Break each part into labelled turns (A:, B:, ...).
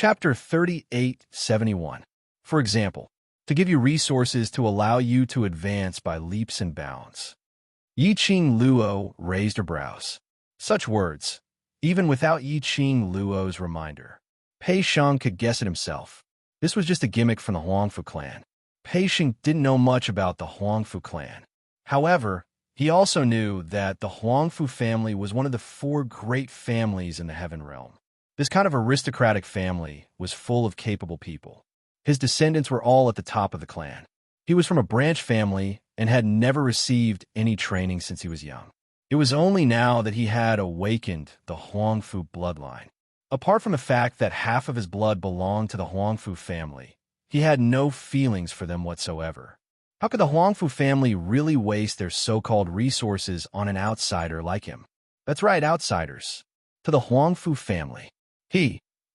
A: Chapter 3871. For example, to give you resources to allow you to advance by leaps and bounds. Yiqing Luo raised her brows. Such words, even without Yiqing Luo's reminder. Pei Sheng could guess it himself. This was just a gimmick from the Huangfu clan. Pei Sheng didn't know much about the Huangfu clan. However, he also knew that the Huangfu family was one of the 4 great families in the Heaven Realm. This kind of aristocratic family was full of capable people. His descendants were all at the top of the clan. He was from a branch family and had never received any training since he was young. It was only now that he had awakened the Huangfu bloodline. Apart from the fact that half of his blood belonged to the Huangfu family, he had no feelings for them whatsoever. How could the Huangfu family really waste their so-called resources on an outsider like him? That's right, outsiders. To the Huangfu family.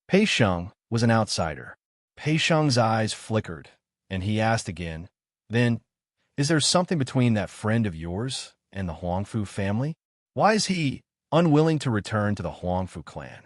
A: Pei Sheng, was an outsider. Pei Sheng's eyes flickered, and he asked again, "Then, is there something between that friend of yours and the Huangfu family? Why is he unwilling to return to the Huangfu clan?"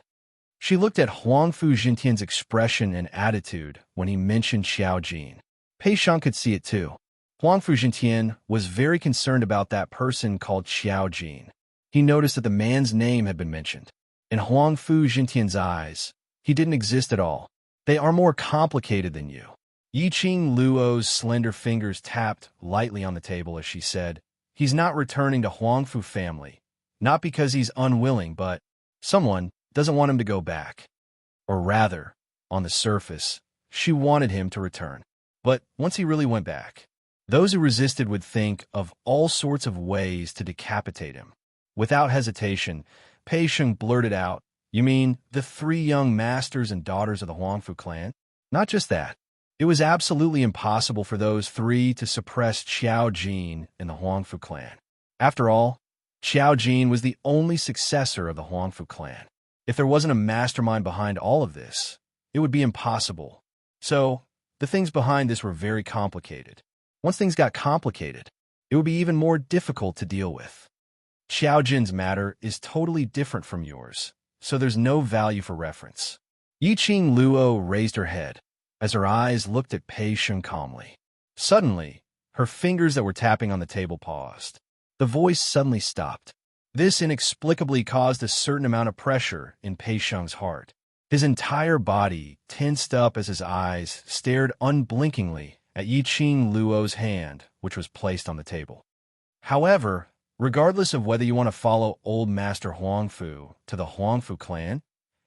A: She looked at Huangfu Jintian's expression and attitude when he mentioned Xiao Jin. Pei Sheng could see it too. Huangfu Jintian was very concerned about that person called Xiao Jin. He noticed that the man's name had been mentioned. In Huangfu Jintian's eyes, he didn't exist at all. They are more complicated than you. Yiqing Luo's slender fingers tapped lightly on the table as she said, "He's not returning to Huangfu family, not because he's unwilling, but someone doesn't want him to go back." Or rather, on the surface, she wanted him to return. But once he really went back, those who resisted would think of all sorts of ways to decapitate him. Without hesitation, Pei Sheng blurted out, "You mean the 3 young masters and daughters of the Huangfu clan?" Not just that. It was absolutely impossible for those 3 to suppress Xiao Jin in the Huangfu clan. After all, Xiao Jin was the only successor of the Huangfu clan. If there wasn't a mastermind behind all of this, it would be impossible. So, the things behind this were very complicated. Once things got complicated, it would be even more difficult to deal with. Xiao Jin's matter is totally different from yours, so there's no value for reference. Yiqing Luo raised her head as her eyes looked at Pei Sheng calmly. Suddenly, her fingers that were tapping on the table paused. The voice suddenly stopped. This inexplicably caused a certain amount of pressure in Pei Sheng's heart. His entire body tensed up as his eyes stared unblinkingly at Yiqing Luo's hand, which was placed on the table. However, regardless of whether you want to follow Old Master Huangfu to the Huangfu clan,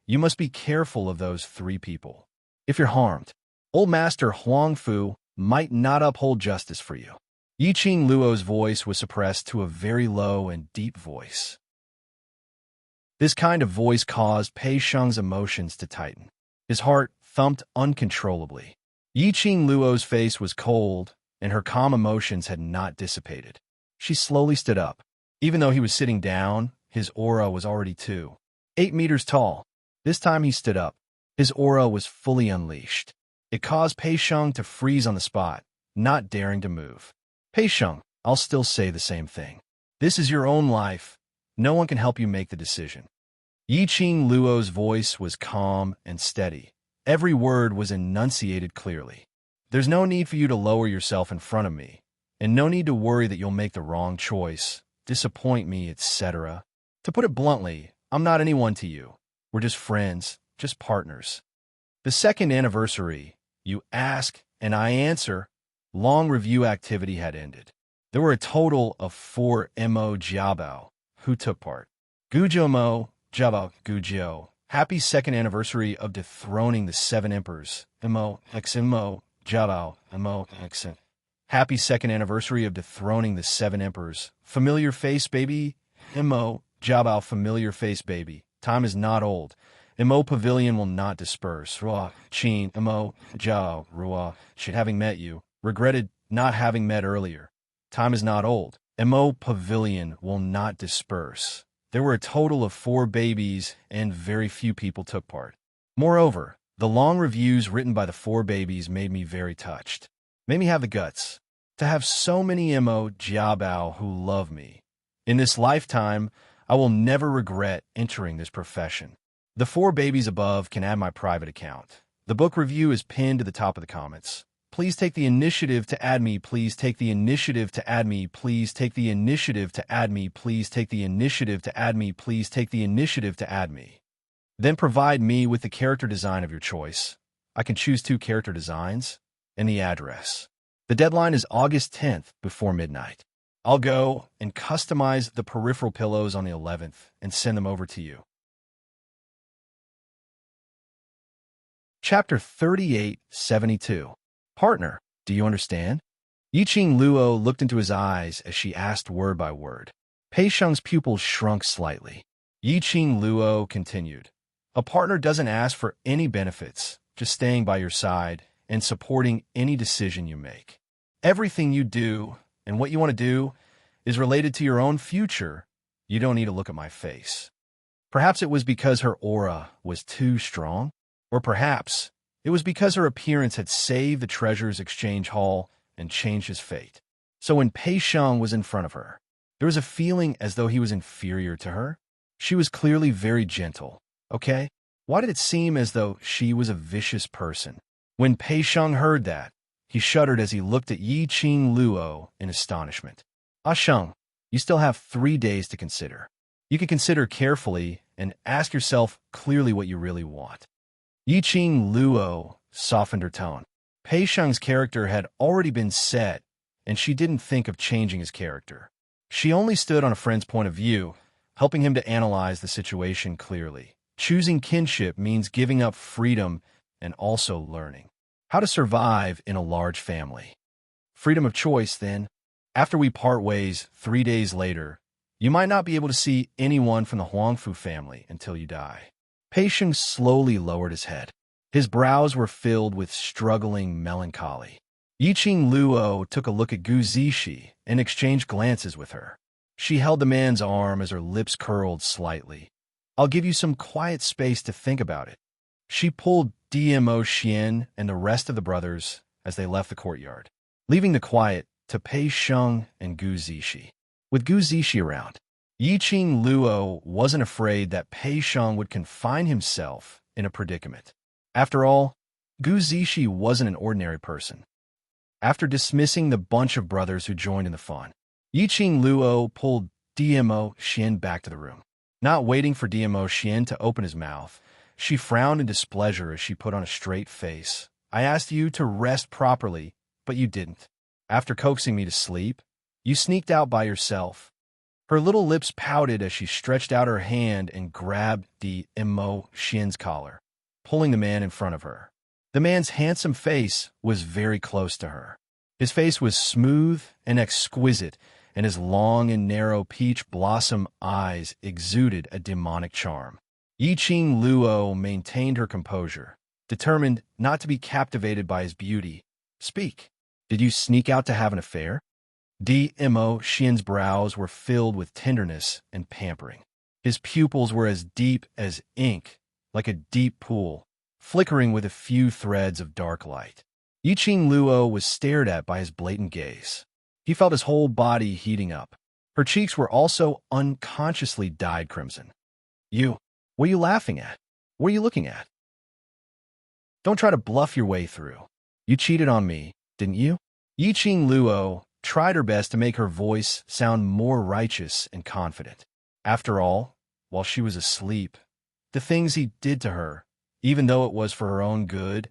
A: you must be careful of those 3 people. If you're harmed, Old Master Huangfu might not uphold justice for you. Yiqing Luo's voice was suppressed to a very low and deep voice. This kind of voice caused Pei Sheng's emotions to tighten. His heart thumped uncontrollably. Yiqing Luo's face was cold, and her calm emotions had not dissipated. She slowly stood up. Even though he was sitting down, his aura was already 8 meters tall. This time he stood up. His aura was fully unleashed. It caused Pei Sheng to freeze on the spot, not daring to move. "Pei Sheng, I'll still say the same thing. This is your own life. No one can help you make the decision." Yiqing Luo's voice was calm and steady. Every word was enunciated clearly. "There's no need for you to lower yourself in front of me, and no need to worry that you'll make the wrong choice, disappoint me, etc. To put it bluntly, I'm not anyone to you. We're just friends, just partners." The 2nd anniversary, you ask and I answer, long review activity had ended. There were a total of 4 Mo Jiabao who took part. Gujiu Mo, Jiabao, Gujiu. Happy 2nd anniversary of dethroning the 7 emperors. Mo, Mo, Jiabao, Mo, Happy 2nd anniversary of dethroning the 7 emperors. Familiar face, baby. Mo, Jiabao, familiar face, baby. Time is not old. Mo Pavilion will not disperse. Rua, Qin, Mo, Jiao, Rua, should having met you. Regretted not having met earlier. Time is not old. Mo Pavilion will not disperse. There were a total of 4 babies, and very few people took part. Moreover, the long reviews written by the 4 babies made me very touched. Made me have the guts to have so many Mo Jiabao who love me. In this lifetime, I will never regret entering this profession. The 4 babies above can add my private account. The book review is pinned to the top of the comments. Please take the initiative to add me. Please take the initiative to add me. Please take the initiative to add me. Please take the initiative to add me. Please take the initiative to add me. Then provide me with the character design of your choice. I can choose 2 character designs and the address. The deadline is August 10th before midnight. I'll go and customize the peripheral pillows on the 11th and send them over to you. Chapter 3872. Partner, do you understand? Yiqing Luo looked into his eyes as she asked word by word. Pei Sheng's pupils shrunk slightly. Yiqing Luo continued. A partner doesn't ask for any benefits, just staying by your side and supporting any decision you make. Everything you do and what you want to do is related to your own future. You don't need to look at my face. Perhaps it was because her aura was too strong, or perhaps it was because her appearance had saved the treasure's exchange hall and changed his fate. So when Pei Sheng was in front of her, there was a feeling as though he was inferior to her. She was clearly very gentle, okay? Why did it seem as though she was a vicious person? When Pei Sheng heard that, he shuddered as he looked at Yiqing Luo in astonishment. Ah Sheng, you still have 3 days to consider. You can consider carefully and ask yourself clearly what you really want. Yiqing Luo softened her tone. Pei Sheng's character had already been set, and she didn't think of changing his character. She only stood on a friend's point of view, helping him to analyze the situation clearly. Choosing kinship means giving up freedom and also learning how to survive in a large family. Freedom of choice, then. After we part ways 3 days later, you might not be able to see anyone from the Huangfu family until you die. Pei Sheng slowly lowered his head. His brows were filled with struggling melancholy. Yiqing Luo took a look at Gu Zishi and exchanged glances with her. She held the man's arm as her lips curled slightly. I'll give you some quiet space to think about it. She pulled Dmo Xian and the rest of the brothers as they left the courtyard, leaving the quiet to Pei Sheng and Gu Zishi. With Gu Zishi around, Yiqing Luo wasn't afraid that Pei Sheng would confine himself in a predicament. After all, Gu Zishi wasn't an ordinary person. After dismissing the bunch of brothers who joined in the fun, Yiqing Luo pulled Dmo Xian back to the room. Not waiting for Dmo Xian to open his mouth, she frowned in displeasure as she put on a straight face. I asked you to rest properly, but you didn't. After coaxing me to sleep, you sneaked out by yourself. Her little lips pouted as she stretched out her hand and grabbed Dmo Xian's collar, pulling the man in front of her. The man's handsome face was very close to her. His face was smooth and exquisite, and his long and narrow peach blossom eyes exuded a demonic charm. Yiqing Luo maintained her composure, determined not to be captivated by his beauty. Speak. Did you sneak out to have an affair? Dmo Xian's brows were filled with tenderness and pampering. His pupils were as deep as ink, like a deep pool, flickering with a few threads of dark light. Yiqing Luo was stared at by his blatant gaze. He felt his whole body heating up. Her cheeks were also unconsciously dyed crimson. What are you laughing at? What are you looking at? Don't try to bluff your way through. You cheated on me, didn't you? Yiqing Luo tried her best to make her voice sound more righteous and confident. After all, while she was asleep, the things he did to her, even though it was for her own good,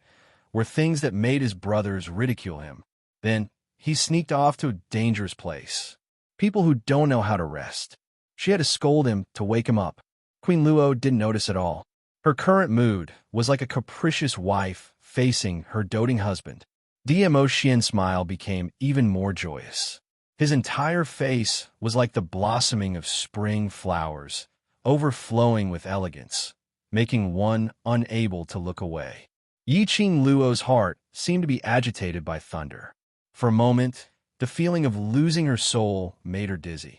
A: were things that made his brothers ridicule him. Then he sneaked off to a dangerous place. People who don't know how to rest. She had to scold him to wake him up. Queen Luo didn't notice at all. Her current mood was like a capricious wife facing her doting husband. Dmo Xian's smile became even more joyous. His entire face was like the blossoming of spring flowers, overflowing with elegance, making one unable to look away. Yiqing Luo's heart seemed to be agitated by thunder. For a moment, the feeling of losing her soul made her dizzy.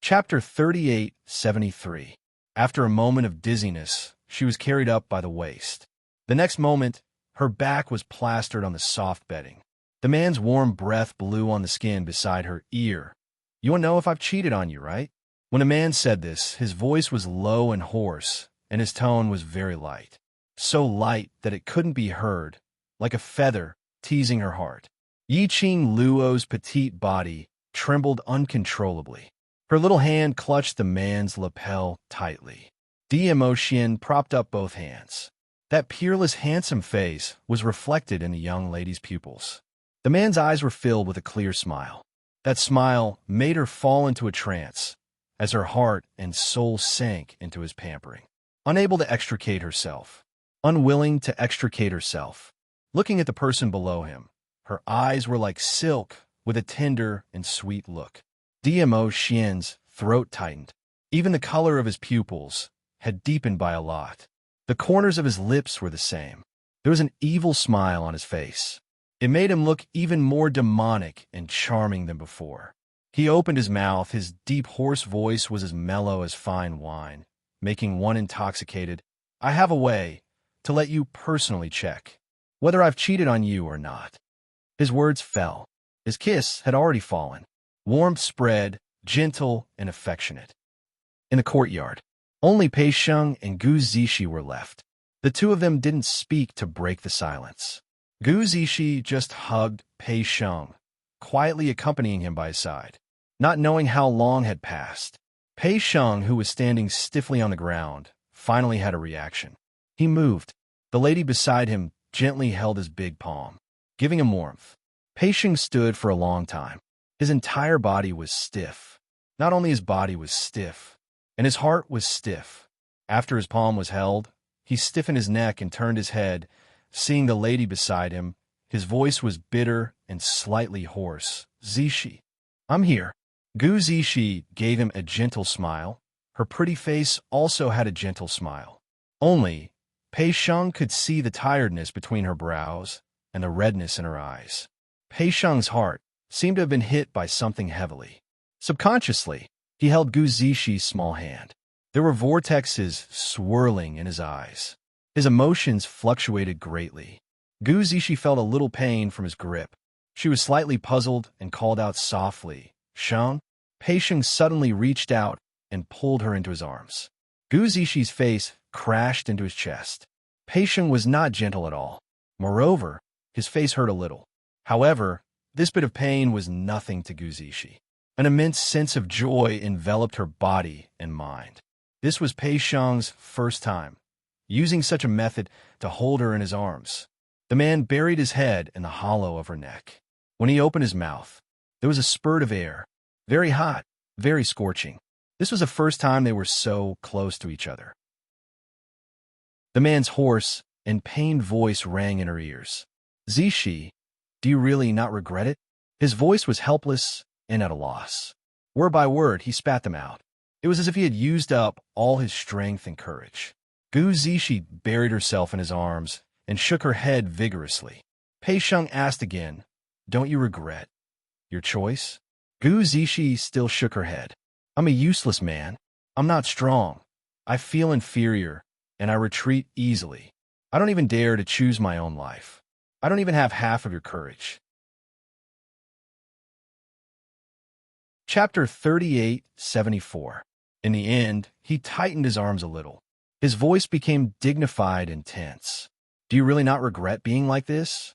A: Chapter 3873. After a moment of dizziness, she was carried up by the waist. The next moment, her back was plastered on the soft bedding. The man's warm breath blew on the skin beside her ear. You want to know if I've cheated on you, right? When a man said this, his voice was low and hoarse, and his tone was very light. So light that it couldn't be heard, like a feather teasing her heart. Yiqing Luo's petite body trembled uncontrollably. Her little hand clutched the man's lapel tightly. Emotion propped up both hands. That peerless, handsome face was reflected in the young lady's pupils. The man's eyes were filled with a clear smile. That smile made her fall into a trance, as her heart and soul sank into his pampering. Unable to extricate herself, unwilling to extricate herself, looking at the person below him, her eyes were like silk with a tender and sweet look. Xian's throat tightened. Even the color of his pupils had deepened by a lot. The corners of his lips were the same. There was an evil smile on his face. It made him look even more demonic and charming than before. He opened his mouth. His deep, hoarse voice was as mellow as fine wine, making one intoxicated. I have a way to let you personally check whether I've cheated on you or not. His words fell. His kiss had already fallen. Warmth spread, gentle and affectionate. In the courtyard, only Pei Sheng and Gu Zishi were left. The two of them didn't speak to break the silence. Gu Zishi just hugged Pei Sheng, quietly accompanying him by his side. Not knowing how long had passed, Pei Sheng, who was standing stiffly on the ground, finally had a reaction. He moved. The lady beside him gently held his big palm, giving him warmth. Pei Sheng stood for a long time. His entire body was stiff. Not only his body was stiff, and his heart was stiff. After his palm was held, he stiffened his neck and turned his head, seeing the lady beside him. His voice was bitter and slightly hoarse. Zishi, I'm here. Gu Zishi gave him a gentle smile. Her pretty face also had a gentle smile. Only, Pei Sheng could see the tiredness between her brows and the redness in her eyes. Pei Sheng's heart seemed to have been hit by something heavily. Subconsciously, he held Gu Zishi's small hand. There were vortexes swirling in his eyes. His emotions fluctuated greatly. Gu Zishi felt a little pain from his grip. She was slightly puzzled and called out softly, Sheng? Pei Sheng suddenly reached out and pulled her into his arms. Gu Zishi's face crashed into his chest. Pei Sheng was not gentle at all. Moreover, his face hurt a little. However, this bit of pain was nothing to Gu Zishi. An immense sense of joy enveloped her body and mind. This was Pei Sheng's first time using such a method to hold her in his arms. The man buried his head in the hollow of her neck. When he opened his mouth, there was a spurt of air, very hot, very scorching. This was the first time they were so close to each other. The man's hoarse and pained voice rang in her ears. Zishi, do you really not regret it? His voice was helpless and at a loss. Word by word, he spat them out. It was as if he had used up all his strength and courage. Gu Zishi buried herself in his arms and shook her head vigorously. Pei Sheng asked again, don't you regret your choice? Gu Zishi still shook her head. I'm a useless man. I'm not strong. I feel inferior, and I retreat easily. I don't even dare to choose my own life. I don't even have half of your courage. Chapter 38-74. In the end, he tightened his arms a little. His voice became dignified and tense. Do you really not regret being like this?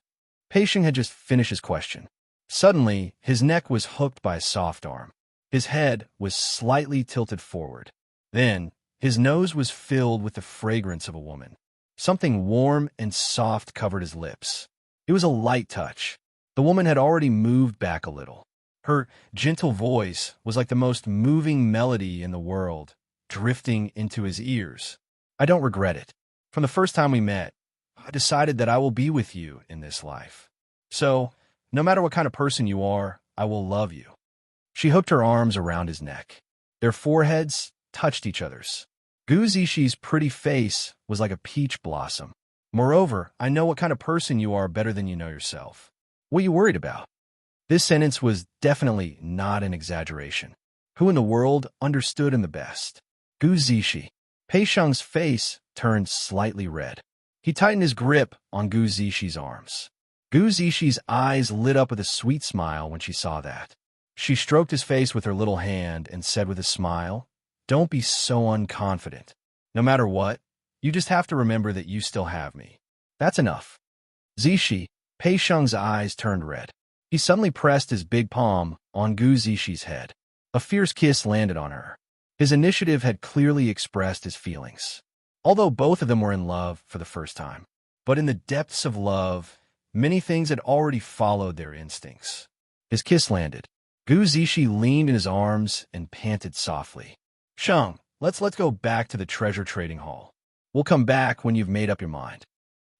A: Pei Sheng had just finished his question. Suddenly, his neck was hooked by a soft arm. His head was slightly tilted forward. Then, his nose was filled with the fragrance of a woman. Something warm and soft covered his lips. It was a light touch. The woman had already moved back a little. Her gentle voice was like the most moving melody in the world, drifting into his ears. I don't regret it. From the first time we met, I decided that I will be with you in this life. So, no matter what kind of person you are, I will love you. She hooked her arms around his neck. Their foreheads touched each other's. Gu Zishi's pretty face was like a peach blossom. Moreover, I know what kind of person you are better than you know yourself. What are you worried about? This sentence was definitely not an exaggeration. Who in the world understood him the best? Gu Zishi. Pei Sheng's face turned slightly red. He tightened his grip on Gu Zishi's arms. Gu Zishi's eyes lit up with a sweet smile when she saw that. She stroked his face with her little hand and said with a smile, "Don't be so unconfident. No matter what, you just have to remember that you still have me. That's enough." Zishi, Pei Sheng's eyes turned red. He suddenly pressed his big palm on Gu Zishi's head. A fierce kiss landed on her. His initiative had clearly expressed his feelings, although both of them were in love for the first time. But in the depths of love, many things had already followed their instincts. His kiss landed. Gu Zishi leaned in his arms and panted softly. "Sheng, let's go back to the treasure trading hall. We'll come back when you've made up your mind."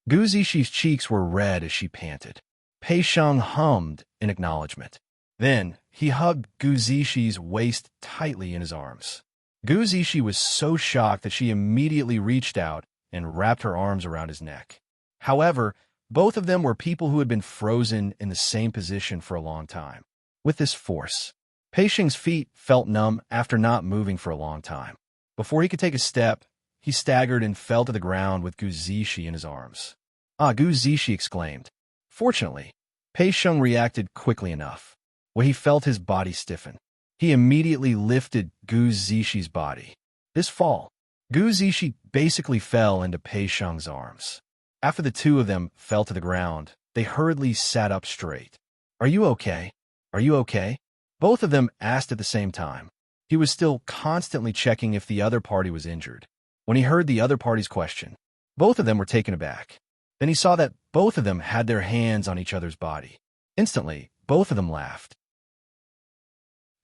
A: Gu Zishi's cheeks were red as she panted. Pei Sheng hummed in acknowledgement. Then he hugged Gu Zishi's waist tightly in his arms. Gu Zishi was so shocked that she immediately reached out and wrapped her arms around his neck. However, both of them were people who had been frozen in the same position for a long time. With this force, Pei Sheng's feet felt numb after not moving for a long time. Before he could take a step, he staggered and fell to the ground with Gu Zishi in his arms. "Ah!" Gu Zishi exclaimed. Fortunately, Pei Sheng reacted quickly enough. When he felt his body stiffen, he immediately lifted Gu Zishi's body. This fall, Gu Zishi basically fell into Pei Sheng's arms. After the two of them fell to the ground, they hurriedly sat up straight. "Are you okay? Are you okay?" Both of them asked at the same time. He was still constantly checking if the other party was injured. When he heard the other party's question, both of them were taken aback. Then he saw that both of them had their hands on each other's body. Instantly, both of them laughed.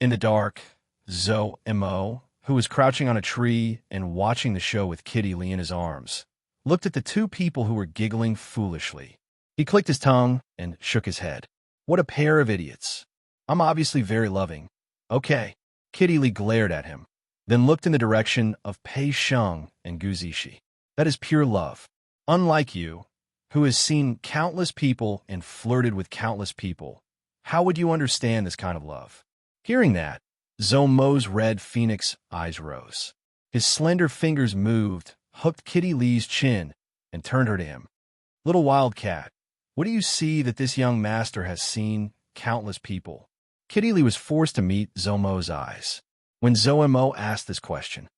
A: In the dark, Zhou Mo, who was crouching on a tree and watching the show with Kitty Lee in his arms, looked at the two people who were giggling foolishly. He clicked his tongue and shook his head. "What a pair of idiots. I'm obviously very loving." "Okay." Kitty Lee glared at him, then looked in the direction of Pei Sheng and Gu Zishi. "That is pure love. Unlike you, who has seen countless people and flirted with countless people, how would you understand this kind of love?" Hearing that, Zhou Mo's red phoenix eyes rose. His slender fingers moved, hooked Kitty Lee's chin, and turned her to him. "Little wildcat, what do you see that this young master has seen countless people?" Kitty Lee was forced to meet Zhou Mo's eyes when Zhou Mo asked this question.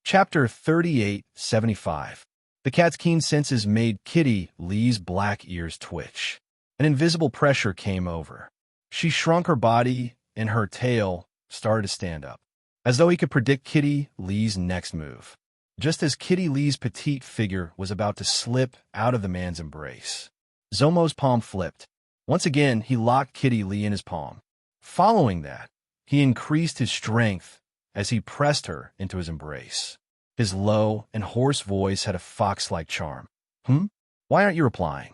A: Chapter 3875. The cat's keen senses made Kitty Lee's black ears twitch. An invisible pressure came over. She shrunk her body, and her tail started to stand up, as though he could predict Kitty Lee's next move. Just as Kitty Lee's petite figure was about to slip out of the man's embrace, Zhou Mo's palm flipped. Once again, he locked Kitty Lee in his palm. Following that, he increased his strength as he pressed her into his embrace. His low and hoarse voice had a fox-like charm. Why aren't you replying?"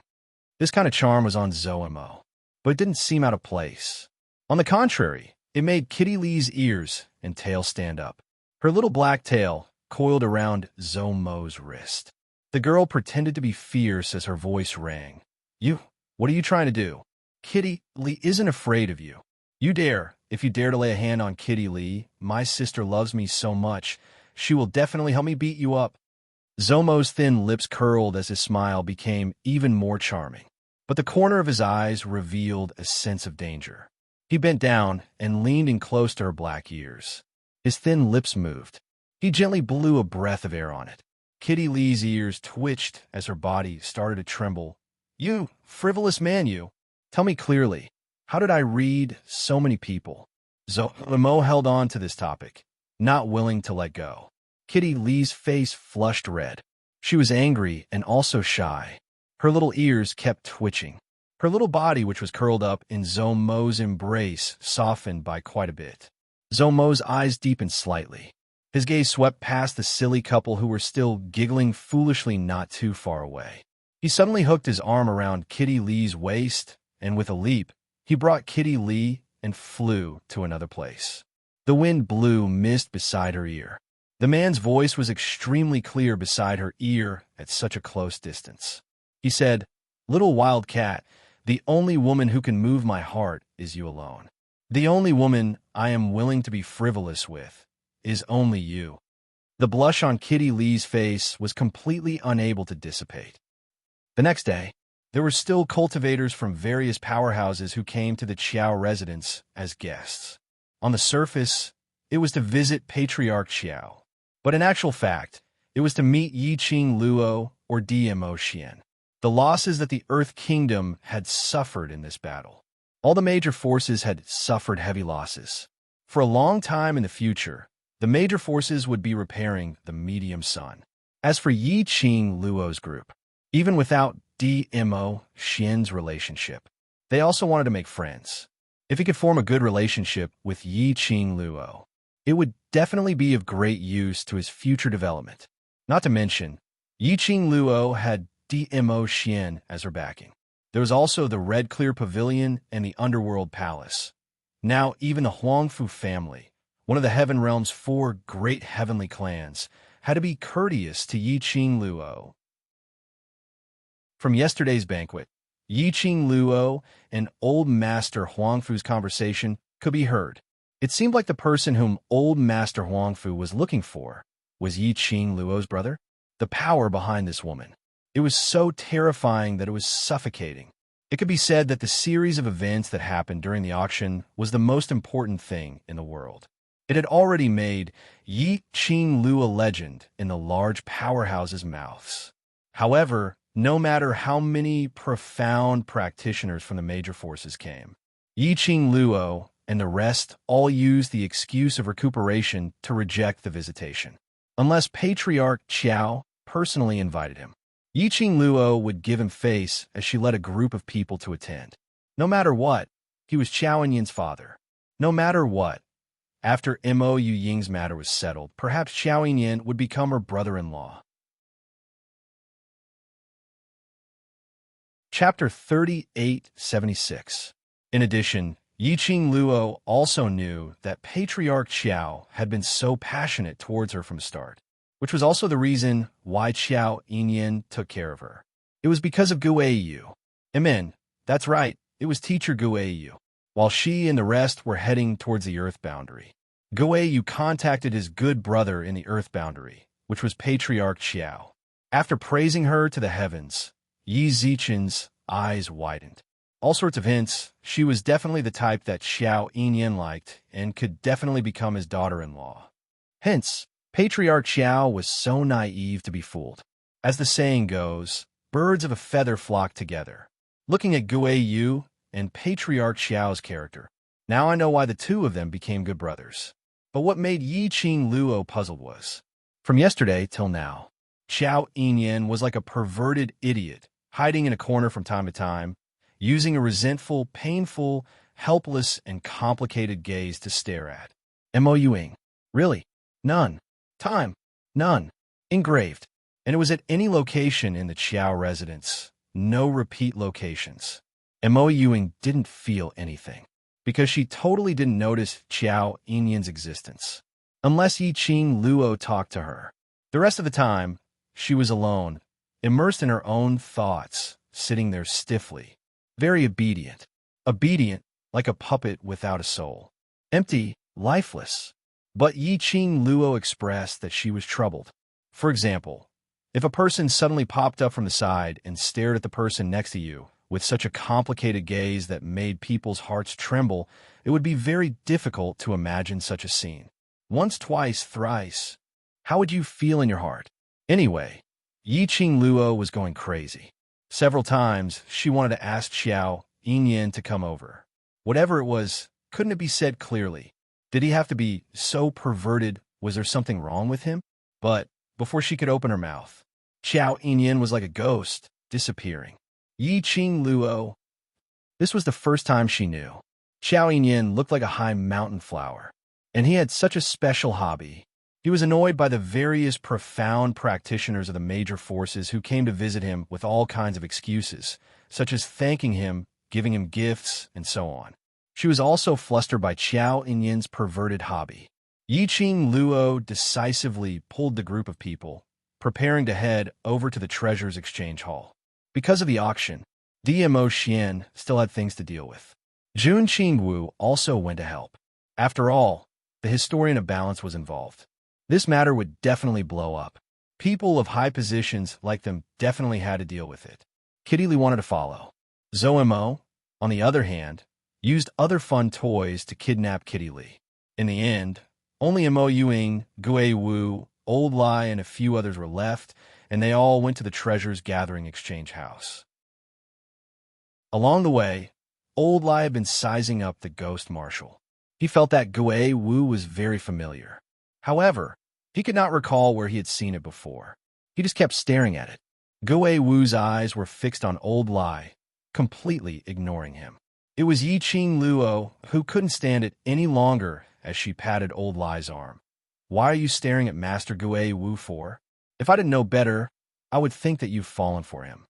A: This kind of charm was on Zhou Mo, but it didn't seem out of place. On the contrary, it made Kitty Lee's ears and tail stand up. Her little black tail coiled around Zhou Mo's wrist. The girl pretended to be fierce as her voice rang. What are you trying to do? Kitty Lee isn't afraid of you. If you dare to lay a hand on Kitty Lee, my sister loves me so much, she will definitely help me beat you up." Zhou Mo's thin lips curled as his smile became even more charming, but the corner of his eyes revealed a sense of danger. He bent down and leaned in close to her black ears. His thin lips moved. He gently blew a breath of air on it. Kitty Lee's ears twitched as her body started to tremble. "You frivolous man, you. Tell me clearly, how did I read so many people?" Zhou Mo held on to this topic, not willing to let go. Kitty Lee's face flushed red. She was angry and also shy. Her little ears kept twitching. Her little body, which was curled up in Zhou Mo's embrace, softened by quite a bit. Zhou Mo's eyes deepened slightly. His gaze swept past the silly couple who were still giggling foolishly not too far away. He suddenly hooked his arm around Kitty Lee's waist, and with a leap, he brought Kitty Lee and flew to another place. The wind blew mist beside her ear. The man's voice was extremely clear beside her ear at such a close distance. He said, "Little wild cat, the only woman who can move my heart is you alone. The only woman I am willing to be frivolous with is only you." The blush on Kitty Lee's face was completely unable to dissipate. The next day, There were still cultivators from various powerhouses who came to the Qiao residence as guests. On the surface, it was to visit Patriarch Qiao, but in actual fact, it was to meet Yiqing Luo or Dmo Xian. The losses that the Earth Kingdom had suffered in this battle. All the major forces had suffered heavy losses. For a long time in the future, the major forces would be repairing the medium sun. As for Yiqing Luo's group, even without Dmo Xian's relationship, they also wanted to make friends. If he could form a good relationship with Yiqing Luo, it would definitely be of great use to his future development. Not to mention, Yiqing Luo had Dmo Xian as her backing. There was also the Red Clear Pavilion and the Underworld Palace. Now, even the Huangfu family, one of the Heaven Realm's 4 great heavenly clans, had to be courteous to Yiqing Luo. From yesterday's banquet, Yiqing Luo and Old Master Huangfu's conversation could be heard. It seemed like the person whom Old Master Huangfu was looking for was Yiqing Luo's brother. The power behind this woman. It was so terrifying that it was suffocating. It could be said that the series of events that happened during the auction was the most important thing in the world. It had already made Yiqing Luo a legend in the large powerhouses' mouths. However, no matter how many profound practitioners from the major forces came, Yiqing Luo and the rest all used the excuse of recuperation to reject the visitation. Unless Patriarch Qiao personally invited him, Yiqing Luo would give him face as she led a group of people to attend. No matter what, he was Qiao Yin's father. No matter what, after Mo Yuying's matter was settled, perhaps Qiao Yin would become her brother-in-law. Chapter 3876. In addition, Yiqing Luo also knew that Patriarch Qiao had been so passionate towards her from the start, which was also the reason why Qiao Yin took care of her. It was because of Guiyu. Amen. That's right, it was teacher Guiyu. While she and the rest were heading towards the Earth boundary, Guiyu contacted his good brother in the Earth boundary, which was Patriarch Qiao. After praising her to the heavens, Yi Zichen's eyes widened. All sorts of hints, she was definitely the type that Xiao Yin liked and could definitely become his daughter-in-law. Hence, Patriarch Qiao was so naive to be fooled. As the saying goes, birds of a feather flock together. Looking at Guiyu and Patriarch Xiao's character, now I know why the two of them became good brothers. But what made Yiqing Luo puzzled was, from yesterday till now, Qiao Yin was like a perverted idiot, hiding in a corner from time to time, using a resentful, painful, helpless, and complicated gaze to stare at. Mo Yuying. Really? None. Time. None. Engraved. And it was at any location in the Qiao residence. No repeat locations. Mo Yuying didn't feel anything, because she totally didn't notice Qiao Yin's existence. Unless Yiqing Luo talked to her. The rest of the time, she was alone, immersed in her own thoughts, sitting there stiffly. Very obedient. Obedient, like a puppet without a soul. Empty, lifeless. But Yiqing Luo expressed that she was troubled. For example, if a person suddenly popped up from the side and stared at the person next to you with such a complicated gaze that made people's hearts tremble, it would be very difficult to imagine such a scene. Once, twice, thrice. How would you feel in your heart? Anyway, Yiqing Luo was going crazy. Several times, she wanted to ask Xiao Yin to come over. Whatever it was, couldn't it be said clearly? Did he have to be so perverted? Was there something wrong with him? But before she could open her mouth, Xiao Yin was like a ghost, disappearing. Yiqing Luo. This was the first time she knew. Xiao Yin looked like a high mountain flower, and he had such a special hobby. He was annoyed by the various profound practitioners of the major forces who came to visit him with all kinds of excuses, such as thanking him, giving him gifts, and so on. She was also flustered by Qiao Yin's perverted hobby. Yiqing Luo decisively pulled the group of people, preparing to head over to the Treasures Exchange Hall. Because of the auction, Dmo Xian still had things to deal with. Jun Qingwu also went to help. After all, the historian of balance was involved. This matter would definitely blow up. People of high positions like them definitely had to deal with it. Kitty Lee wanted to follow. Zomo, on the other hand, used other fun toys to kidnap Kitty Lee. In the end, only Mo Yuing, Gui Wu, Old Lai, and a few others were left, and they all went to the treasures gathering exchange house. Along the way, Old Lai had been sizing up the ghost marshal. He felt that Gui Wu was very familiar. However, he could not recall where he had seen it before. He just kept staring at it. Gui Wu's eyes were fixed on Old Lai, completely ignoring him. It was Yiqing Luo who couldn't stand it any longer as she patted Old Lai's arm. "Why are you staring at Master Gui Wu for? If I didn't know better, I would think that you've fallen for him."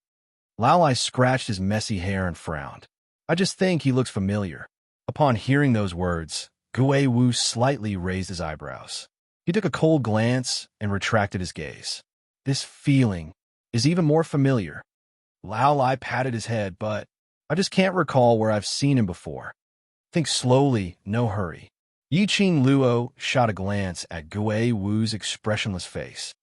A: Lao Lai scratched his messy hair and frowned. "I just think he looks familiar." Upon hearing those words, Gui Wu slightly raised his eyebrows. He took a cold glance and retracted his gaze. "This feeling is even more familiar." Lao Lai patted his head, "But I just can't recall where I've seen him before." "Think slowly, no hurry." Yiqing Luo shot a glance at Gui Wu's expressionless face.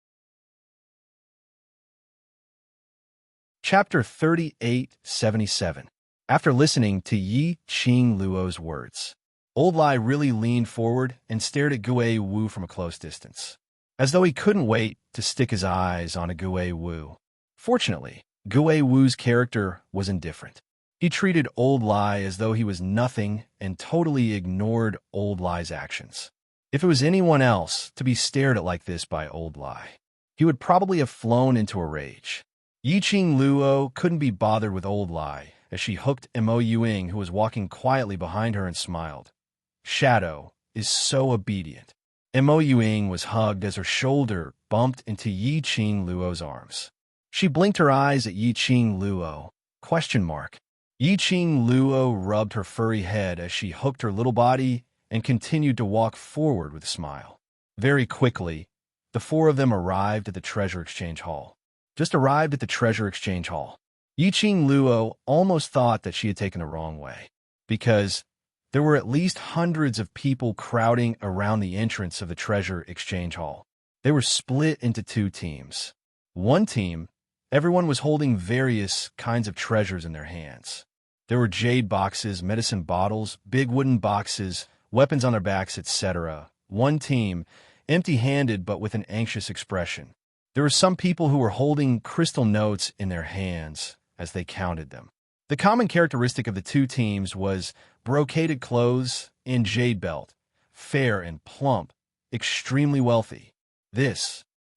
A: Chapter 3877. After listening to Yiqing Luo's words, Old Lai really leaned forward and stared at Gui Wu from a close distance, as though he couldn't wait to stick his eyes on a Gui Wu. Fortunately, Gui Wu's character was indifferent. He treated Old Lai as though he was nothing and totally ignored Old Lai's actions. If it was anyone else to be stared at like this by Old Lai, he would probably have flown into a rage. Yiqing Luo couldn't be bothered with Old Lai as she hooked Mo Yuing, who was walking quietly behind her, and smiled. "Shadow is so obedient." Mo Yuing was hugged as her shoulder bumped into Yiqing Luo's arms. She blinked her eyes at Yiqing Luo. ? Yiqing Luo rubbed her furry head as she hooked her little body and continued to walk forward with a smile. Very quickly, the four of them arrived at the treasure exchange hall. Yiqing Luo almost thought that she had taken the wrong way, because there were at least hundreds of people crowding around the entrance of the treasure exchange hall. They were split into two teams. One team, everyone was holding various kinds of treasures in their hands. There were jade boxes, medicine bottles, big wooden boxes, weapons on their backs, etc. One team, empty-handed but with an anxious expression. There were some people who were holding crystal notes in their hands as they counted them. The common characteristic of the two teams was brocaded clothes and jade belt, fair and plump, extremely wealthy.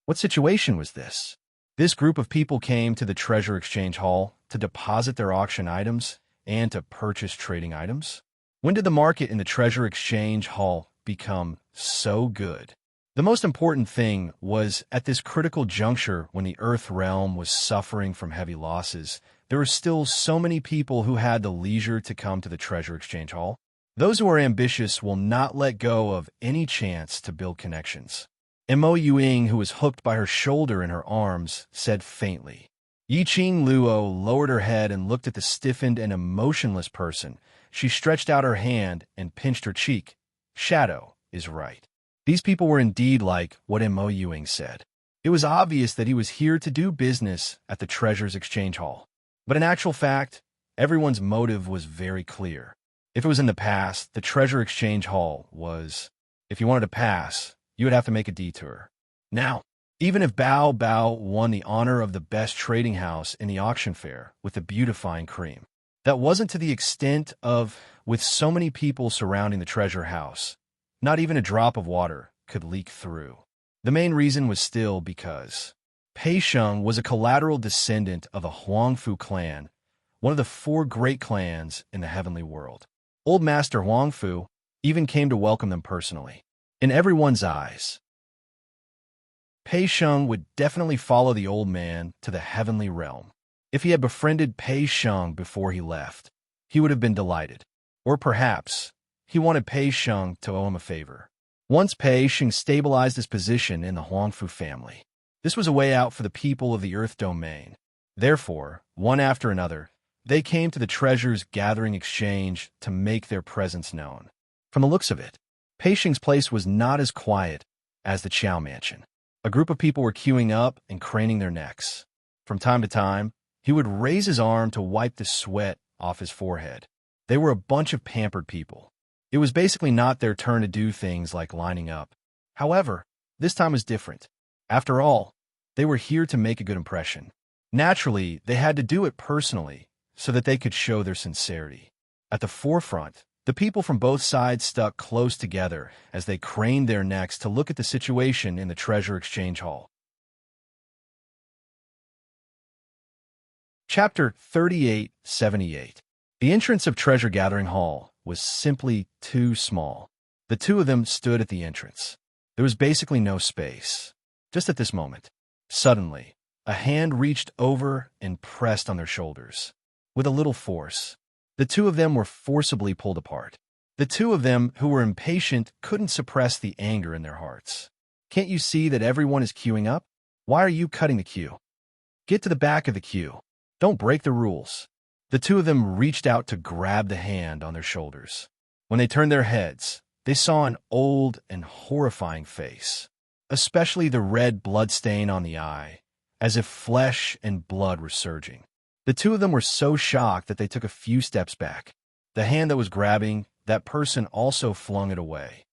A: What situation was this? This group of people came to the treasure exchange hall to deposit their auction items and to purchase trading items. When did the market in the treasure exchange hall become so good? The most important thing was, at this critical juncture when the Earth realm was suffering from heavy losses, there were still so many people who had the leisure to come to the treasure exchange hall. Those who are ambitious will not let go of any chance to build connections. Mo Yuing, who was hooked by her shoulder in her arms, said faintly. Yiqing Luo lowered her head and looked at the stiffened and emotionless person. She stretched out her hand and pinched her cheek. Shadow is right. These people were indeed like what Mo Yuing said. It was obvious that he was here to do business at the treasures exchange hall. But in actual fact, everyone's motive was very clear. If it was in the past, the treasure exchange hall was, if you wanted to pass, you would have to make a detour. Now, even if Bao Bao won the honor of the best trading house in the auction fair with the beautifying cream, that wasn't to the extent of, with so many people surrounding the treasure house, not even a drop of water could leak through. The main reason was still because Pei Sheng was a collateral descendant of the Huangfu clan, one of the four great clans in the heavenly world. Old Master Huangfu even came to welcome them personally. In everyone's eyes, Pei Sheng would definitely follow the old man to the heavenly realm. If he had befriended Pei Sheng before he left, he would have been delighted. Or perhaps he wanted Pei Sheng to owe him a favor. Once Pei Sheng stabilized his position in the Huangfu family, this was a way out for the people of the Earth domain. Therefore, one after another, they came to the treasures gathering exchange to make their presence known. From the looks of it, Pei Sheng's place was not as quiet as the Qiao mansion. A group of people were queuing up and craning their necks. From time to time, He would raise his arm to wipe the sweat off his forehead. They were a bunch of pampered people. It was basically not their turn to do things like lining up. However, this time was different. After all, they were here to make a good impression. Naturally, they had to do it personally so that they could show their sincerity. At the forefront, the people from both sides stuck close together as they craned their necks to look at the situation in the treasure exchange hall. Chapter 3878. The entrance of Treasure Gathering Hall was simply too small. The two of them stood at the entrance. There was basically no space. Just at this moment, suddenly, a hand reached over and pressed on their shoulders. With a little force, the two of them were forcibly pulled apart. The two of them, who were impatient, couldn't suppress the anger in their hearts. Can't you see that everyone is queuing up? Why are you cutting the queue? Get to the back of the queue. Don't break the rules. The two of them reached out to grab the hand on their shoulders. When they turned their heads, they saw an old and horrifying face, especially the red blood stain on the eye, as if flesh and blood were surging. The two of them were so shocked that they took a few steps back. The hand that was grabbing, that person also flung it away.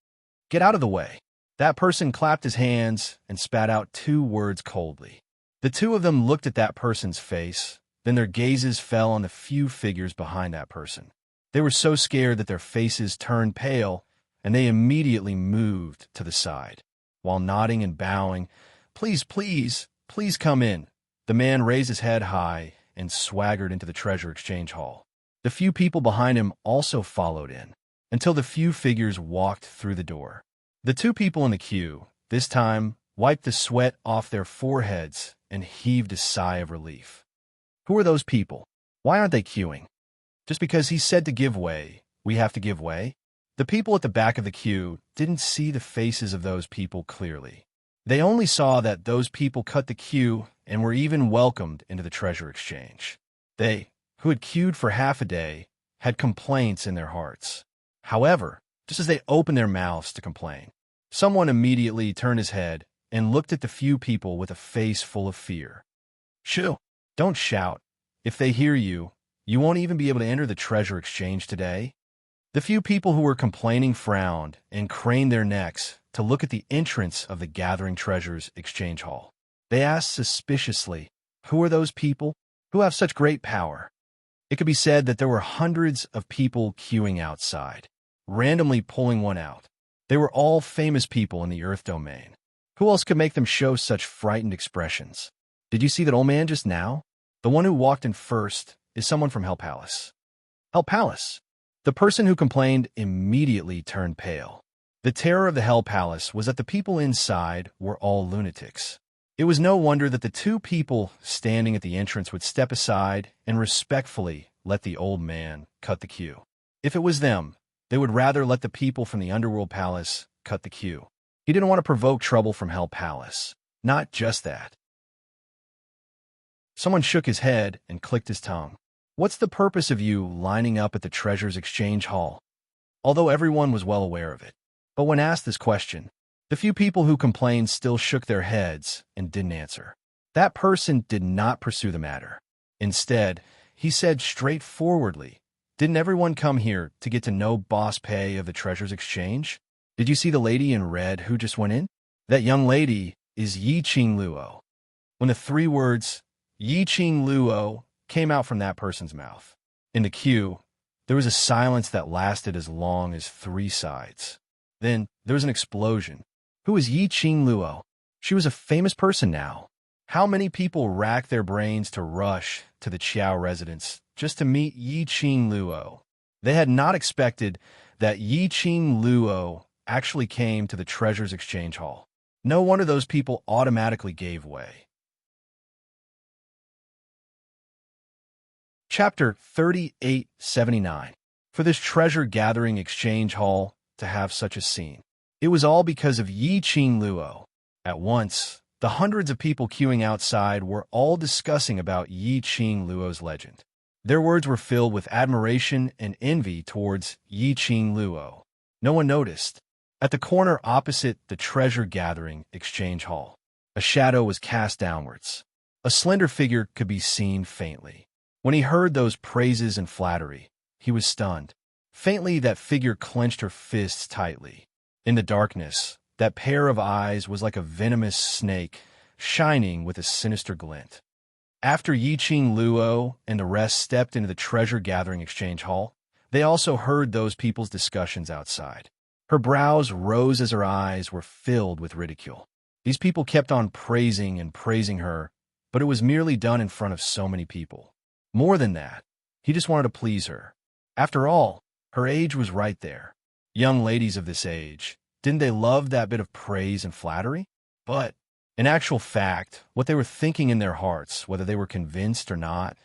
A: Get out of the way. That person clapped his hands and spat out 2 words coldly. The two of them looked at that person's face. Then their gazes fell on the few figures behind that person. They were so scared that their faces turned pale, and they immediately moved to the side. While nodding and bowing, "Please, please, please come in." The man raised his head high and swaggered into the treasure exchange hall. The few people behind him also followed in, until the few figures walked through the door. The two people in the queue, this time, wiped the sweat off their foreheads and heaved a sigh of relief. Who are those people? Why aren't they queuing? Just because he said to give way, we have to give way? The people at the back of the queue didn't see the faces of those people clearly. They only saw that those people cut the queue and were even welcomed into the treasure exchange. They, who had queued for half a day, had complaints in their hearts. However, just as they opened their mouths to complain, someone immediately turned his head and looked at the few people with a face full of fear. "Shoo! Don't shout. If they hear you, you won't even be able to enter the treasure exchange today." The few people who were complaining frowned and craned their necks to look at the entrance of the Gathering Treasures exchange hall. They asked suspiciously, "Who are those people who have such great power?" It could be said that there were hundreds of people queuing outside, randomly pulling one out. They were all famous people in the Earth domain. Who else could make them show such frightened expressions? Did you see that old man just now? The one who walked in first is someone from Hell Palace. Hell Palace. The person who complained immediately turned pale. The terror of the Hell Palace was that the people inside were all lunatics. It was no wonder that the two people standing at the entrance would step aside and respectfully let the old man cut the queue. If it was them, they would rather let the people from the Underworld Palace cut the queue. He didn't want to provoke trouble from Hell Palace. Not just that. Someone shook his head and clicked his tongue. "What's the purpose of you lining up at the Treasures Exchange Hall?" Although everyone was well aware of it. But when asked this question, the few people who complained still shook their heads and didn't answer. That person did not pursue the matter. Instead, he said straightforwardly, "Didn't everyone come here to get to know Boss Pay of the Treasures Exchange? Did you see the lady in red who just went in? That young lady is Yi Qing Luo." When the 3 words, "Yi Qing Luo," came out from that person's mouth, in the queue, there was a silence that lasted as long as 3 sides. Then there was an explosion. Who is Yi Qing Luo? She was a famous person now. How many people racked their brains to rush to the Qiao residence just to meet Yi Qing Luo? They had not expected that Yi Qing Luo actually came to the Treasures Exchange Hall. No wonder those people automatically gave way. Chapter 3879. For this treasure gathering exchange hall to have such a scene. It was all because of Yi Qing Luo. At once, the hundreds of people queuing outside were all discussing about Yi Qing Luo's legend. Their words were filled with admiration and envy towards Yi Qing Luo. No one noticed. At the corner opposite the treasure gathering exchange hall, a shadow was cast downwards. A slender figure could be seen faintly. When he heard those praises and flattery, he was stunned. Faintly, that figure clenched her fists tightly. In the darkness, that pair of eyes was like a venomous snake, shining with a sinister glint. After Yiqing Luo and the rest stepped into the treasure-gathering exchange hall, they also heard those people's discussions outside. Her brows rose as her eyes were filled with ridicule. These people kept on praising and praising her, but it was merely done in front of so many people. More than that, he just wanted to please her. After all, her age was right there. Young ladies of this age, didn't they love that bit of praise and flattery? But, in actual fact, what they were thinking in their hearts, whether they were convinced or not,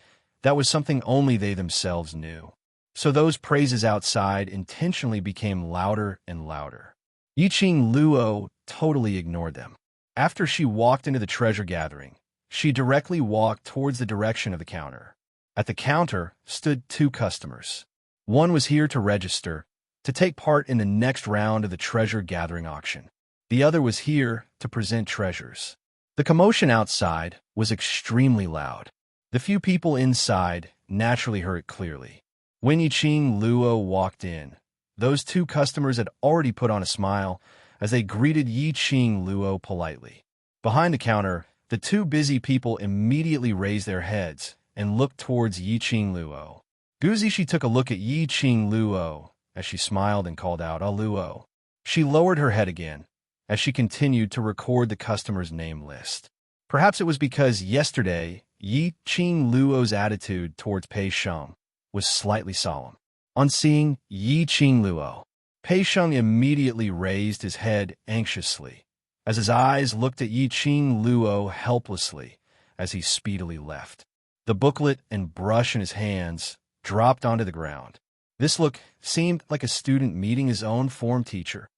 A: that was something only they themselves knew. So those praises outside intentionally became louder and louder. Yiqing Luo totally ignored them. After she walked into the treasure gathering, she directly walked towards the direction of the counter. At the counter stood two customers. One was here to register, to take part in the next round of the treasure gathering auction. The other was here to present treasures. The commotion outside was extremely loud. The few people inside naturally heard it clearly. When Yiqing Luo walked in, those two customers had already put on a smile as they greeted Yiqing Luo politely. Behind the counter, the two busy people immediately raised their heads and looked towards Yiqing Luo. Gu Zishi took a look at Yiqing Luo as she smiled and called out, "Ah, Luo." She lowered her head again as she continued to record the customer's name list. Perhaps it was because yesterday, Yiqing Luo's attitude towards Pei Sheng was slightly solemn. On seeing Yiqing Luo, Pei Sheng immediately raised his head anxiously, as his eyes looked at Yiqing Luo helplessly as he speedily left. The booklet and brush in his hands dropped onto the ground. This look seemed like a student meeting his own form teacher.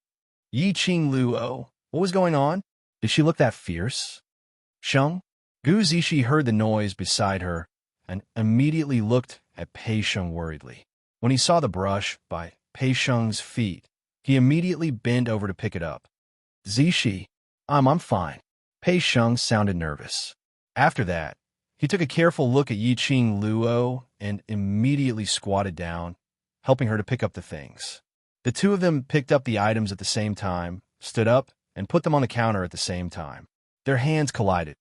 A: Yiqing Luo, what was going on? Did she look that fierce? Sheng? Gu Zishi heard the noise beside her and immediately looked at Pei Sheng worriedly. When he saw the brush by Pei Sheng's feet, he immediately bent over to pick it up. Zishi, I'm fine. Pei Sheng sounded nervous. After that, he took a careful look at Yiqing Luo and immediately squatted down, helping her to pick up the things. The two of them picked up the items at the same time, stood up, and put them on the counter at the same time. Their hands collided.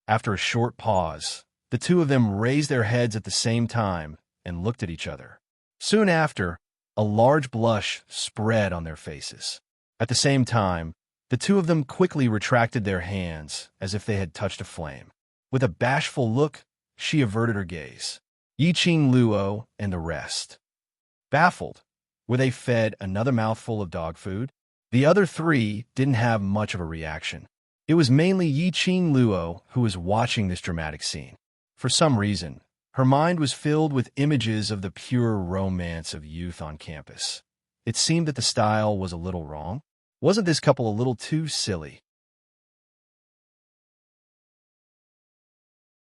A: After a short pause, the two of them raised their heads at the same time and looked at each other. Soon after, a large blush spread on their faces. At the same time, the two of them quickly retracted their hands as if they had touched a flame. With a bashful look, she averted her gaze. Yiqing Luo and the rest. Baffled, were they fed another mouthful of dog food? The other three didn't have much of a reaction. It was mainly Yiqing Luo who was watching this dramatic scene. For some reason, her mind was filled with images of the pure romance of youth on campus. It seemed that the style was a little wrong. Wasn't this couple a little too silly?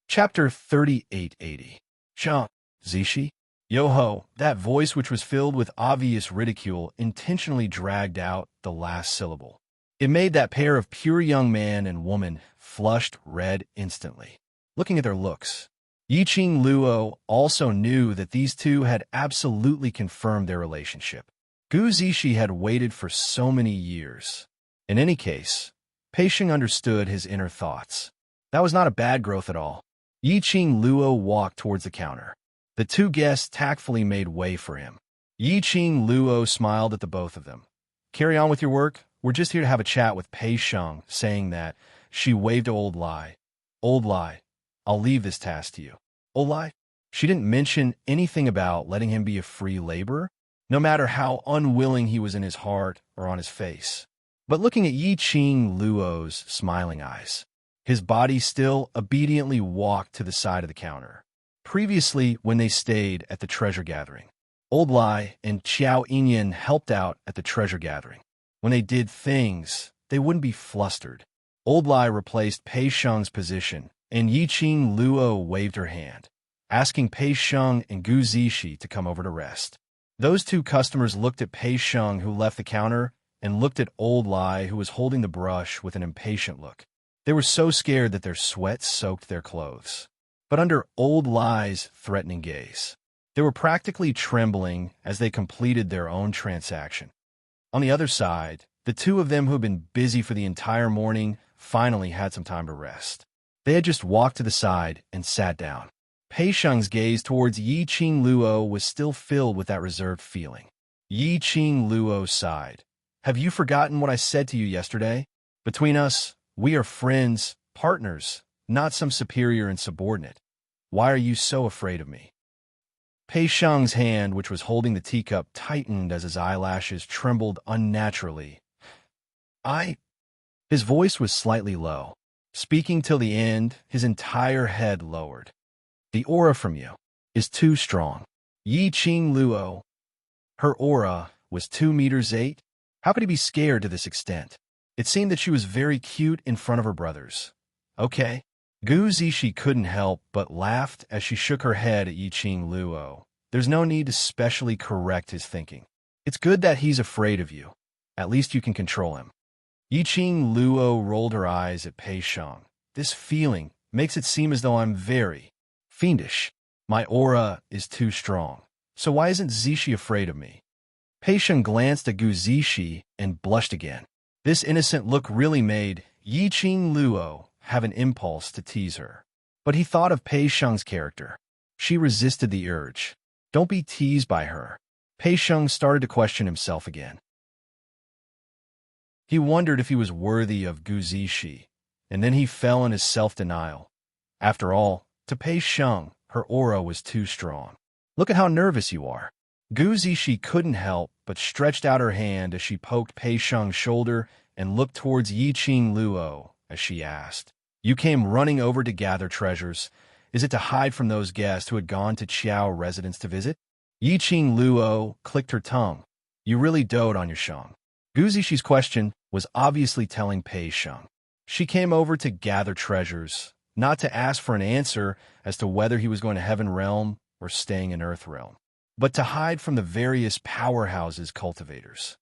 A: Chapter 3880. Sheng, Zishi? Yo-ho, that voice which was filled with obvious ridicule intentionally dragged out the last syllable. It made that pair of pure young man and woman flushed red instantly. Looking at their looks, Yiqing Luo also knew that these two had absolutely confirmed their relationship. Gu Zishi had waited for so many years. In any case, Pei Sheng understood his inner thoughts. That was not a bad growth at all. Yiqing Luo walked towards the counter. The two guests tactfully made way for him. Yiqing Luo smiled at the both of them. "Carry on with your work. We're just here to have a chat with Pei Sheng." Saying that, she waved to Old Lai. "Old Lai, I'll leave this task to you." Old Lai? She didn't mention anything about letting him be a free laborer, no matter how unwilling he was in his heart or on his face. But looking at Yiqing Luo's smiling eyes, his body still obediently walked to the side of the counter. Previously, when they stayed at the treasure gathering, Old Lai and Qiao Yinyan helped out at the treasure gathering. When they did things, they wouldn't be flustered. Old Lai replaced Pei Sheng's position, and Yiqing Luo waved her hand, asking Pei Sheng and Gu Zishi to come over to rest. Those two customers looked at Pei Sheng, who left the counter, and looked at Old Lai, who was holding the brush with an impatient look. They were so scared that their sweat soaked their clothes. But under old Lie's threatening gaze, they were practically trembling as they completed their own transaction. On the other side, the two of them who had been busy for the entire morning finally had some time to rest. They had just walked to the side and sat down. Pei Sheng's gaze towards Yi Qing Luo was still filled with that reserved feeling. Yi Qing Luo sighed. Have you forgotten what I said to you yesterday? Between us, we are friends, partners, not some superior and subordinate. Why are you so afraid of me? Pei Sheng's hand, which was holding the teacup, tightened as his eyelashes trembled unnaturally. His voice was slightly low. Speaking till the end, his entire head lowered. The aura from you is too strong. Yi Qing Luo, her aura was 2 meters 8. How could he be scared to this extent? It seemed that she was very cute in front of her brothers. Okay. Gu Zishi couldn't help but laughed as she shook her head at Yi Qing Luo. There's no need to specially correct his thinking. It's good that he's afraid of you. At least you can control him. Yi Qing Luo rolled her eyes at Pei Sheng. This feeling makes it seem as though I'm very fiendish. My aura is too strong. So why isn't Zishi afraid of me? Pei Sheng glanced at Gu Zishi and blushed again. This innocent look really made Yi Qing Luo have an impulse to tease her. But he thought of Pei Sheng's character. She resisted the urge. Don't be teased by her. Pei Sheng started to question himself again. He wondered if he was worthy of Gu Zishi, and then he fell in his self-denial. After all, to Pei Sheng, her aura was too strong. Look at how nervous you are. Gu Zishi couldn't help but stretched out her hand as she poked Pei Sheng's shoulder and looked towards Yi Qing Luo as she asked, You came running over to gather treasures. Is it to hide from those guests who had gone to Qiao residence to visit? Yi Qing Luo clicked her tongue. You really dote on your Sheng. Gu Zishi's question was obviously telling Pei Sheng. She came over to gather treasures, not to ask for an answer as to whether he was going to Heaven Realm or staying in Earth Realm, but to hide from the various powerhouses cultivators.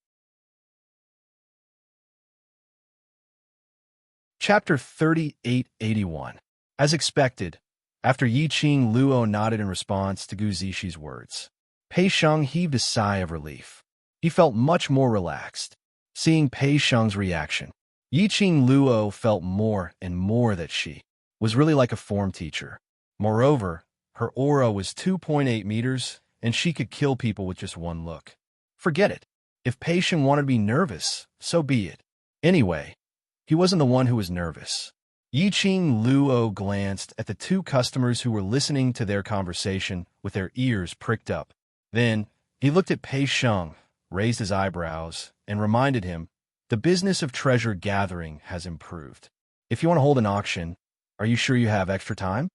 A: Chapter 3881. As expected, after Yi Qing Luo nodded in response to Gu Zishi's words, Pei Sheng heaved a sigh of relief. He felt much more relaxed. Seeing Pei Sheng's reaction, Yi Qing Luo felt more and more that she was really like a form teacher. Moreover, her aura was 2.8 meters, and she could kill people with just one look. Forget it. If Pei Sheng wanted to be nervous, so be it. Anyway, he wasn't the one who was nervous. Yi Qing Luo glanced at the two customers who were listening to their conversation with their ears pricked up. Then, he looked at Pei Sheng, raised his eyebrows, and reminded him, the business of treasure gathering has improved. If you want to hold an auction, are you sure you have extra time?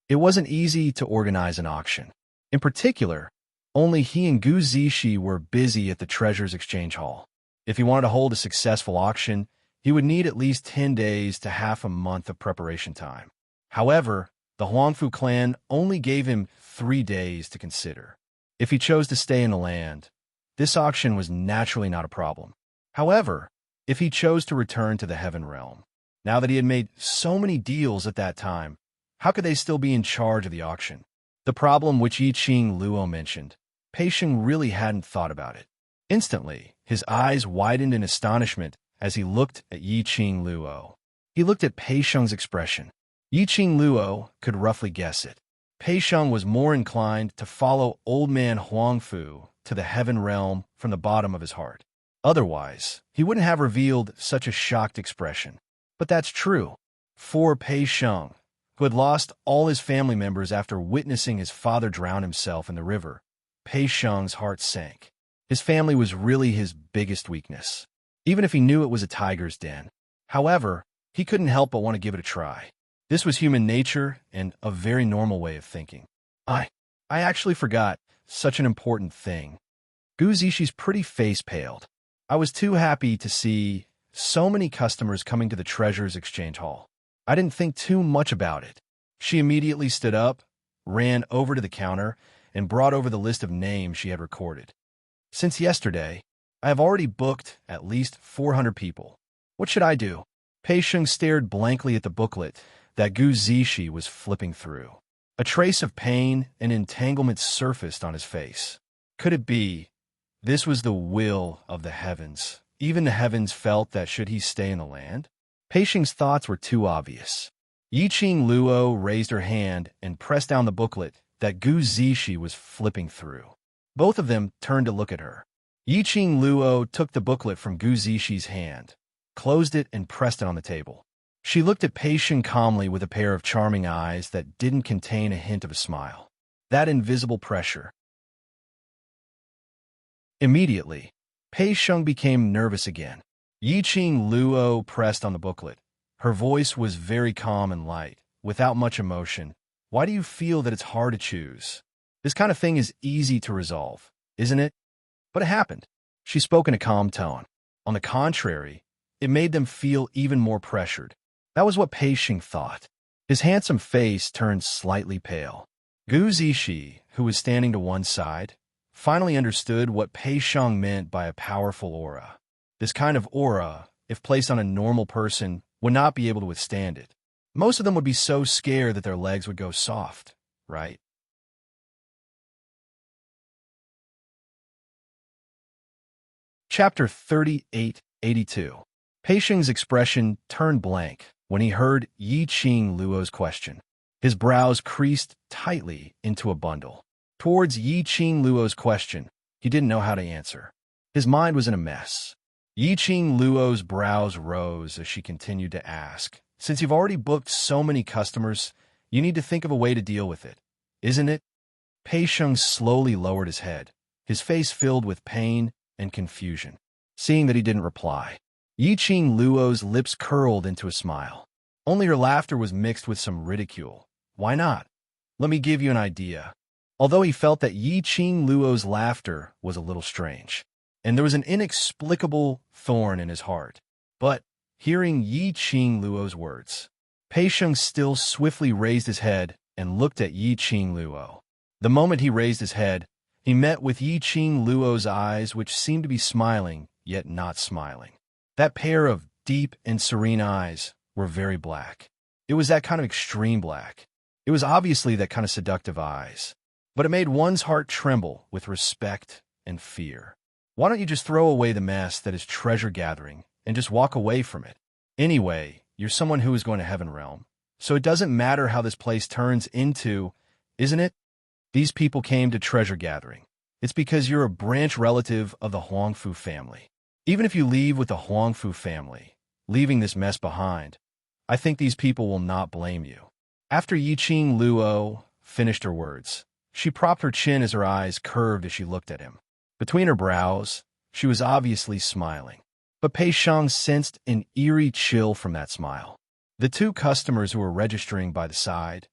A: It wasn't easy to organize an auction. In particular, only he and Gu Zishi were busy at the Treasures Exchange Hall. If he wanted to hold a successful auction, he would need at least 10 days to half a month of preparation time. However, the Huangfu clan only gave him 3 days to consider. If he chose to stay in the land, this auction was naturally not a problem. However, if he chose to return to the Heaven Realm, now that he had made so many deals at that time, how could they still be in charge of the auction? The problem which Yi Qing Luo mentioned, Pei Sheng really hadn't thought about it. Instantly, his eyes widened in astonishment as he looked at Yi Qing Luo. He looked at Pei Sheng's expression. Yi Qing Luo could roughly guess it. Pei Sheng was more inclined to follow old man Huangfu to the Heaven Realm from the bottom of his heart. Otherwise, he wouldn't have revealed such a shocked expression. But that's true. For Pei Sheng, who had lost all his family members after witnessing his father drown himself in the river, Pei Sheng's heart sank. His family was really his biggest weakness, even if he knew it was a tiger's den. However, he couldn't help but want to give it a try. This was human nature and a very normal way of thinking. I actually forgot such an important thing. Gu Zishi's pretty face paled. I was too happy to see so many customers coming to the Treasures Exchange Hall. I didn't think too much about it. She immediately stood up, ran over to the counter, and brought over the list of names she had recorded. Since yesterday, I have already booked at least 400 people. What should I do? Pei Sheng stared blankly at the booklet that Gu Zishi was flipping through. A trace of pain and entanglement surfaced on his face. Could it be? This was the will of the heavens. Even the heavens felt that should he stay in the land? Pei Sheng's thoughts were too obvious. Yiqing Luo raised her hand and pressed down the booklet that Gu Zishi was flipping through. Both of them turned to look at her. Yiqing Luo took the booklet from Gu Zishi's hand, closed it, and pressed it on the table. She looked at Pei Sheng calmly with a pair of charming eyes that didn't contain a hint of a smile. That invisible pressure. Immediately, Pei Sheng became nervous again. Yiqing Luo pressed on the booklet. Her voice was very calm and light, without much emotion. Why do you feel that it's hard to choose? This kind of thing is easy to resolve, isn't it? But it happened. She spoke in a calm tone. On the contrary, it made them feel even more pressured. That was what Pei Sheng thought. His handsome face turned slightly pale. Gu Zishi, who was standing to one side, finally understood what Pei Sheng meant by a powerful aura. This kind of aura, if placed on a normal person, would not be able to withstand it. Most of them would be so scared that their legs would go soft, right? Chapter 3882. Pei Sheng's expression turned blank when he heard Yiqing Luo's question. His brows creased tightly into a bundle. Towards Yiqing Luo's question, he didn't know how to answer. His mind was in a mess. Yiqing Luo's brows rose as she continued to ask, "Since you've already booked so many customers, you need to think of a way to deal with it, isn't it?" Pei Sheng slowly lowered his head, his face filled with pain and confusion. Seeing that he didn't reply, Yiqing Luo's lips curled into a smile. Only her laughter was mixed with some ridicule. Why not? Let me give you an idea. Although he felt that Yiqing Luo's laughter was a little strange, and there was an inexplicable thorn in his heart. But, hearing Yiqing Luo's words, Pei Sheng still swiftly raised his head and looked at Yiqing Luo. The moment he raised his head, he met with Yiqing Luo's eyes, which seemed to be smiling, yet not smiling. That pair of deep and serene eyes were very black. It was that kind of extreme black. It was obviously that kind of seductive eyes. But it made one's heart tremble with respect and fear. Why don't you just throw away the mess that is treasure gathering and just walk away from it? Anyway, you're someone who is going to Heaven Realm, so it doesn't matter how this place turns into, isn't it? These people came to treasure gathering. It's because you're a branch relative of the Huangfu family. Even if you leave with the Huangfu family, leaving this mess behind, I think these people will not blame you. After Yiqing Luo finished her words, she propped her chin as her eyes curved as she looked at him. Between her brows, she was obviously smiling. But Pei Sheng sensed an eerie chill from that smile. The two customers who were registering by the side,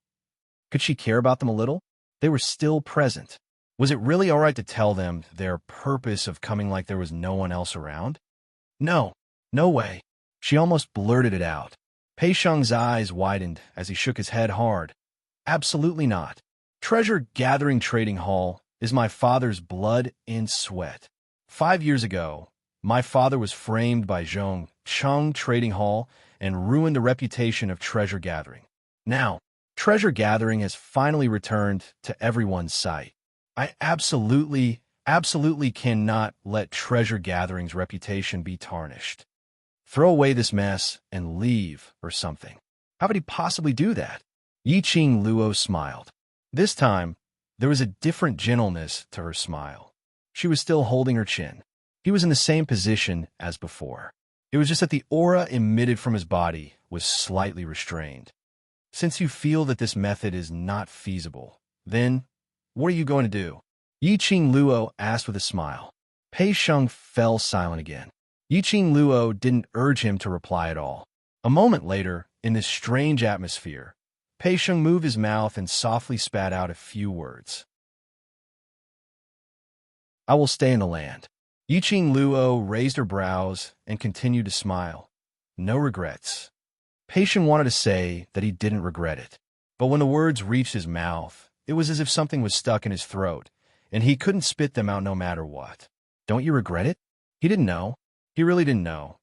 A: could she care about them a little? They were still present. Was it really all right to tell them their purpose of coming like there was no one else around? No, no way. She almost blurted it out. Pei Sheng's eyes widened as he shook his head hard. Absolutely not. Treasure Gathering Trading Hall is my father's blood and sweat. 5 years ago, my father was framed by Zhong Cheng Trading Hall and ruined the reputation of treasure gathering. Now, treasure gathering has finally returned to everyone's sight. I absolutely cannot let treasure gathering's reputation be tarnished. Throw away this mess and leave or something. How could he possibly do that? Yiqing Luo smiled. This time, there was a different gentleness to her smile. She was still holding her chin. He was in the same position as before. It was just that the aura emitted from his body was slightly restrained. Since you feel that this method is not feasible, then what are you going to do? Yiqing Luo asked with a smile. Pei Sheng fell silent again. Yiqing Luo didn't urge him to reply at all. A moment later, in this strange atmosphere, Pei Sheng moved his mouth and softly spat out a few words. I will stay in the land. Yiqing Luo raised her brows and continued to smile. No regrets. Pei Sheng wanted to say that he didn't regret it, but when the words reached his mouth, it was as if something was stuck in his throat, and he couldn't spit them out no matter what. Don't you regret it? He didn't know. He really didn't know.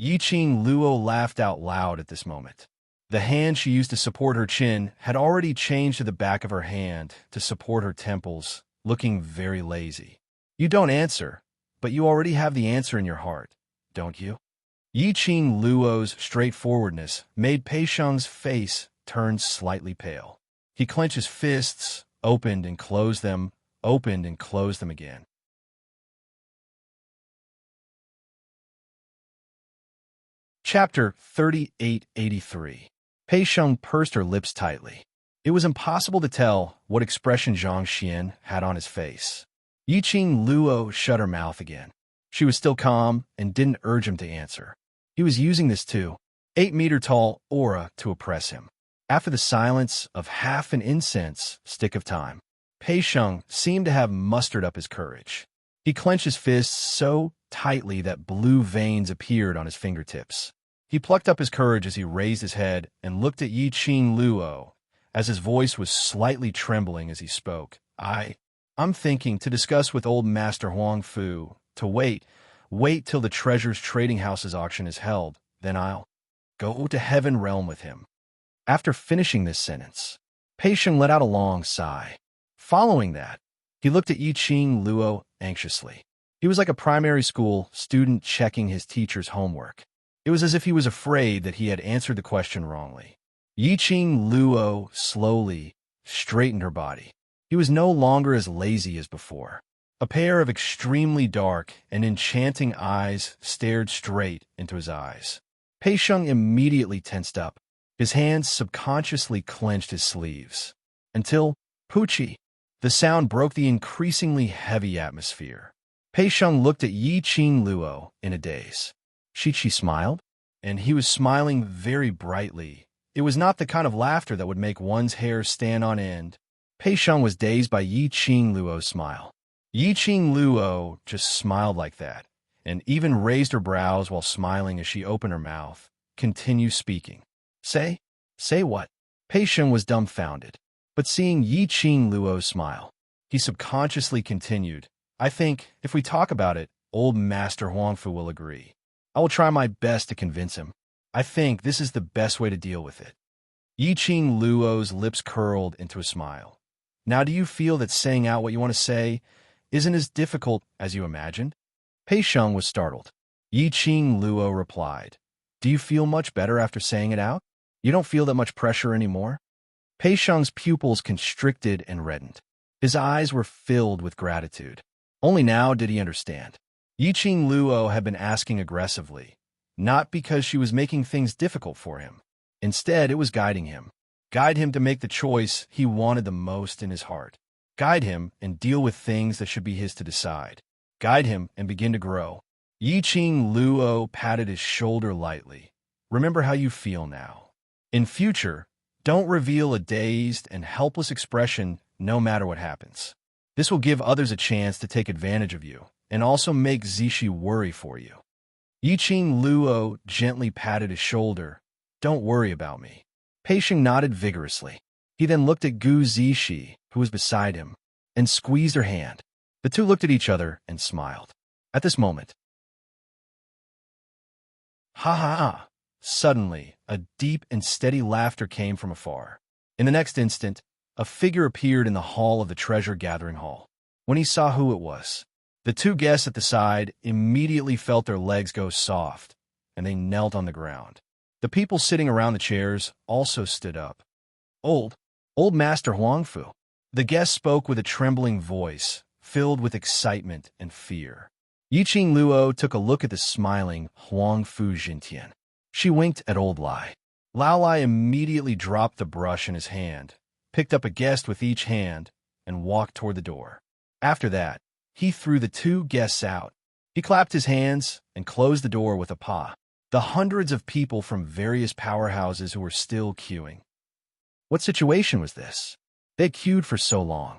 A: Yiqing Luo laughed out loud at this moment. The hand she used to support her chin had already changed to the back of her hand to support her temples, looking very lazy. You don't answer, but you already have the answer in your heart, don't you? Yiqing Luo's straightforwardness made Pei Sheng's face turn slightly pale. He clenched his fists, opened and closed them again. Chapter 3883. Pei Sheng pursed her lips tightly. It was impossible to tell what expression Zhang Xian had on his face. Yiqing Luo shut her mouth again. She was still calm and didn't urge him to answer. He was using this 8-meter-tall aura to oppress him. After the silence of half an incense stick of time, Pei Sheng seemed to have mustered up his courage. He clenched his fists so tightly that blue veins appeared on his fingertips. He plucked up his courage as he raised his head and looked at Yiqing Luo, as his voice was slightly trembling as he spoke. I'm thinking to discuss with old Master Huang Fu, to wait till the Treasures Trading House's auction is held, then I'll go to Heaven Realm with him. After finishing this sentence, Pei Sheng let out a long sigh. Following that, he looked at Yiqing Luo anxiously. He was like a primary school student checking his teacher's homework. It was as if he was afraid that he had answered the question wrongly. Yiqing Luo slowly straightened her body. He was no longer as lazy as before. A pair of extremely dark and enchanting eyes stared straight into his eyes. Pei Sheng immediately tensed up. His hands subconsciously clenched his sleeves. Until, Poochie, the sound broke the increasingly heavy atmosphere. Pei Sheng looked at Yiqing Luo in a daze. She smiled, and he was smiling very brightly. It was not the kind of laughter that would make one's hair stand on end. Pei Sheng was dazed by Yiqing Luo's smile. Yiqing Luo just smiled like that, and even raised her brows while smiling as she opened her mouth. Continue speaking. Say what? Pei Sheng was dumbfounded, but seeing Yiqing Luo smile, he subconsciously continued, I think, if we talk about it, old Master Huangfu will agree. I will try my best to convince him. I think this is the best way to deal with it. Yiqing Luo's lips curled into a smile. Now do you feel that saying out what you want to say isn't as difficult as you imagined? Pei Sheng was startled. Yiqing Luo replied, Do you feel much better after saying it out? You don't feel that much pressure anymore? Pei Sheng's pupils constricted and reddened. His eyes were filled with gratitude. Only now did he understand. Yiqing Luo had been asking aggressively, not because she was making things difficult for him. Instead, it was guiding him. Guide him to make the choice he wanted the most in his heart. Guide him and deal with things that should be his to decide. Guide him and begin to grow. Yiqing Luo patted his shoulder lightly. Remember how you feel now. In future, don't reveal a dazed and helpless expression no matter what happens. This will give others a chance to take advantage of you, and also make Zishi worry for you. Yiqing Luo gently patted his shoulder. Don't worry about me. Pei Sheng nodded vigorously. He then looked at Gu Zishi, who was beside him, and squeezed her hand. The two looked at each other and smiled. At this moment, ha ha ha! Suddenly, a deep and steady laughter came from afar. In the next instant, a figure appeared in the hall of the treasure gathering hall. When he saw who it was, the two guests at the side immediately felt their legs go soft, and they knelt on the ground. The people sitting around the chairs also stood up. Old Master Huangfu. The guest spoke with a trembling voice, filled with excitement and fear. Yiqing Luo took a look at the smiling Huangfu Jintian. She winked at Old Lai. Lao Lai immediately dropped the brush in his hand, picked up a guest with each hand, and walked toward the door. After that, he threw the two guests out. He clapped his hands and closed the door with a paw. The hundreds of people from various powerhouses who were still queuing. What situation was this? They had queued for so long.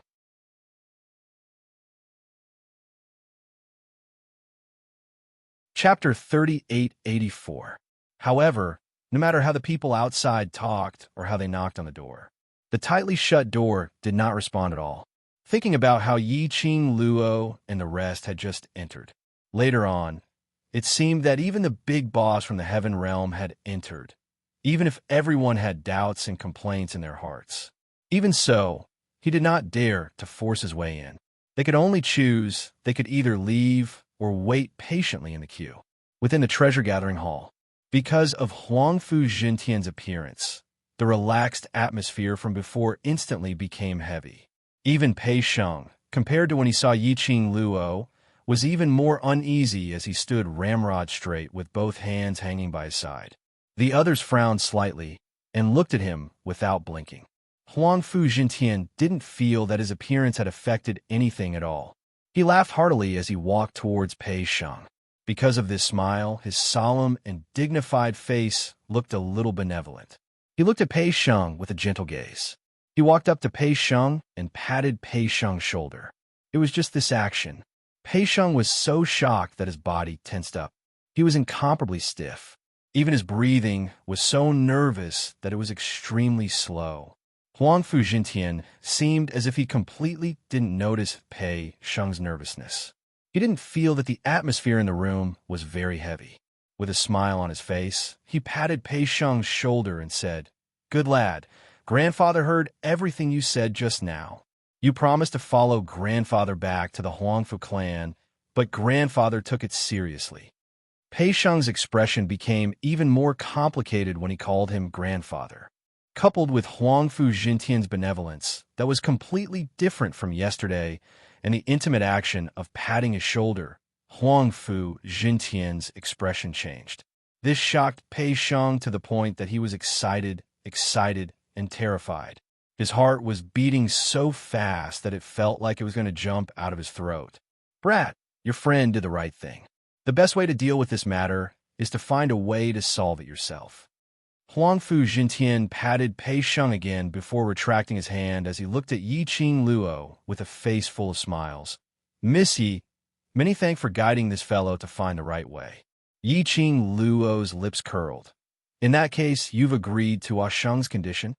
A: Chapter 3884. However, no matter how the people outside talked or how they knocked on the door, the tightly shut door did not respond at all. Thinking about how Yiqing Luo and the rest had just entered. Later on, It seemed that even the big boss from the heaven realm had entered, even if everyone had doubts and complaints in their hearts. Even so, he did not dare to force his way in. They could only choose. They could either leave or wait patiently in the queue within the treasure-gathering hall. Because of Huangfu Jintian's appearance, the relaxed atmosphere from before instantly became heavy. Even Pei Sheng, compared to when he saw Yiqing Luo, was even more uneasy as he stood ramrod straight with both hands hanging by his side. The others frowned slightly and looked at him without blinking. Huangfu Jintian didn't feel that his appearance had affected anything at all. He laughed heartily as he walked towards Pei Sheng. Because of this smile, his solemn and dignified face looked a little benevolent. He looked at Pei Sheng with a gentle gaze. He walked up to Pei Sheng and patted Pei Sheng's shoulder. It was just this action. Pei Sheng was so shocked that his body tensed up. He was incomparably stiff. Even his breathing was so nervous that it was extremely slow. Huangfu Jintian seemed as if he completely didn't notice Pei Sheng's nervousness. He didn't feel that the atmosphere in the room was very heavy. With a smile on his face, he patted Pei Sheng's shoulder and said, "Good lad, Grandfather heard everything you said just now. You promised to follow Grandfather back to the Huangfu clan, but Grandfather took it seriously." Pei Sheng's expression became even more complicated when he called him Grandfather. Coupled with Huangfu Jintian's benevolence that was completely different from yesterday, and the intimate action of patting his shoulder, Huangfu Jintian's expression changed. This shocked Pei Sheng to the point that he was excited, and terrified. His heart was beating so fast that it felt like it was going to jump out of his throat. "Brat, your friend did the right thing. The best way to deal with this matter is to find a way to solve it yourself." Huangfu Jintian patted Pei Sheng again before retracting his hand as he looked at Yiqing Luo with a face full of smiles. "Miss Yi, many thanks for guiding this fellow to find the right way." Yiqing Luo's lips curled. "In that case, you've agreed to Ah Sheng's condition?"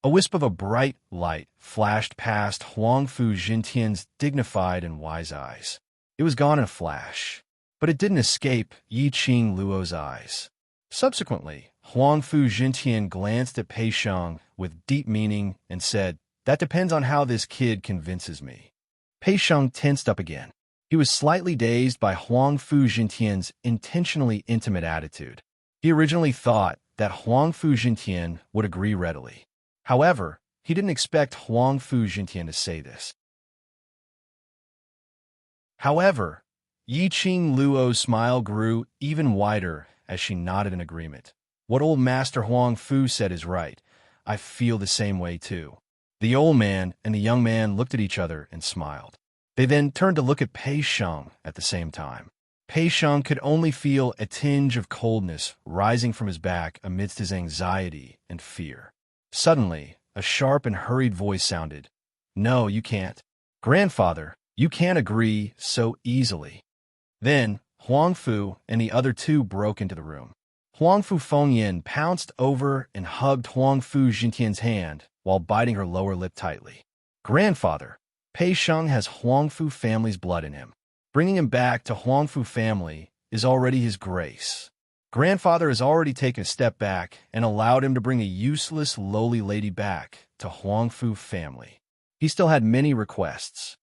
A: A wisp of a bright light flashed past Huangfu Jintian's dignified and wise eyes. It was gone in a flash, but it didn't escape Yiqing Luo's eyes. Subsequently, Huangfu Jintian glanced at Pei Sheng with deep meaning and said, "That depends on how this kid convinces me." Pei Sheng tensed up again. He was slightly dazed by Huangfu Jintian's intentionally intimate attitude. He originally thought that Huangfu Jintian would agree readily. However, he didn't expect Huangfu Jintian to say this. However, Yiqing Luo's smile grew even wider as she nodded in agreement. "What old Master Huangfu said is right. I feel the same way too." The old man and the young man looked at each other and smiled. They then turned to look at Pei Sheng at the same time. Pei Sheng could only feel a tinge of coldness rising from his back amidst his anxiety and fear. Suddenly, a sharp and hurried voice sounded. "No, you can't. Grandfather, you can't agree so easily." Then, Huangfu and the other two broke into the room. Huangfu Fengyan pounced over and hugged Huangfu Jintian's hand while biting her lower lip tightly. "Grandfather, Pei Sheng has Huangfu family's blood in him. Bringing him back to Huangfu family is already his grace. Grandfather has already taken a step back and allowed him to bring a useless, lowly lady back to Huangfu family. He still had many requests."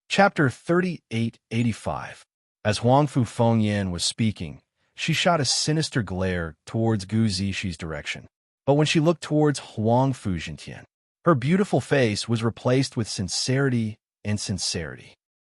A: Chapter 3885. As Huangfu Fengyan was speaking, she shot a sinister glare towards Gu Zixu's direction. But when she looked towards Huangfu Jintian, her beautiful face was replaced with sincerity,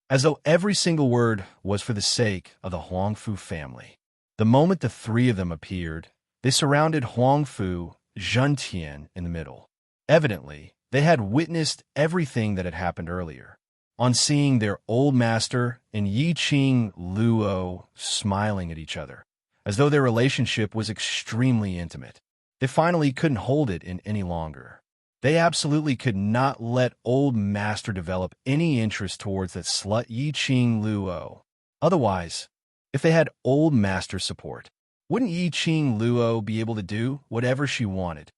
A: as though every single word was for the sake of the Huangfu family. The moment the three of them appeared, they surrounded Huangfu Jintian in the middle. Evidently, they had witnessed everything that had happened earlier. On seeing their old master and Yiqing Luo smiling at each other, as though their relationship was extremely intimate, they finally couldn't hold it in any longer. They absolutely could not let old master develop any interest towards that slut Yiqing Luo. Otherwise, if they had old master's support, wouldn't Yiqing Luo be able to do whatever she wanted?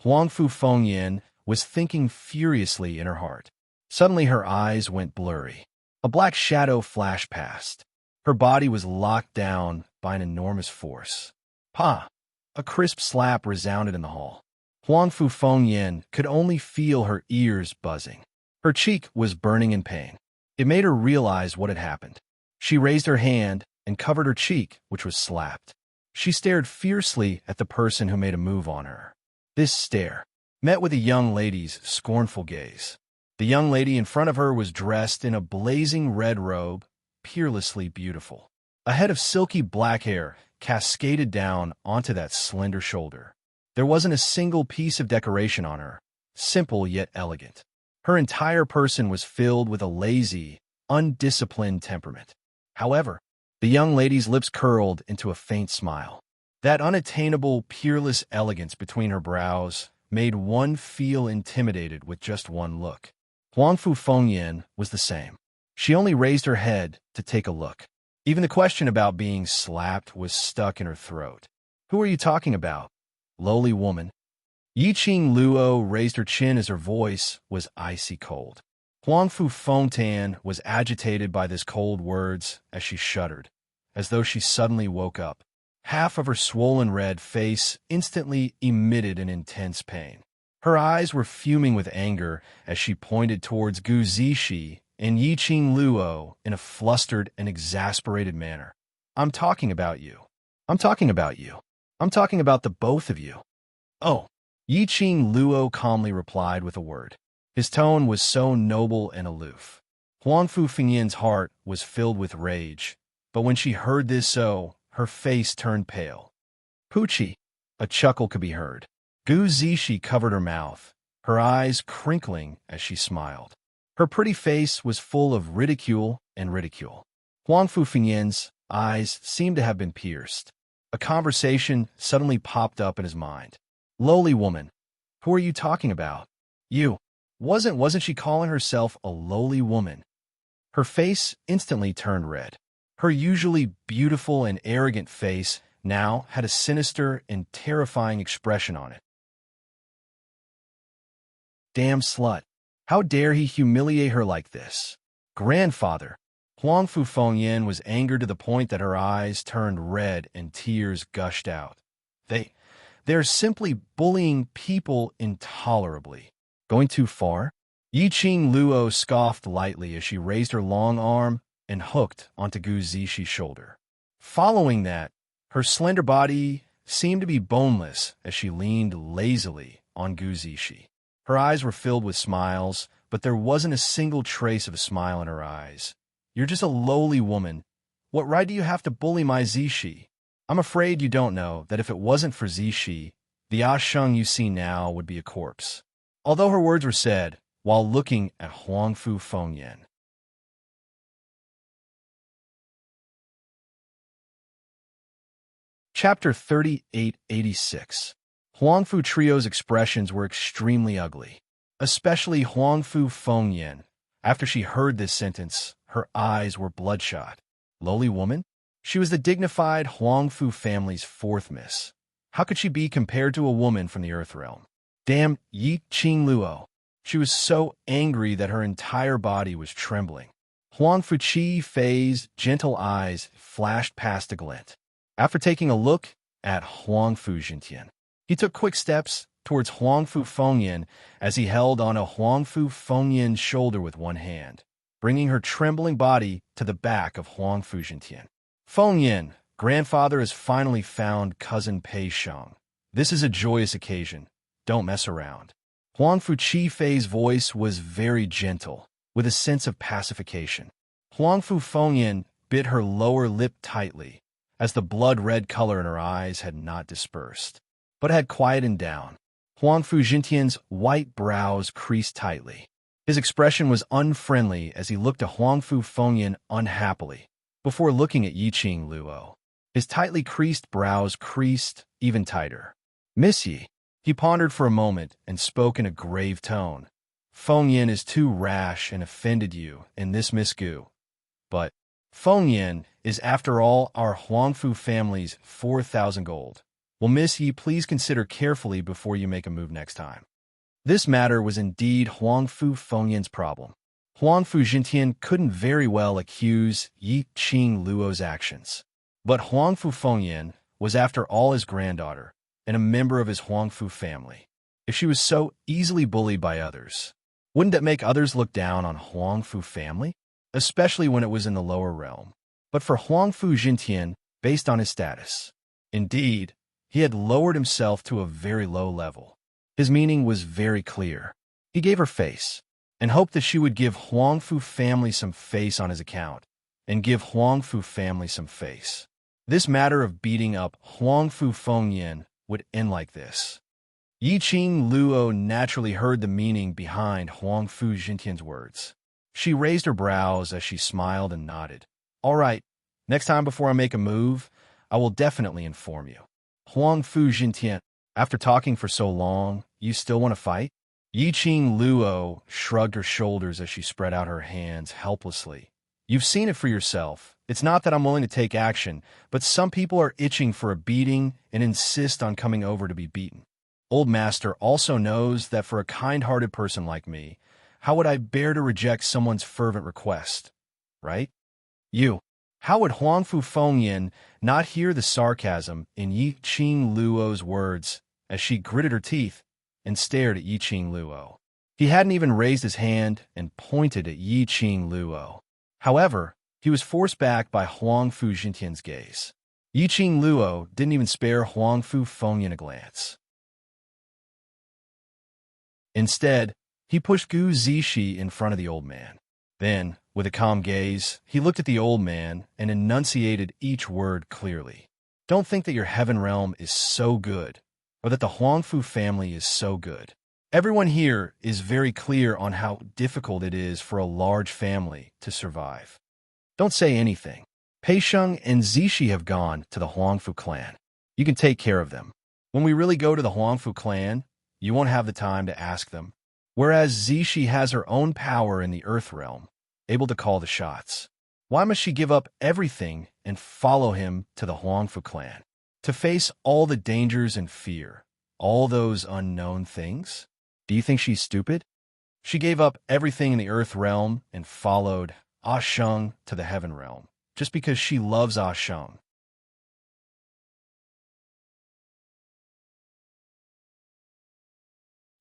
A: Huangfu Fengyan was thinking furiously in her heart. Suddenly her eyes went blurry. A black shadow flashed past. Her body was locked down by an enormous force. Pa! A crisp slap resounded in the hall. Huangfu Fengyan could only feel her ears buzzing. Her cheek was burning in pain. It made her realize what had happened. She raised her hand and covered her cheek, which was slapped. She stared fiercely at the person who made a move on her. This stare met with the young lady's scornful gaze. The young lady in front of her was dressed in a blazing red robe, peerlessly beautiful. A head of silky black hair cascaded down onto that slender shoulder. There wasn't a single piece of decoration on her, simple yet elegant. Her entire person was filled with a lazy, undisciplined temperament. However, the young lady's lips curled into a faint smile. That unattainable, peerless elegance between her brows made one feel intimidated with just one look. Huangfu Fengyan was the same. She only raised her head to take a look. Even the question about being slapped was stuck in her throat. Who are you talking about? Lowly woman. Yiqing Luo raised her chin as her voice was icy cold. Huangfu Fengtan was agitated by this cold words as she shuddered, as though she suddenly woke up. Half of her swollen red face instantly emitted an intense pain. Her eyes were fuming with anger as she pointed towards Gu Zishi and Yiqing Luo in a flustered and exasperated manner. I'm talking about you. I'm talking about you. I'm talking about the both of you. Oh, Yiqing Luo calmly replied with a word. His tone was so noble and aloof. Huangfu Fengyan's heart was filled with rage, but when she heard this her face turned pale. Poochie! A chuckle could be heard. Gu Zishi covered her mouth, her eyes crinkling as she smiled. Her pretty face was full of ridicule and ridicule. Huangfu Fengyan's eyes seemed to have been pierced. A conversation suddenly popped up in his mind. Lowly woman, who are you talking about? You. Wasn't she calling herself a lowly woman? Her face instantly turned red. Her usually beautiful and arrogant face now had a sinister and terrifying expression on it. Damn slut. How dare he humiliate her like this? Grandfather. Huangfu Fengyan was angered to the point that her eyes turned red and tears gushed out. They're simply bullying people intolerably. Going too far? Yiqing Luo scoffed lightly as she raised her long arm and hooked onto Gu Zishi's shoulder. Following that, her slender body seemed to be boneless as she leaned lazily on Gu Zishi. Her eyes were filled with smiles, but there wasn't a single trace of a smile in her eyes. You're just a lowly woman. What right do you have to bully my Zishi? I'm afraid you don't know that if it wasn't for Zishi, the Asheng you see now would be a corpse. Although her words were said while looking at Huangfu Fengyan. Chapter 3886. Huangfu Trio's expressions were extremely ugly, especially Huangfu Fengyan. After she heard this sentence, her eyes were bloodshot. Lowly woman? She was the dignified Huangfu family's fourth miss. How could she be compared to a woman from the Earth Realm? Damn Yiqing Luo. She was so angry that her entire body was trembling. Huangfu Chi Fei's gentle eyes flashed past a glint. After taking a look at Huangfu Jintian, he took quick steps towards Huangfu Fengyan as he held on a Huangfu Fengyan's shoulder with one hand, bringing her trembling body to the back of Huangfu Jintian. Fengyan, grandfather has finally found cousin Pei Sheng. This is a joyous occasion. Don't mess around. Huangfu Chi Fei's voice was very gentle, with a sense of pacification. Huangfu Fengyan bit her lower lip tightly, as the blood-red color in her eyes had not dispersed, but had quietened down. Huangfu Jintian's white brows creased tightly. His expression was unfriendly as he looked at Huangfu Fengyan unhappily, before looking at Yiqing Luo. His tightly creased brows creased even tighter. Miss Yi. He pondered for a moment and spoke in a grave tone. Fengyan is too rash and offended you in this Miss Gu. But Fengyan is, after all, our Huangfu family's 4,000 gold. Will Miss Yi please consider carefully before you make a move next time? This matter was indeed Huangfu Fengyan's problem. Huangfu Jintian couldn't very well accuse Yi Qing Luo's actions. But Huangfu Fengyan was after all his granddaughter and a member of his Huangfu family. If she was so easily bullied by others, wouldn't that make others look down on Huangfu family? Especially when it was in the lower realm. But for Huangfu Jintian, based on his status, indeed, he had lowered himself to a very low level. His meaning was very clear. He gave her face, and hoped that she would give Huangfu family some face on his account, and give Huangfu family some face. This matter of beating up Huangfu Fengyan would end like this. Yi Qing Luo naturally heard the meaning behind Huangfu Jintian's words. She raised her brows as she smiled and nodded. All right, next time before I make a move, I will definitely inform you. Huangfu Jintian, after talking for so long, you still want to fight? Yi Qing Luo shrugged her shoulders as she spread out her hands helplessly. You've seen it for yourself. It's not that I'm willing to take action, but some people are itching for a beating and insist on coming over to be beaten. Old Master also knows that for a kind-hearted person like me, how would I bear to reject someone's fervent request, right? How would Huangfu Fengyan not hear the sarcasm in Yi Qing Luo's words as she gritted her teeth and stared at Yi Qing Luo? He hadn't even raised his hand and pointed at Yi Qing Luo. However, he was forced back by Huangfu Jintian's gaze. Yi Qing Luo didn't even spare Huangfu Fengyan a glance. Instead, he pushed Gu Zishi in front of the old man. Then, with a calm gaze, he looked at the old man and enunciated each word clearly. Don't think that your heaven realm is so good, or that the Huangfu family is so good. Everyone here is very clear on how difficult it is for a large family to survive. Don't say anything. Pei Sheng and Zishi have gone to the Huangfu clan. You can take care of them. When we really go to the Huangfu clan, you won't have the time to ask them. Whereas Zishi has her own power in the Earth realm, able to call the shots. Why must she give up everything and follow him to the Huangfu clan? To face all the dangers and fear, all those unknown things? Do you think she's stupid? She gave up everything in the Earth realm and followed Ah Sheng to the Heaven realm, just because she loves Ah Sheng.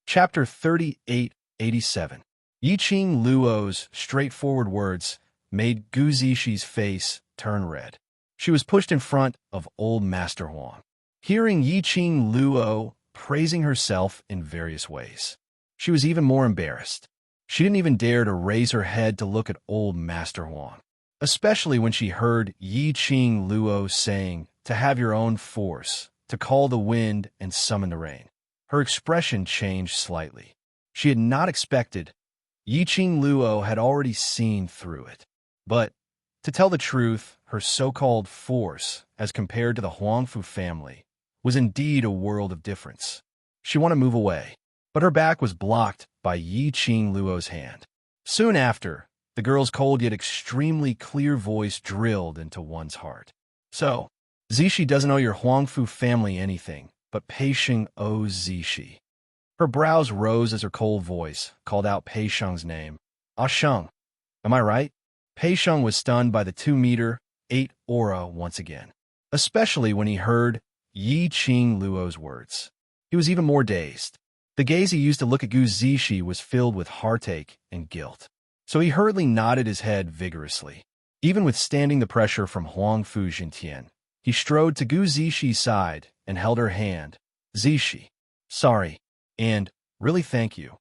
A: Chapter 3887. Yi Qing Luo's straightforward words made Gu Zishi's face turn red. She was pushed in front of old Master Huang. Hearing Yi Qing Luo praising herself in various ways, she was even more embarrassed. She didn't even dare to raise her head to look at old Master Huang, especially when she heard Yi Qing Luo saying to have your own force, to call the wind and summon the rain. Her expression changed slightly. She had not expected. Yi Qing Luo had already seen through it. But, to tell the truth, her so-called force, as compared to the Huangfu family, was indeed a world of difference. She wanted to move away, but her back was blocked by Yi Qing Luo's hand. Soon after, the girl's cold yet extremely clear voice drilled into one's heart. So, Zishi doesn't owe your Huangfu family anything, but Pei Sheng owes Zishi. Her brows rose as her cold voice called out Pei Sheng's name. Ah Sheng, am I right? Pei Sheng was stunned by the 2-meter-8 aura once again, especially when he heard Yi Qing Luo's words. He was even more dazed. The gaze he used to look at Gu Zishi was filled with heartache and guilt. So he hurriedly nodded his head vigorously. Even withstanding the pressure from Huangfu Jintian, he strode to Gu Zishi's side and held her hand. Zishi, sorry, and really thank you.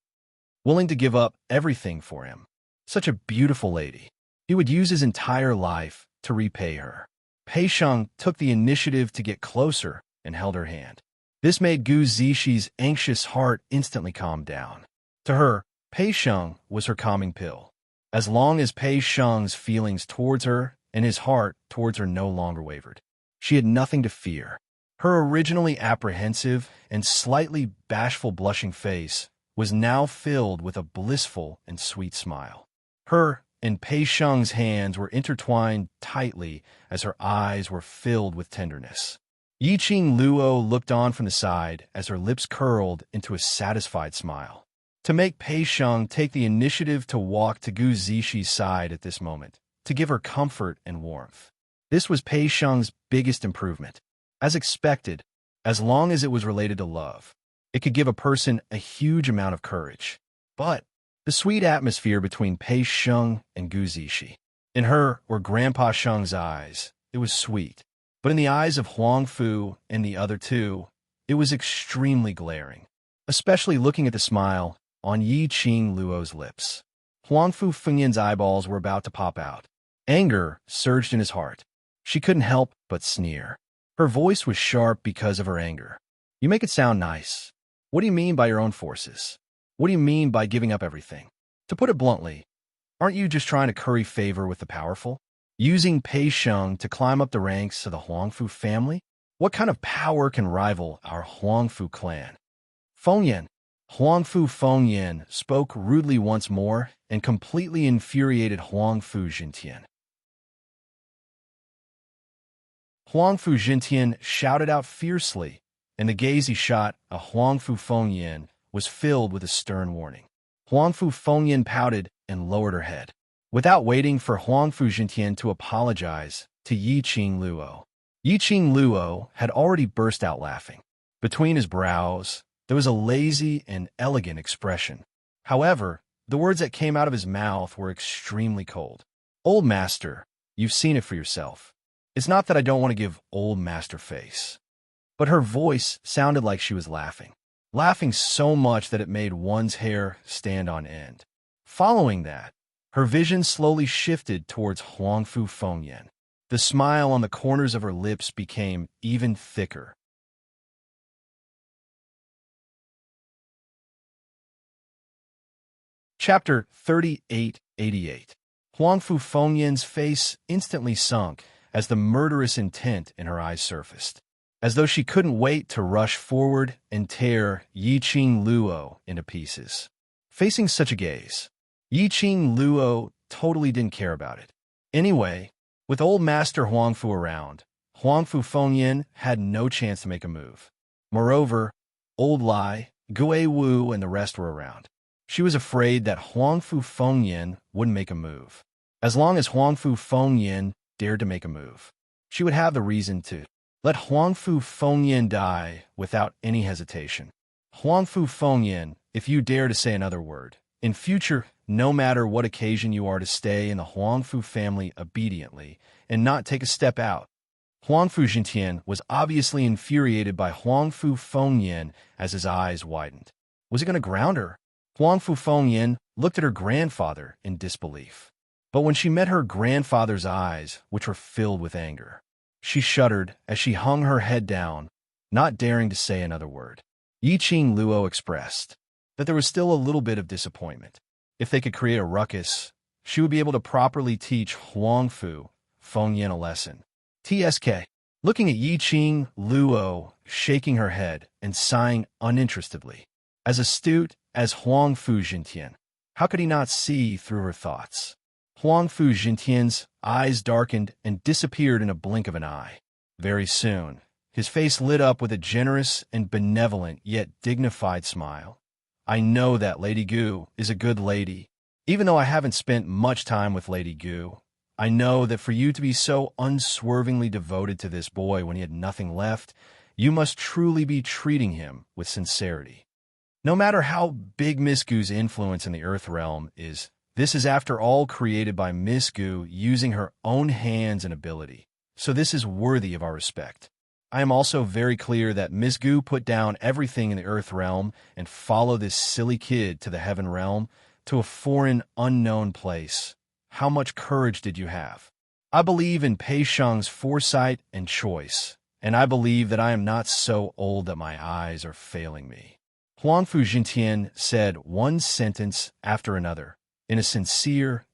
A: Willing to give up everything for him. Such a beautiful lady. He would use his entire life to repay her. Pei Sheng took the initiative to get closer and held her hand. This made Gu Zishi's anxious heart instantly calm down. To her, Pei Sheng was her calming pill. As long as Pei Sheng's feelings towards her and his heart towards her no longer wavered, she had nothing to fear. Her originally apprehensive and slightly bashful blushing face was now filled with a blissful and sweet smile. Her and Pei Sheng's hands were intertwined tightly as her eyes were filled with tenderness. Yi Qing Luo looked on from the side as her lips curled into a satisfied smile. to make Pei Sheng take the initiative to walk to Gu Zixi's side at this moment, to give her comfort and warmth. This was Pei Sheng's biggest improvement. As expected, as long as it was related to love, it could give a person a huge amount of courage. But the sweet atmosphere between Pei Sheng and Gu Zixi, in her or Grandpa Sheng's eyes, it was sweet. But in the eyes of Huang Fu and the other two, it was extremely glaring, especially looking at the smile on Yi Qing Luo's lips. Huang Fu Fengyan's eyeballs were about to pop out. Anger surged in his heart. She couldn't help but sneer. Her voice was sharp because of her anger. You make it sound nice. What do you mean by your own forces? What do you mean by giving up everything? To put it bluntly, aren't you just trying to curry favor with the powerful? Using Pei Sheng to climb up the ranks of the Huangfu family? What kind of power can rival our Huangfu clan? Fengyan. Huangfu Fengyan spoke rudely once more and completely infuriated Huangfu Jintian. Huangfu Jintian shouted out fiercely, and the gaze he shot at Huangfu Fengyan was filled with a stern warning. Huangfu Fengyan pouted and lowered her head. Without waiting for Huangfu Jintian to apologize to Yi Qing Luo, Yi Qing Luo had already burst out laughing. Between his brows, there was a lazy and elegant expression. However, the words that came out of his mouth were extremely cold. Old master, you've seen it for yourself. It's not that I don't want to give old master face. But her voice sounded like she was laughing. Laughing so much that it made one's hair stand on end. Following that, her vision slowly shifted towards Huangfu Fengyan. The smile on the corners of her lips became even thicker. Chapter 3888. Huangfu Fengyan's face instantly sunk as the murderous intent in her eyes surfaced, as though she couldn't wait to rush forward and tear Yi Qing Luo into pieces. Facing such a gaze, Yi Qing Luo totally didn't care about it. Anyway, with old master Huangfu around, Huangfu Fengyan had no chance to make a move. Moreover, old Lai, Gue Wu, and the rest were around. She was afraid that Huangfu Fengyan wouldn't make a move. As long as Huangfu Fengyan dared to make a move, she would have the reason to. Let Huangfu Fengyan die without any hesitation. Huangfu Fengyan, if you dare to say another word, in future, no matter what occasion you are to stay in the Huangfu family obediently and not take a step out. Huangfu Jintian was obviously infuriated by Huangfu Fengyan as his eyes widened. Was he going to ground her? Huangfu Fengyan looked at her grandfather in disbelief. But when she met her grandfather's eyes, which were filled with anger, she shuddered as she hung her head down, not daring to say another word. Yi Qing Luo expressed that there was still a little bit of disappointment. If they could create a ruckus, she would be able to properly teach Huangfu Fengyan a lesson. TSK. Looking at Yi Qing Luo, shaking her head and sighing uninterestedly. As astute as Huangfu Jintian, how could he not see through her thoughts? Huangfu Jintian's eyes darkened and disappeared in a blink of an eye. Very soon, his face lit up with a generous and benevolent yet dignified smile. I know that Lady Gu is a good lady. Even though I haven't spent much time with Lady Gu, I know that for you to be so unswervingly devoted to this boy when he had nothing left, you must truly be treating him with sincerity. No matter how big Miss Gu's influence in the Earth Realm is, this is after all created by Miss Gu using her own hands and ability, so this is worthy of our respect. I am also very clear that Miss Gu put down everything in the Earth Realm and followed this silly kid to the Heaven Realm, to a foreign, unknown place. How much courage did you have? I believe in Pei Sheng's foresight and choice, and I believe that I am not so old that my eyes are failing me. Huangfu Jintian said one sentence after another, in a sincere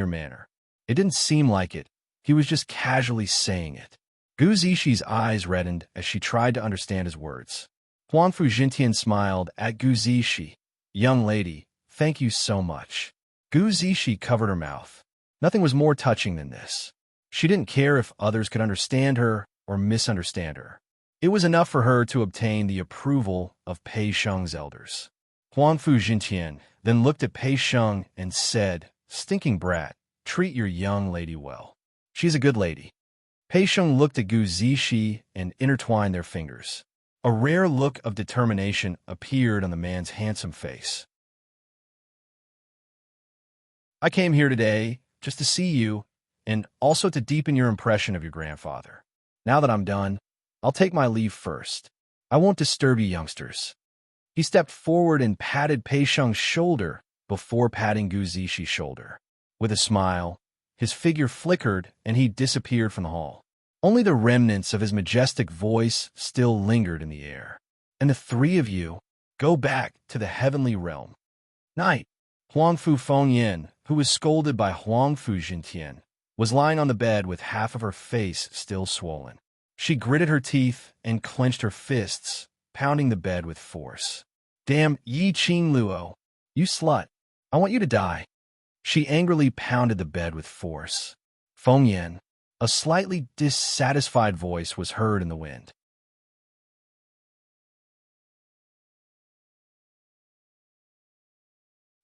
A: manner. It didn't seem like it. He was just casually saying it. Gu Zixi's eyes reddened as she tried to understand his words. Huangfu Jintian smiled at Gu Zixi. Young lady, thank you so much. Gu Zixi covered her mouth. Nothing was more touching than this. She didn't care if others could understand her or misunderstand her. It was enough for her to obtain the approval of Pei Sheng's elders. Huangfu Jintian then looked at Pei Sheng and said, "Stinking brat, treat your young lady well. She's a good lady." Pei Sheng looked at Gu Zishi and intertwined their fingers. A rare look of determination appeared on the man's handsome face. "I came here today just to see you and also to deepen your impression of your grandfather. Now that I'm done, I'll take my leave first. I won't disturb you youngsters." He stepped forward and patted Pei Sheng's shoulder before patting Gu Zishi's shoulder. With a smile, his figure flickered and he disappeared from the hall. Only the remnants of his majestic voice still lingered in the air. "And the three of you go back to the heavenly realm. Night." Huangfu Fengyan, who was scolded by Huangfu Jintian, was lying on the bed with half of her face still swollen. She gritted her teeth and clenched her fists, pounding the bed with force. "Damn Yi Qing Luo, you slut. I want you to die." She angrily pounded the bed with force. "Fengyan," a slightly dissatisfied voice was heard in the wind.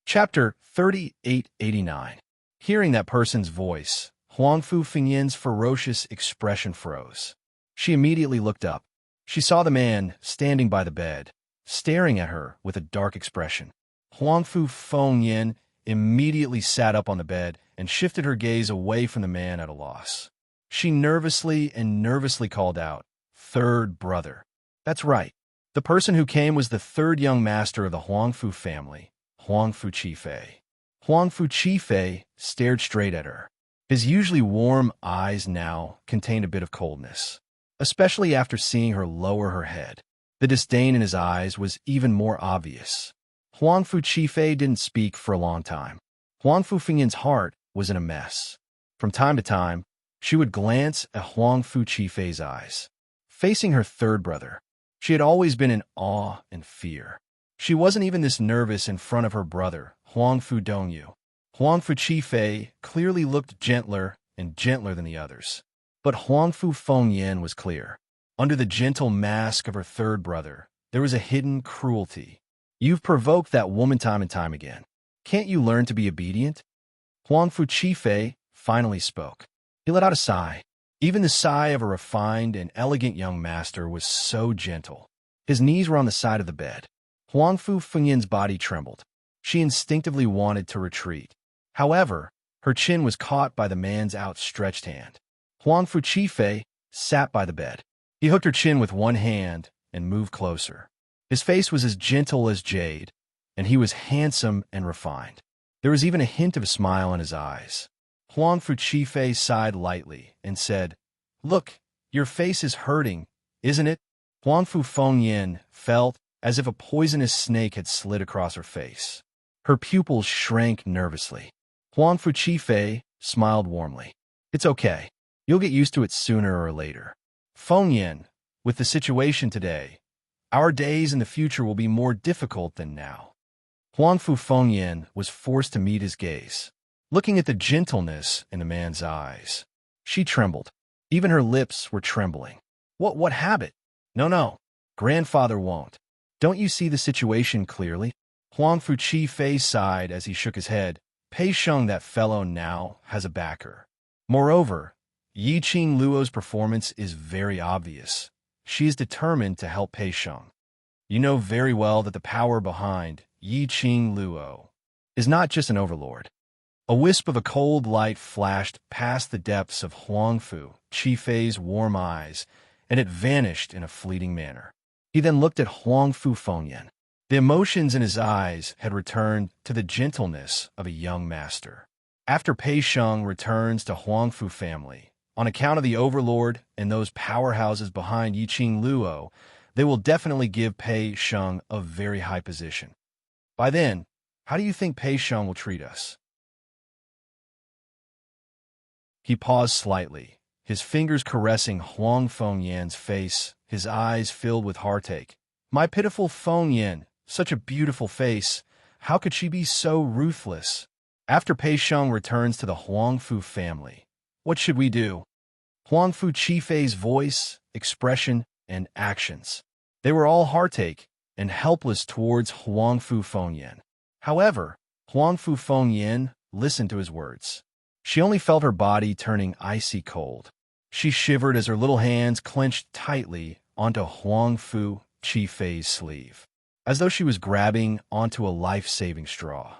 A: Chapter 3889. Hearing that person's voice, Huangfu Fengyan's ferocious expression froze. She immediately looked up. She saw the man standing by the bed, staring at her with a dark expression. Huangfu Fengyan immediately sat up on the bed and shifted her gaze away from the man at a loss. She nervously called out, "Third brother." That's right. The person who came was the third young master of the Huangfu family, Huangfu Qifei. Huangfu Qifei stared straight at her. His usually warm eyes now contained a bit of coldness, especially after seeing her lower her head. The disdain in his eyes was even more obvious. Huangfu Qifei didn't speak for a long time. Huangfu Fengyan's heart was in a mess. From time to time, she would glance at Huangfu Qifei's eyes. Facing her third brother, she had always been in awe and fear. She wasn't even this nervous in front of her brother, Huangfu Dongyu. Huangfu Qifei clearly looked gentler and gentler than the others. But Huangfu Fengyan was clear. Under the gentle mask of her third brother, there was a hidden cruelty. "You've provoked that woman time and time again. Can't you learn to be obedient?" Huangfu Qifei finally spoke. He let out a sigh. Even the sigh of a refined and elegant young master was so gentle. His knees were on the side of the bed. Huangfu Fengyan's body trembled. She instinctively wanted to retreat. However, her chin was caught by the man's outstretched hand. Huangfu Qifei sat by the bed. He hooked her chin with one hand and moved closer. His face was as gentle as jade, and he was handsome and refined. There was even a hint of a smile in his eyes. Huangfu Qifei sighed lightly and said, "Look, your face is hurting, isn't it?" Huangfu Fengyan felt as if a poisonous snake had slid across her face. Her pupils shrank nervously. Huangfu Qifei smiled warmly. "It's okay. You'll get used to it sooner or later. Fengyan, with the situation today, our days in the future will be more difficult than now." Huangfu Fengyan was forced to meet his gaze. Looking at the gentleness in the man's eyes, she trembled. Even her lips were trembling. What habit? No, grandfather won't. Don't you see the situation clearly?" Huangfu Qifei sighed as he shook his head. "Pei Sheng, that fellow, now has a backer. Moreover, Yi Qing Luo's performance is very obvious. She is determined to help Pei Sheng. You know very well that the power behind Yi Qing Luo is not just an overlord." A wisp of a cold light flashed past the depths of Huangfu Qifei's warm eyes, and it vanished in a fleeting manner. He then looked at Huangfu Fengyan. The emotions in his eyes had returned to the gentleness of a young master. After Pei Sheng returns to Huangfu family, on account of the overlord and those powerhouses behind Yi Qing Luo, they will definitely give Pei Sheng a very high position. By then, how do you think Pei Sheng will treat us? He paused slightly, his fingers caressing Huang Fengyan's face, his eyes filled with heartache. "My pitiful Fengyan, such a beautiful face. How could she be so ruthless?" After Pei Sheng returns to the Huangfu family, what should we do? Huangfu Qifei's voice, expression, and actions, they were all heartache, and helpless towards Huangfu Fengyan. However, Huangfu Fengyan listened to his words. She only felt her body turning icy cold. She shivered as her little hands clenched tightly onto Huangfu Qifei's sleeve, as though she was grabbing onto a life-saving straw.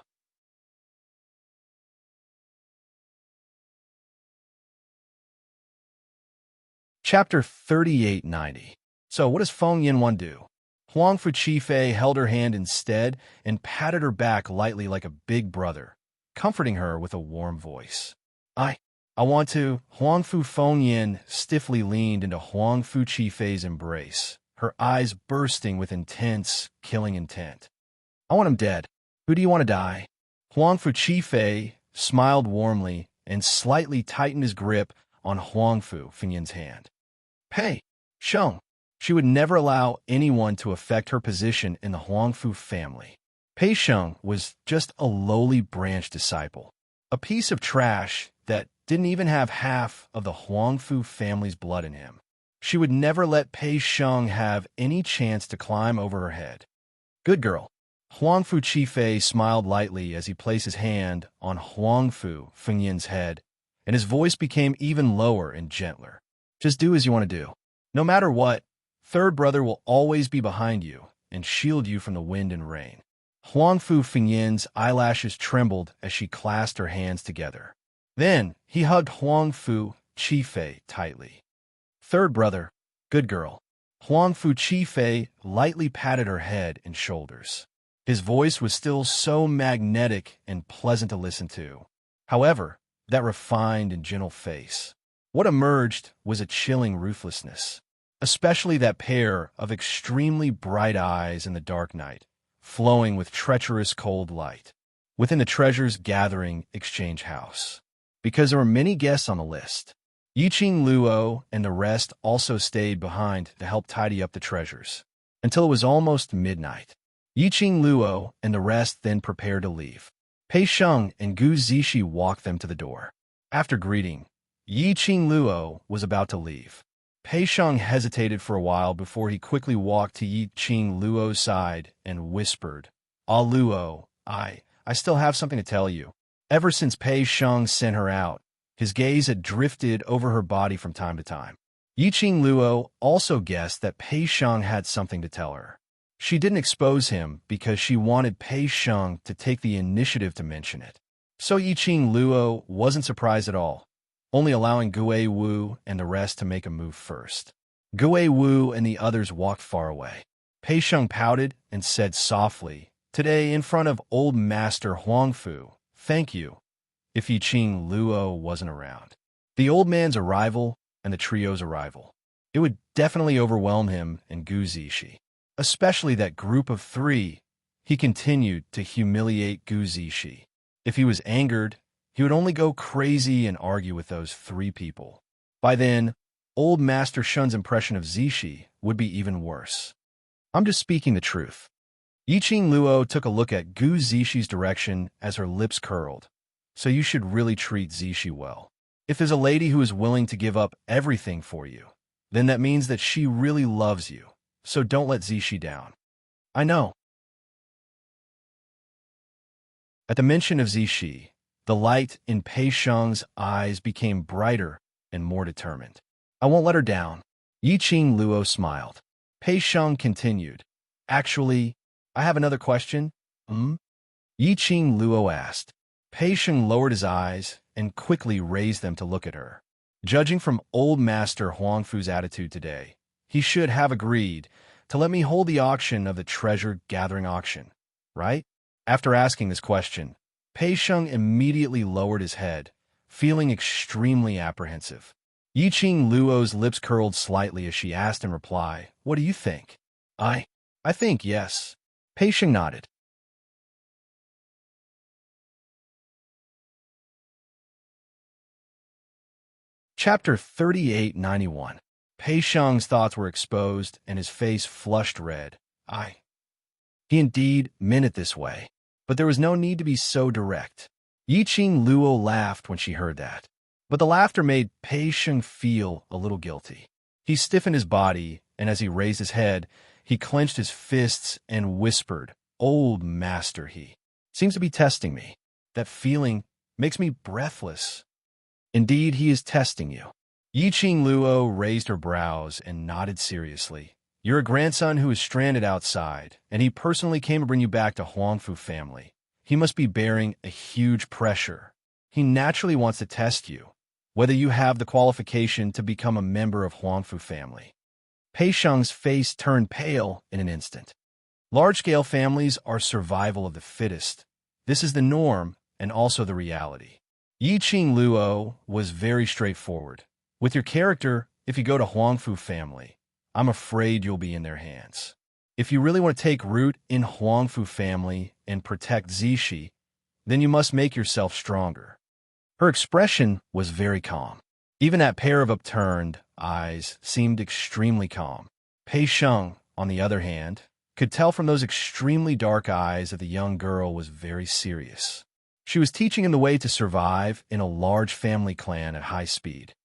A: Chapter 3890. So what does Fengyan want to do? Huangfu Qifei held her hand instead and patted her back lightly like a big brother, comforting her with a warm voice. I want to. Huangfu Fengyan stiffly leaned into Huangfu Qifei's embrace, her eyes bursting with intense, killing intent. I want him dead. Who do you want to die? Huangfu Qifei smiled warmly and slightly tightened his grip on Huangfu Fengyan's hand. Pei Sheng. She would never allow anyone to affect her position in the Huangfu family. Pei Sheng was just a lowly branch disciple, a piece of trash that didn't even have half of the Huangfu family's blood in him. She would never let Pei Sheng have any chance to climb over her head. Good girl. Huangfu Qifei smiled lightly as he placed his hand on Huangfu Fengyan's head, and his voice became even lower and gentler. Just do as you want to do. No matter what, third brother will always be behind you and shield you from the wind and rain. Huangfu Fengyan's eyelashes trembled as she clasped her hands together. Then he hugged Huangfu Qifei tightly. Third brother, good girl. Huangfu Qifei lightly patted her head and shoulders. His voice was still so magnetic and pleasant to listen to. However, that refined and gentle face. What emerged was a chilling ruthlessness, especially that pair of extremely bright eyes in the dark night, flowing with treacherous cold light, within the treasures gathering exchange house. Because there were many guests on the list, Yiqing Luo and the rest also stayed behind to help tidy up the treasures, until it was almost midnight. Yiqing Luo and the rest then prepared to leave. Pei Sheng and Gu Zishi walked them to the door. After greeting, Yiqing Luo was about to leave. Pei Sheng hesitated for a while before he quickly walked to Yiqing Luo's side and whispered, Ah Luo, I still have something to tell you. Ever since Pei Sheng sent her out, his gaze had drifted over her body from time to time. Yiqing Luo also guessed that Pei Sheng had something to tell her. She didn't expose him because she wanted Pei Sheng to take the initiative to mention it. So Yiqing Luo wasn't surprised at all, only allowing Gue Wu and the rest to make a move first. Gue Wu and the others walked far away. Pei Sheng pouted and said softly, Today, in front of old Master Huangfu, thank you, if Yiqing Luo wasn't around. The old man's arrival and the trio's arrival. It would definitely overwhelm him and Gu Zishi. Especially that group of three. He continued to humiliate Gu Zishi. If he was angered, he would only go crazy and argue with those three people. By then, old Master Shun's impression of Zishi would be even worse. I'm just speaking the truth. Yiqing Luo took a look at Gu Zishi's direction as her lips curled. So you should really treat Zishi well. If there's a lady who is willing to give up everything for you, then that means that she really loves you. So don't let Zishi down. I know. At the mention of Zishi, the light in Pei Sheng's eyes became brighter and more determined. I won't let her down. Yiqing Luo smiled. Pei Sheng continued. Actually, I have another question. Yiqing Luo asked. Pei Sheng lowered his eyes and quickly raised them to look at her. Judging from old Master Huangfu's attitude today, he should have agreed to let me hold the auction of the treasure-gathering auction, right? After asking this question, Pei Sheng immediately lowered his head, feeling extremely apprehensive. Yiqing Luo's lips curled slightly as she asked in reply, What do you think? I think yes. Pei Sheng nodded. Chapter 3891. Pei Sheng's thoughts were exposed and his face flushed red. He indeed meant it this way, but there was no need to be so direct. Yiqing Luo laughed when she heard that, but the laughter made Pei Sheng feel a little guilty. He stiffened his body and as he raised his head, he clenched his fists and whispered, "Old master, he seems to be testing me. That feeling makes me breathless." "Indeed, he is testing you." Yi Qing Luo raised her brows and nodded seriously. "You're a grandson who is stranded outside, and he personally came to bring you back to Huangfu family. He must be bearing a huge pressure. He naturally wants to test you, whether you have the qualification to become a member of Huangfu family." Pei Sheng's face turned pale in an instant. Large-scale families are survival of the fittest. This is the norm and also the reality. Yi Qing Luo was very straightforward. "With your character, if you go to Huangfu family, I'm afraid you'll be in their hands. If you really want to take root in Huangfu family and protect Zishi, then you must make yourself stronger." Her expression was very calm. Even that pair of upturned eyes seemed extremely calm. Pei Sheng, on the other hand, could tell from those extremely dark eyes that the young girl was very serious. She was teaching him the way to survive in a large family clan at high speed.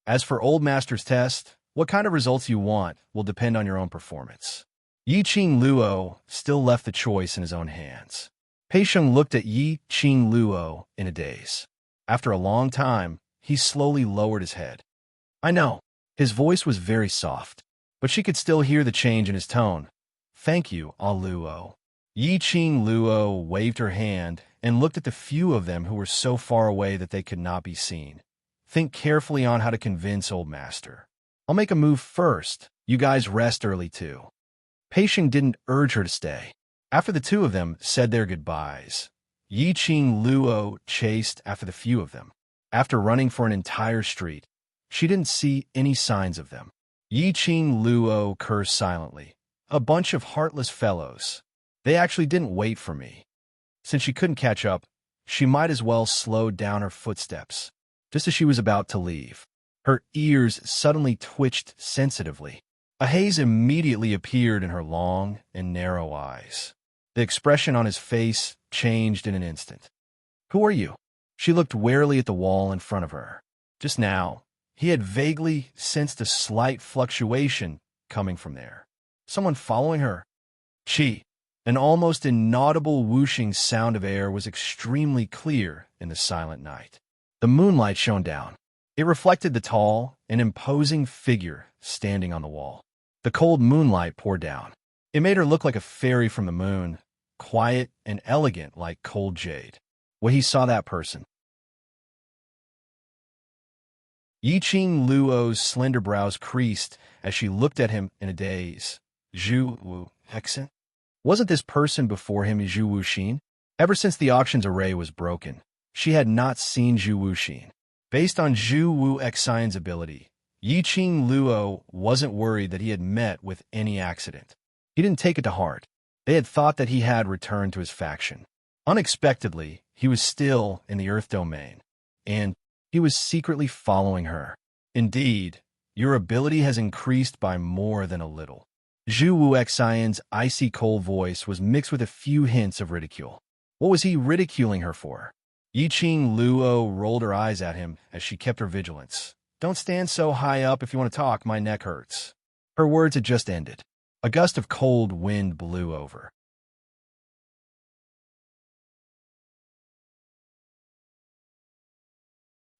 A: As for Old Master's test, what kind of results you want will depend on your own performance. Yi Qing Luo still left the choice in his own hands. Pei Sheng looked at Yi Qing Luo in a daze. After a long time, he slowly lowered his head. "I know." His voice was very soft, but she could still hear the change in his tone. "Thank you, Ah Luo." Yi Qing Luo waved her hand and looked at the few of them who were so far away that they could not be seen. "Think carefully on how to convince Old Master. I'll make a move first. You guys rest early too." Pei Sheng didn't urge her to stay. After the two of them said their goodbyes, Yi Qing Luo chased after the few of them. After running for an entire street, she didn't see any signs of them. Yi Qing Luo cursed silently. "A bunch of heartless fellows. They actually didn't wait for me." Since she couldn't catch up, she might as well slow down her footsteps. Just as she was about to leave, her ears suddenly twitched sensitively. A haze immediately appeared in her long and narrow eyes. The expression on his face changed in an instant. "Who are you?" She looked warily at the wall in front of her. Just now, he had vaguely sensed a slight fluctuation coming from there. Someone following her? Chi. An almost inaudible whooshing sound of air was extremely clear in the silent night. The moonlight shone down. It reflected the tall and imposing figure standing on the wall. The cold moonlight poured down. It made her look like a fairy from the moon, quiet and elegant like cold jade. When he saw that person, Yi Qing Luo's slender brows creased as she looked at him in a daze. Zhu Wu Hexen? Wasn't this person before him Zhu Wuxin? Ever since the auction's array was broken, she had not seen Zhu Wuxin. Based on Zhu Wu Xian's ability, Yi Qing Luo wasn't worried that he had met with any accident. He didn't take it to heart. They had thought that he had returned to his faction. Unexpectedly, he was still in the Earth domain, and he was secretly following her. Indeed, your ability has increased by more than a little. Zhu Wu Xian's icy cold voice was mixed with a few hints of ridicule. What was he ridiculing her for? Yi Qing Luo rolled her eyes at him as she kept her vigilance. "Don't stand so high up if you want to talk, my neck hurts." Her words had just ended. A gust of cold wind blew over.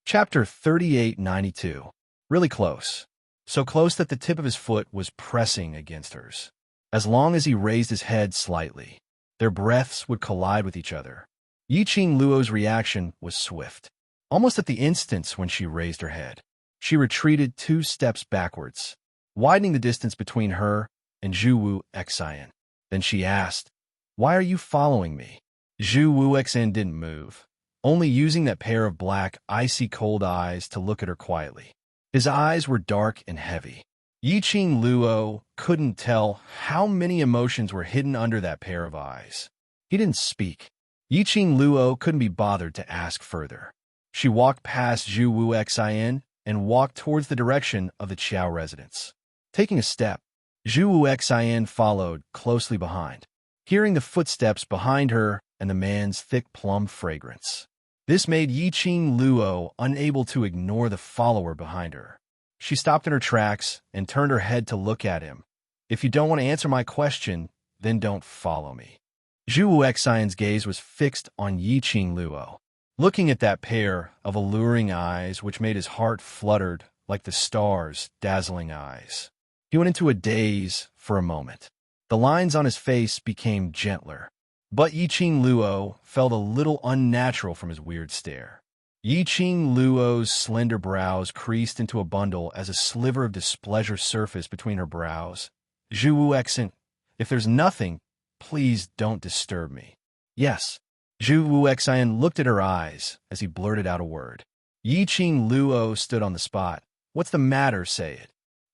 A: Chapter 3892. Really close. So close that the tip of his foot was pressing against hers. As long as he raised his head slightly, their breaths would collide with each other. Yi Qing Luo's reaction was swift. Almost at the instant when she raised her head, she retreated 2 steps backwards, widening the distance between her and Zhu Wu Xian. Then she asked, "Why are you following me?" Zhu Wu Xian didn't move, only using that pair of black, icy cold eyes to look at her quietly. His eyes were dark and heavy. Yi Qing Luo couldn't tell how many emotions were hidden under that pair of eyes. He didn't speak. Yi Qing Luo couldn't be bothered to ask further. She walked past Zhu Wu Xian and walked towards the direction of the Qiao residence. Taking a step, Zhu Wu Xian followed closely behind, hearing the footsteps behind her and the man's thick plum fragrance. This made Yi Qing Luo unable to ignore the follower behind her. She stopped in her tracks and turned her head to look at him. If you don't want to answer my question, then don't follow me. Zhu Wuxian's gaze was fixed on Yiqing Luo, looking at that pair of alluring eyes which made his heart fluttered like the stars' dazzling eyes. He went into a daze for a moment. The lines on his face became gentler, but Yiqing Luo felt a little unnatural from his weird stare. Yiqing Luo's slender brows creased into a bundle as a sliver of displeasure surfaced between her brows. Zhu Wuxian, if there's nothing, please don't disturb me. Yes. Zhu Wuxian looked at her eyes as he blurted out a word. Yiqing Luo stood on the spot. What's the matter, say it.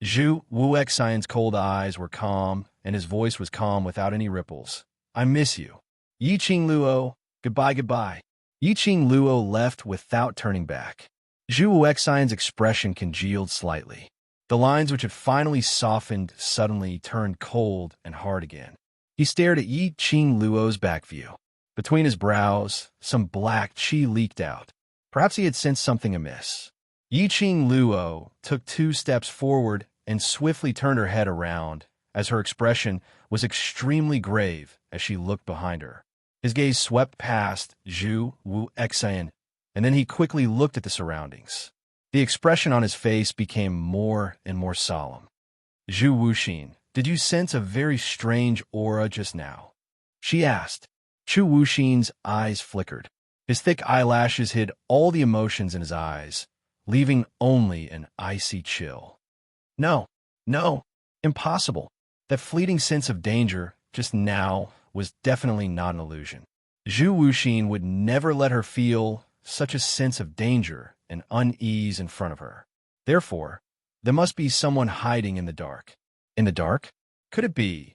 A: Zhu Wuxian's cold eyes were calm, and his voice was calm without any ripples. I miss you. Yiqing Luo, goodbye, goodbye. Yiqing Luo left without turning back. Zhu Wuxian's expression congealed slightly. The lines which had finally softened suddenly turned cold and hard again. He stared at Yiqing Luo's back view. Between his brows, some black qi leaked out. Perhaps he had sensed something amiss. Yiqing Luo took 2 steps forward and swiftly turned her head around, as her expression was extremely grave as she looked behind her. His gaze swept past Zhu Wuxian, and then he quickly looked at the surroundings. The expression on his face became more and more solemn. Zhu Wuxian, did you sense a very strange aura just now? She asked. Zhu Wuxian's eyes flickered. His thick eyelashes hid all the emotions in his eyes, leaving only an icy chill. No, impossible. That fleeting sense of danger just now was definitely not an illusion. Zhu Wuxian would never let her feel such a sense of danger and unease in front of her. Therefore, there must be someone hiding in the dark. In the dark? Could it be?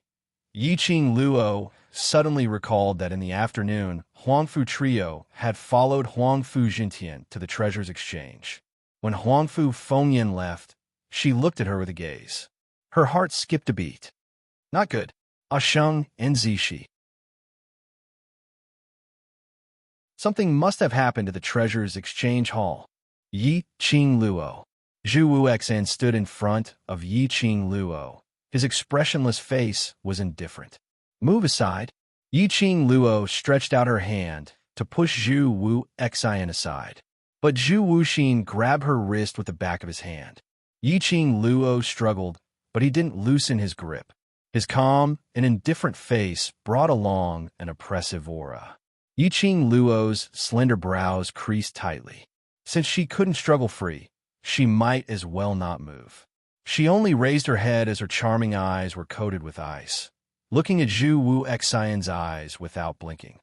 A: Yiqing Luo suddenly recalled that in the afternoon, Huangfu Trio had followed Huangfu Jintian to the treasures exchange. When Huangfu Fengyan left, she looked at her with a gaze. Her heart skipped a beat. Not good. Asheng and Zishi. Something must have happened at the treasures exchange hall. Yiqing Luo. Zhu Wuxian stood in front of Yiqing Luo. His expressionless face was indifferent. Move aside. Yiqing Luo stretched out her hand to push Zhu Wuxian aside. But Zhu Wuxian grabbed her wrist with the back of his hand. Yiqing Luo struggled, but he didn't loosen his grip. His calm and indifferent face brought along an oppressive aura. Yiqing Luo's slender brows creased tightly. Since she couldn't struggle free, she might as well not move. She only raised her head as her charming eyes were coated with ice, looking at Zhu Wuxian's eyes without blinking.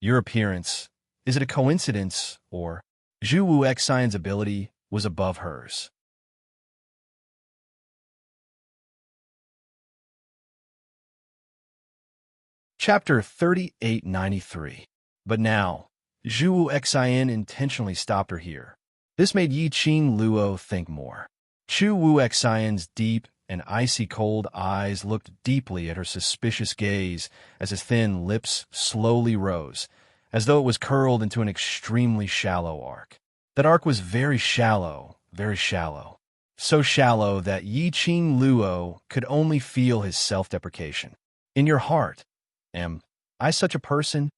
A: Your appearance, is it a coincidence, or Zhu Wuxian's ability was above hers? Chapter 3893. But now, Zhu Wuxian intentionally stopped her here. This made Yiqing Luo think more. Zhu Wuxian's deep and icy cold eyes looked deeply at her suspicious gaze as his thin lips slowly rose, as though it was curled into an extremely shallow arc. That arc was very shallow, so shallow that Yiqing Luo could only feel his self-deprecation. In your heart, am I such a person?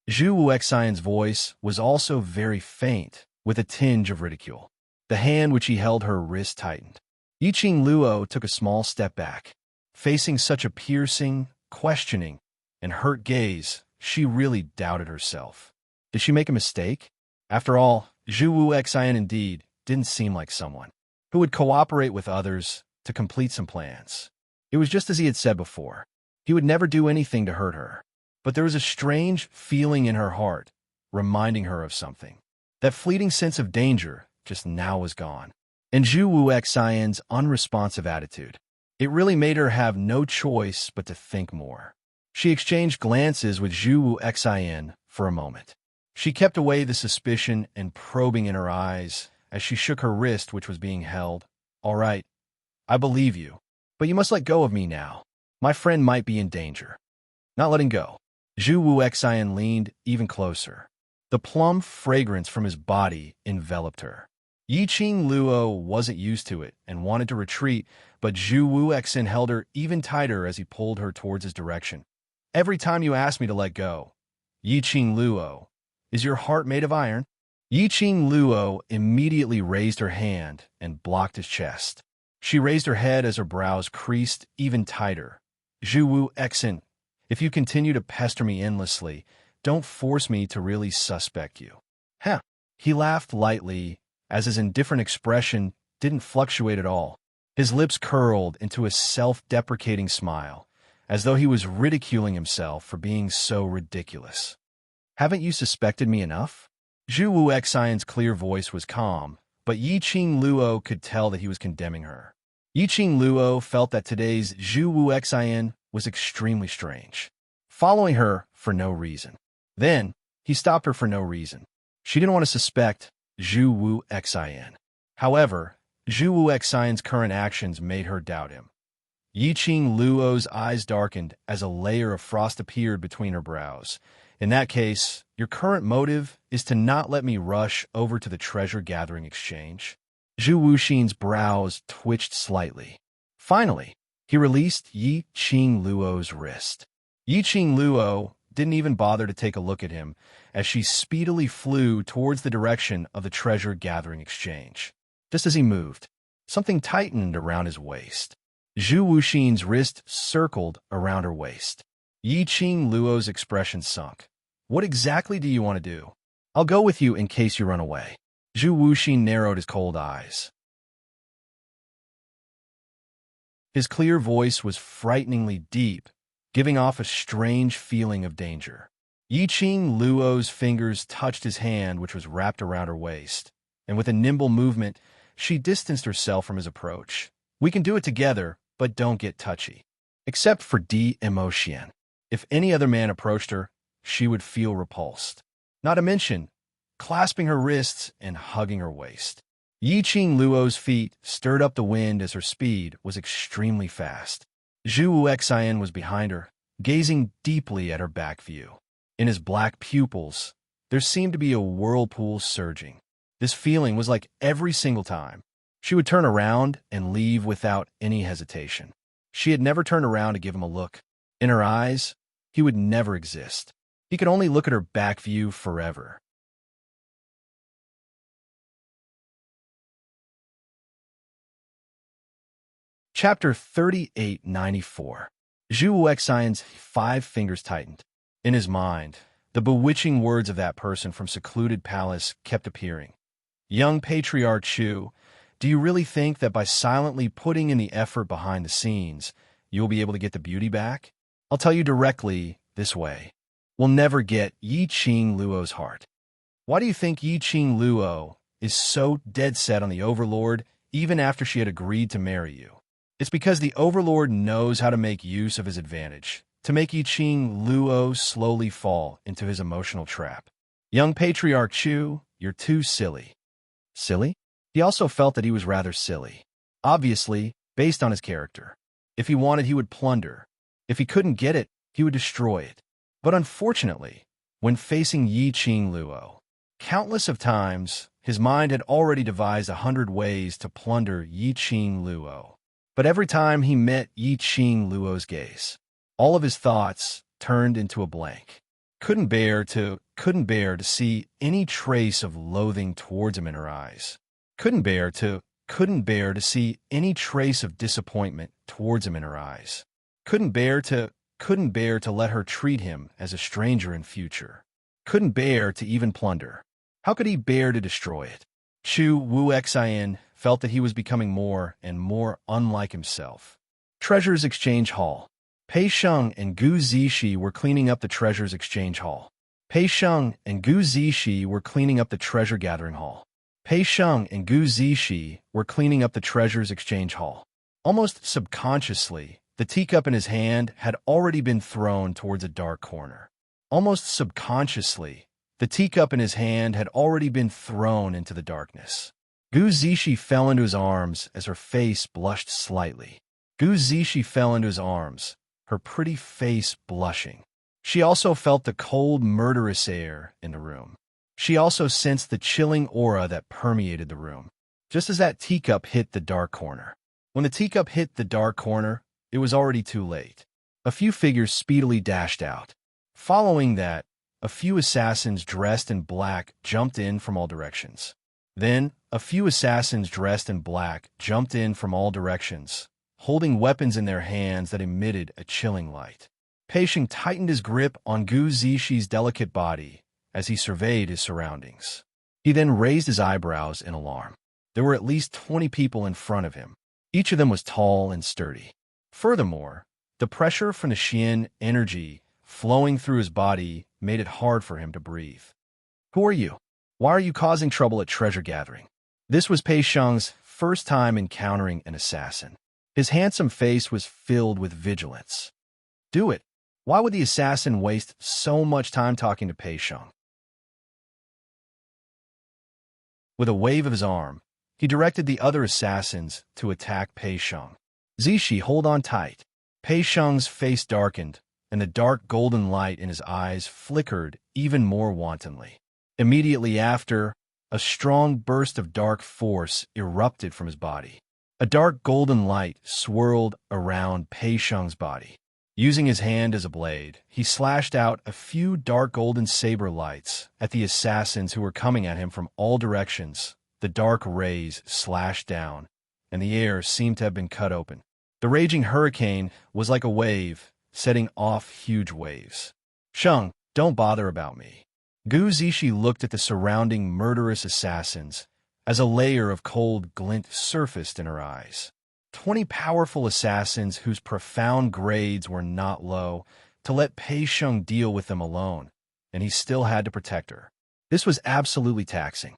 A: Zhu Wuxian's voice was also very faint, with a tinge of ridicule. The hand which he held her wrist tightened. Yiqing Luo took a small step back. Facing such a piercing, questioning, and hurt gaze, she really doubted herself. Did she make a mistake? After all, Zhu Wuxian indeed didn't seem like someone who would cooperate with others to complete some plans. It was just as he had said before. He would never do anything to hurt her. But there was a strange feeling in her heart, reminding her of something. That fleeting sense of danger just now was gone. And Zhu Wuxian's unresponsive attitude. It really made her have no choice but to think more. She exchanged glances with Zhu Wuxian for a moment. She kept away the suspicion and probing in her eyes as she shook her wrist which was being held. All right, I believe you, but you must let go of me now. My friend might be in danger. Not letting go. Zhu Wuxian leaned even closer. The plum fragrance from his body enveloped her. Yiqing Luo wasn't used to it and wanted to retreat, but Zhu Wuexin held her even tighter as he pulled her towards his direction. Every time you ask me to let go, Yiqing Luo, is your heart made of iron? Yiqing Luo immediately raised her hand and blocked his chest. She raised her head as her brows creased even tighter. Zhu Wuexin, if you continue to pester me endlessly, don't force me to really suspect you. Huh. He laughed lightly, as his indifferent expression didn't fluctuate at all. His lips curled into a self-deprecating smile, as though he was ridiculing himself for being so ridiculous. Haven't you suspected me enough? Zhu Wuexin's clear voice was calm, but Yiqing Luo could tell that he was condemning her. Yiqing Luo felt that today's Zhu Wuexin was extremely strange, following her for no reason. Then, he stopped her for no reason. She didn't want to suspect Zhu Wuexin. However, Zhu Wuexin's current actions made her doubt him. Yiqing Luo's eyes darkened as a layer of frost appeared between her brows. In that case, your current motive is to not let me rush over to the treasure-gathering exchange? Zhu Wuxin's brows twitched slightly. Finally, he released Yiqing Luo's wrist. Yiqing Luo didn't even bother to take a look at him as she speedily flew towards the direction of the treasure-gathering exchange. Just as he moved, something tightened around his waist. Zhu Wuxin's wrist circled around her waist. Yiqing Luo's expression sunk. What exactly do you want to do? I'll go with you in case you run away. Zhu Wuxin narrowed his cold eyes. His clear voice was frighteningly deep, giving off a strange feeling of danger. Yiqing Luo's fingers touched his hand, which was wrapped around her waist, and with a nimble movement, she distanced herself from his approach. We can do it together, but don't get touchy. Except for emotion. If any other man approached her, she would feel repulsed. Not to mention, clasping her wrists and hugging her waist. Yiqing Luo's feet stirred up the wind as her speed was extremely fast. Zhu Wuexin was behind her, gazing deeply at her back view. In his black pupils, there seemed to be a whirlpool surging. This feeling was like every single time she would turn around and leave without any hesitation. She had never turned around to give him a look. In her eyes, he would never exist. He could only look at her back view forever. Chapter 3894. Zhu Wuexin's 5 fingers tightened. In his mind, the bewitching words of that person from secluded palace kept appearing. Young Patriarch Chu, do you really think that by silently putting in the effort behind the scenes, you'll be able to get the beauty back? I'll tell you directly, this way. We'll never get Yiqing Luo's heart. Why do you think Yiqing Luo is so dead set on the Overlord even after she had agreed to marry you? It's because the Overlord knows how to make use of his advantage, to make Yiqing Luo slowly fall into his emotional trap. Young Patriarch Chu, you're too silly. Silly? He also felt that he was rather silly. Obviously, based on his character. If he wanted, he would plunder. If he couldn't get it, he would destroy it. But unfortunately, when facing Yiqing Luo, countless of times, his mind had already devised 100 ways to plunder Yiqing Luo. But every time he met Yiqing Luo's gaze, all of his thoughts turned into a blank. Couldn't bear to see any trace of loathing towards him in her eyes. Couldn't bear to see any trace of disappointment towards him in her eyes. Couldn't bear to let her treat him as a stranger in future. Couldn't bear to even plunder. How could he bear to destroy it? Zhu Wuexin felt that he was becoming more and more unlike himself. Treasures Exchange Hall. Pei Sheng and Gu Zishi were cleaning up the Treasures Exchange Hall. Pei Sheng and Gu Zishi were cleaning up the Treasure Gathering Hall. Pei Sheng and Gu Zishi were cleaning up the Treasures Exchange Hall. Almost subconsciously, the teacup in his hand had already been thrown towards a dark corner. Almost subconsciously, the teacup in his hand had already been thrown into the darkness. Gu Zishi fell into his arms as her face blushed slightly. Gu Zishi fell into his arms, her pretty face blushing. She also felt the cold, murderous air in the room. She also sensed the chilling aura that permeated the room. just as that teacup hit the dark corner. When the teacup hit the dark corner, it was already too late. A few figures speedily dashed out. Following that, a few assassins dressed in black jumped in from all directions. Then, a few assassins dressed in black jumped in from all directions, holding weapons in their hands that emitted a chilling light. Pei Sheng tightened his grip on Gu Zixi delicate body as he surveyed his surroundings. He then raised his eyebrows in alarm. There were at least 20 people in front of him. Each of them was tall and sturdy. Furthermore, the pressure from the Xian energy flowing through his body made it hard for him to breathe. "Who are you? Why are you causing trouble at treasure gathering?" This was Pei Sheng's first time encountering an assassin. His handsome face was filled with vigilance. Do it. Why would the assassin waste so much time talking to Pei Sheng? With a wave of his arm, he directed the other assassins to attack Pei Sheng. "Zixi, hold on tight." Pei Sheng's face darkened, and the dark golden light in his eyes flickered even more wantonly. Immediately after, a strong burst of dark force erupted from his body. A dark golden light swirled around Pei Sheng's body. Using his hand as a blade, he slashed out a few dark golden saber lights at the assassins who were coming at him from all directions. The dark rays slashed down, and the air seemed to have been cut open. The raging hurricane was like a wave, setting off huge waves. "Sheng, don't bother about me." Gu Zixi looked at the surrounding murderous assassins as a layer of cold glint surfaced in her eyes. 20 powerful assassins whose profound grades were not low, to let Pei Sheng deal with them alone, and he still had to protect her. This was absolutely taxing.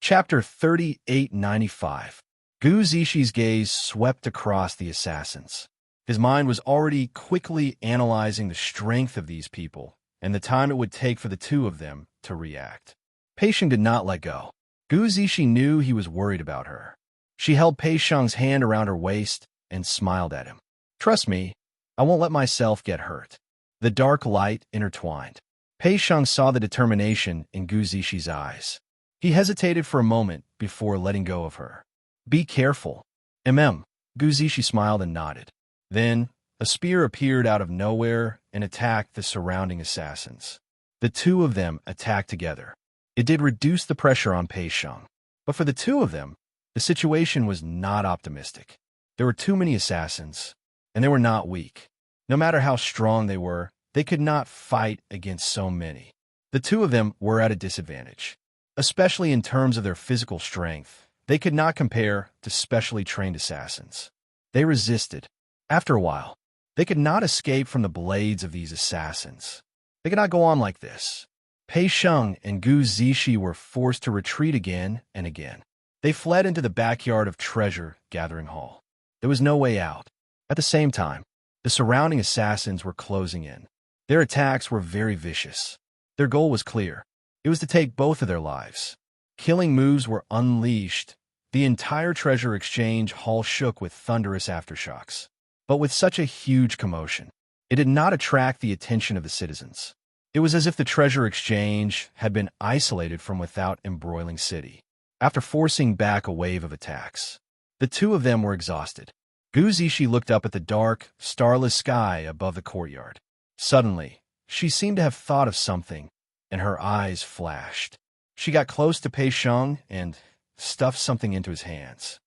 A: Chapter 3895. Gu Zixi's gaze swept across the assassins. His mind was already quickly analyzing the strength of these people and the time it would take for the two of them to react. Pei Sheng did not let go. Gu Zixi knew he was worried about her. She held Pei Sheng's hand around her waist and smiled at him. "Trust me, I won't let myself get hurt." The dark light intertwined. Pei Sheng saw the determination in Gu Zixi's eyes. He hesitated for a moment before letting go of her. "Be careful." Gu Zixi smiled and nodded. Then, a spear appeared out of nowhere and attacked the surrounding assassins. The two of them attacked together. It did reduce the pressure on Pei Sheng. But for the two of them, the situation was not optimistic. There were too many assassins, and they were not weak. No matter how strong they could not fight against so many. The two of them were at a disadvantage, especially in terms of their physical strength. They could not compare to specially trained assassins. They resisted. After a while, they could not escape from the blades of these assassins. They could not go on like this. Pei Sheng and Gu Zixi were forced to retreat again and again. They fled into the backyard of Treasure Gathering Hall. There was no way out. At the same time, the surrounding assassins were closing in. Their attacks were very vicious. Their goal was clear. It was to take both of their lives. Killing moves were unleashed. The entire Treasure Exchange Hall shook with thunderous aftershocks. But with such a huge commotion, it did not attract the attention of the citizens. It was as if the Treasure Exchange had been isolated from without embroiling city. After forcing back a wave of attacks, the two of them were exhausted. Gu Zixi looked up at the dark, starless sky above the courtyard. Suddenly, she seemed to have thought of something, and her eyes flashed. She got close to Pei Sheng and stuffed something into his hands.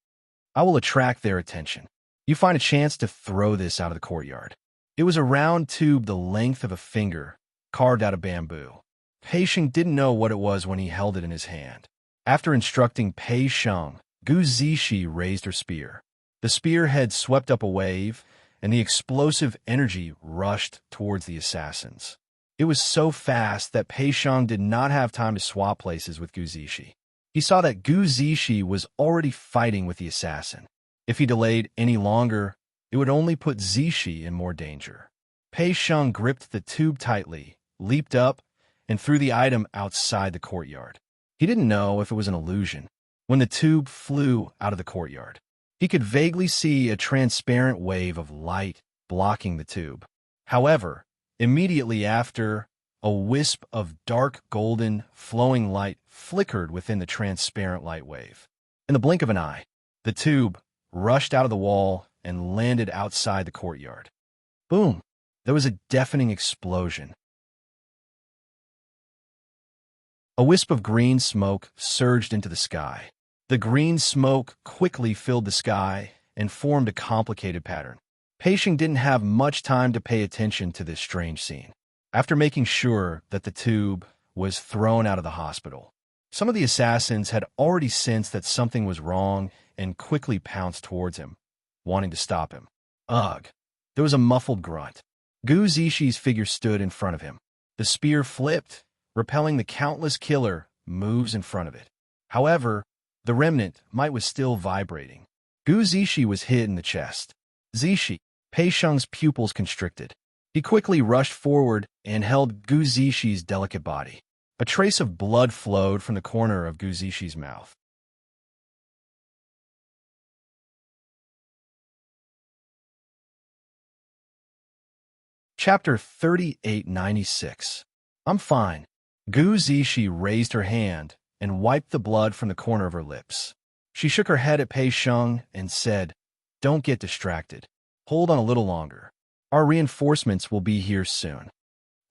A: "I will attract their attention. You find a chance to throw this out of the courtyard." It was a round tube the length of a finger, carved out of bamboo. Pei Sheng didn't know what it was when he held it in his hand. After instructing Pei Sheng, Gu Zixi raised her spear. The spearhead swept up a wave, and the explosive energy rushed towards the assassins. It was so fast that Pei Sheng did not have time to swap places with Gu Zixi. He saw that Gu Zixi was already fighting with the assassin. If he delayed any longer, it would only put Zixi in more danger. Pei Sheng gripped the tube tightly, leaped up, and threw the item outside the courtyard. He didn't know if it was an illusion. When the tube flew out of the courtyard, he could vaguely see a transparent wave of light blocking the tube. However, immediately after, A wisp of dark golden, flowing light flickered within the transparent light wave. In the blink of an eye, the tube rushed out of the wall and landed outside the courtyard. Boom! There was a deafening explosion. A wisp of green smoke surged into the sky. The green smoke quickly filled the sky and formed a complicated pattern. Pei Sheng didn't have much time to pay attention to this strange scene. After making sure that the tube was thrown out of the hospital, some of the assassins had already sensed that something was wrong and quickly pounced towards him, wanting to stop him. Ugh! There was a muffled grunt. Gu Zixi's figure stood in front of him. The spear flipped, repelling the countless killer moves in front of it. However, the remnant might was still vibrating. Gu Zixi was hit in the chest. Zixi, Pei Sheng's pupils constricted. He quickly rushed forward and held Gu Zixi's delicate body. A trace of blood flowed from the corner of Gu Zixi's mouth. Chapter 3896. I'm fine. Gu Zixi raised her hand and wiped the blood from the corner of her lips. She shook her head at Pei Sheng and said, "Don't get distracted. Hold on a little longer. Our reinforcements will be here soon."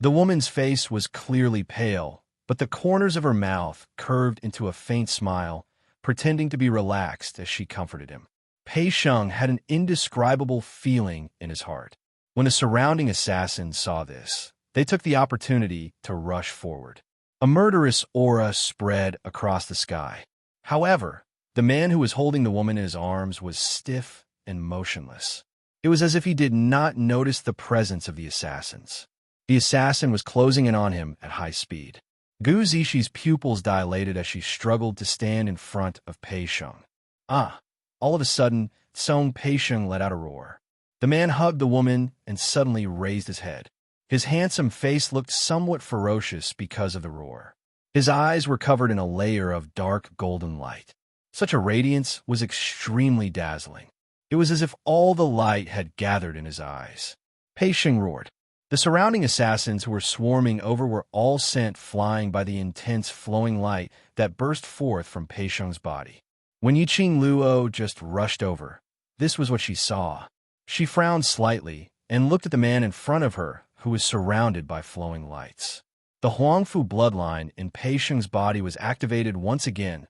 A: The woman's face was clearly pale, but the corners of her mouth curved into a faint smile, pretending to be relaxed as she comforted him. Pei Sheng had an indescribable feeling in his heart. When the surrounding assassins saw this, they took the opportunity to rush forward. A murderous aura spread across the sky. However, the man who was holding the woman in his arms was stiff and motionless. It was as if he did not notice the presence of the assassins. The assassin was closing in on him at high speed. Gu Zixi's pupils dilated as she struggled to stand in front of Pei Sheng. Ah! All of a sudden, Song Pei Sheng let out a roar. The man hugged the woman and suddenly raised his head. His handsome face looked somewhat ferocious because of the roar. His eyes were covered in a layer of dark golden light. Such a radiance was extremely dazzling. It was as if all the light had gathered in his eyes. Pei Sheng roared. The surrounding assassins who were swarming over were all sent flying by the intense flowing light that burst forth from Pei Sheng's body. When Yiqing Luo just rushed over, this was what she saw. She frowned slightly and looked at the man in front of her who was surrounded by flowing lights. The Huangfu bloodline in Pei Sheng's body was activated once again.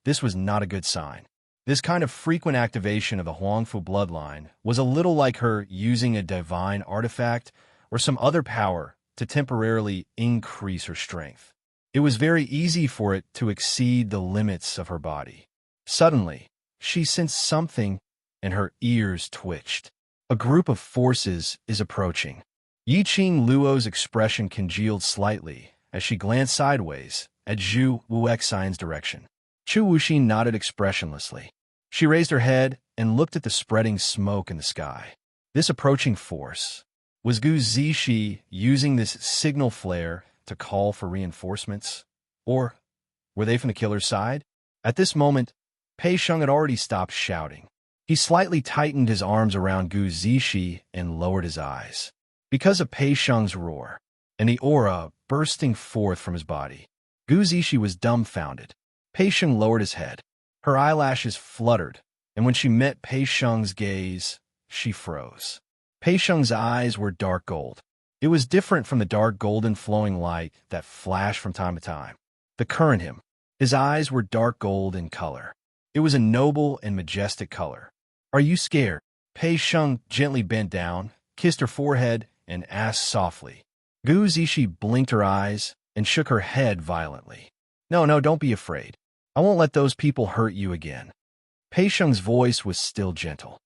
A: This was not a good sign. This kind of frequent activation of the Huangfu bloodline was a little like her using a divine artifact or some other power to temporarily increase her strength. It was very easy for it to exceed the limits of her body. Suddenly, she sensed something and her ears twitched. A group of forces is approaching. Yiqing Luo's expression congealed slightly as she glanced sideways at Zhu Wuxian's direction. Chu Wuxi nodded expressionlessly. She raised her head and looked at the spreading smoke in the sky. This approaching force. Was Gu Zixi using this signal flare to call for reinforcements? Or were they from the killer's side? At this moment, Pei Sheng had already stopped shouting. He slightly tightened his arms around Gu Zixi and lowered his eyes. Because of Pei Sheng's roar and the aura bursting forth from his body, Gu Zixi was dumbfounded. Pei Sheng lowered his head. Her eyelashes fluttered, and when she met Pei Sheng's gaze, she froze. Pei Sheng's eyes were dark gold. It was different from the dark golden flowing light that flashed from time to time. The current him. His eyes were dark gold in color. It was a noble and majestic color. "Are you scared?" Pei Sheng gently bent down, kissed her forehead, and asked softly. Gu Zixi blinked her eyes and shook her head violently. No, don't be afraid. I won't let those people hurt you again." Pei Sheng's voice was still gentle.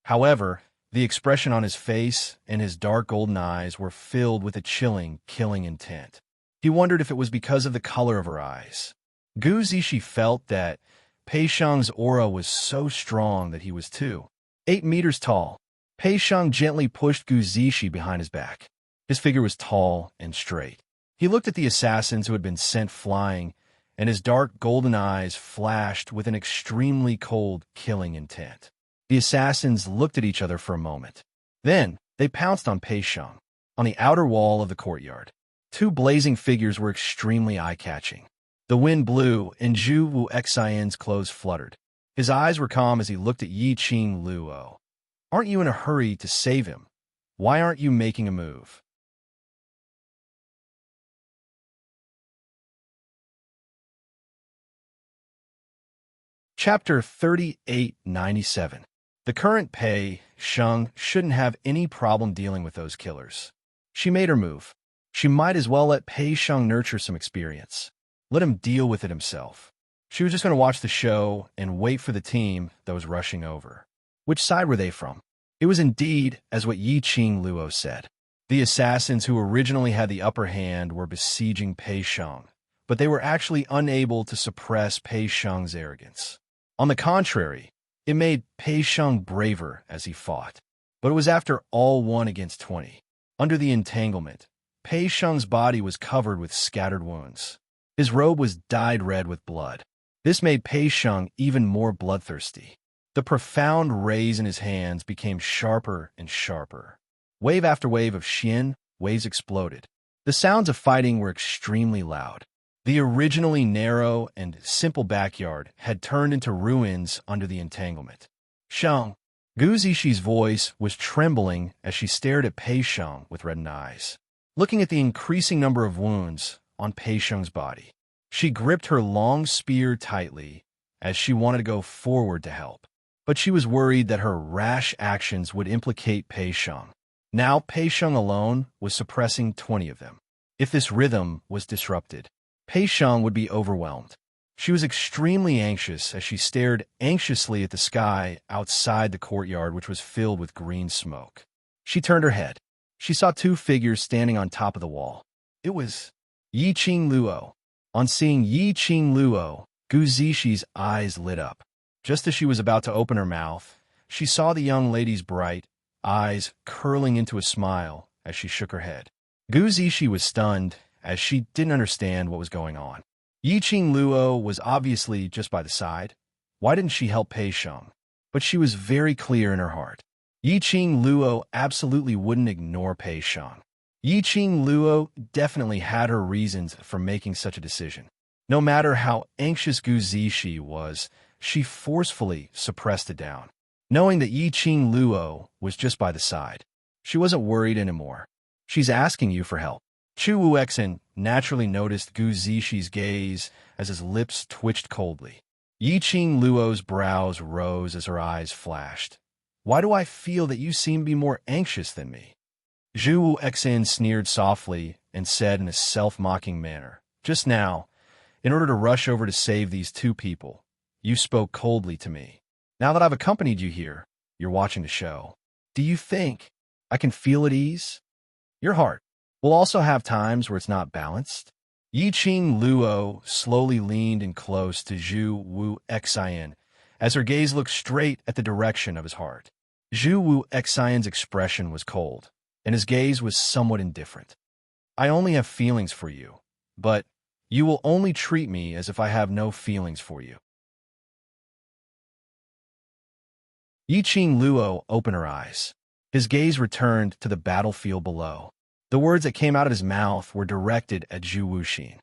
A: However, the expression on his face and his dark golden eyes were filled with a chilling, killing intent. He wondered if it was because of the color of her eyes. Gu Zixi felt that Pei Sheng's aura was so strong that he was too. 8 meters tall, Pei Sheng gently pushed Gu Zixi behind his back. His figure was tall and straight. He looked at the assassins who had been sent flying, and his dark golden eyes flashed with an extremely cold, killing intent. The assassins looked at each other for a moment. Then, They pounced on Pei Sheng. On the outer wall of the courtyard, two blazing figures were extremely eye-catching. The wind blew, and Zhu Wu Xian's clothes fluttered. His eyes were calm as he looked at Yi Qing Luo. Aren't you in a hurry to save him? Why aren't you making a move? Chapter 3897. The current Pei Sheng shouldn't have any problem dealing with those killers. She made her move. She might as well let Pei Sheng nurture some experience. Let him deal with it himself. She was just going to watch the show and wait for the team that was rushing over. Which side were they from? It was indeed as what Yi Qing Luo said. The assassins who originally had the upper hand were besieging Pei Sheng, but they were actually unable to suppress Pei Sheng's arrogance. On the contrary, it made Pei Sheng braver as he fought. But it was after all 1 against 20. Under the entanglement, Pei Sheng's body was covered with scattered wounds. His robe was dyed red with blood. This made Pei Sheng even more bloodthirsty. The profound rays in his hands became sharper and sharper. Wave after wave of Xian waves exploded. The sounds of fighting were extremely loud. The originally narrow and simple backyard had turned into ruins under the entanglement. Sheng, Gu Zixi voice was trembling as she stared at Pei Sheng with reddened eyes. Looking at the increasing number of wounds on Pei Sheng's body, she gripped her long spear tightly as she wanted to go forward to help. But she was worried that her rash actions would implicate Pei Sheng. Now Pei Sheng alone was suppressing 20 of them. If this rhythm was disrupted, Pei Sheng would be overwhelmed. She was extremely anxious as she stared anxiously at the sky outside the courtyard, which was filled with green smoke. She turned her head. She saw 2 figures standing on top of the wall. It was Yi Qing Luo. On seeing Yi Qing Luo, Gu Zixi's eyes lit up. Just as she was about to open her mouth, she saw the young lady's bright eyes curling into a smile as she shook her head. Gu Zixi was stunned as she didn't understand what was going on. Yi Qing Luo was obviously just by the side. Why didn't she help Pei Sheng? But she was very clear in her heart. Yi Qing Luo absolutely wouldn't ignore Pei Sheng. Yi Qing Luo definitely had her reasons for making such a decision. No matter how anxious Gu Zixi was, she forcefully suppressed it down. Knowing that Yi Qing Luo was just by the side, she wasn't worried anymore. She's asking you for help. Chu Wuexin naturally noticed Gu Zixi's gaze as his lips twitched coldly. Yi Qing Luo's brows rose as her eyes flashed. Why do I feel that you seem to be more anxious than me? Zhu Wuexin sneered softly and said in a self-mocking manner, just now, in order to rush over to save these 2 people, you spoke coldly to me. Now that I've accompanied you here, you're watching the show. Do you think I can feel at ease? Your heart will also have times where it's not balanced. Yi Qing Luo slowly leaned in close to Zhu Wu Xian as her gaze looked straight at the direction of his heart. Zhu Wu Xian's expression was cold, and his gaze was somewhat indifferent. I only have feelings for you, but you will only treat me as if I have no feelings for you. Yi Qing Luo opened her eyes. His gaze returned to the battlefield below. The words that came out of his mouth were directed at Zhu Wuxin.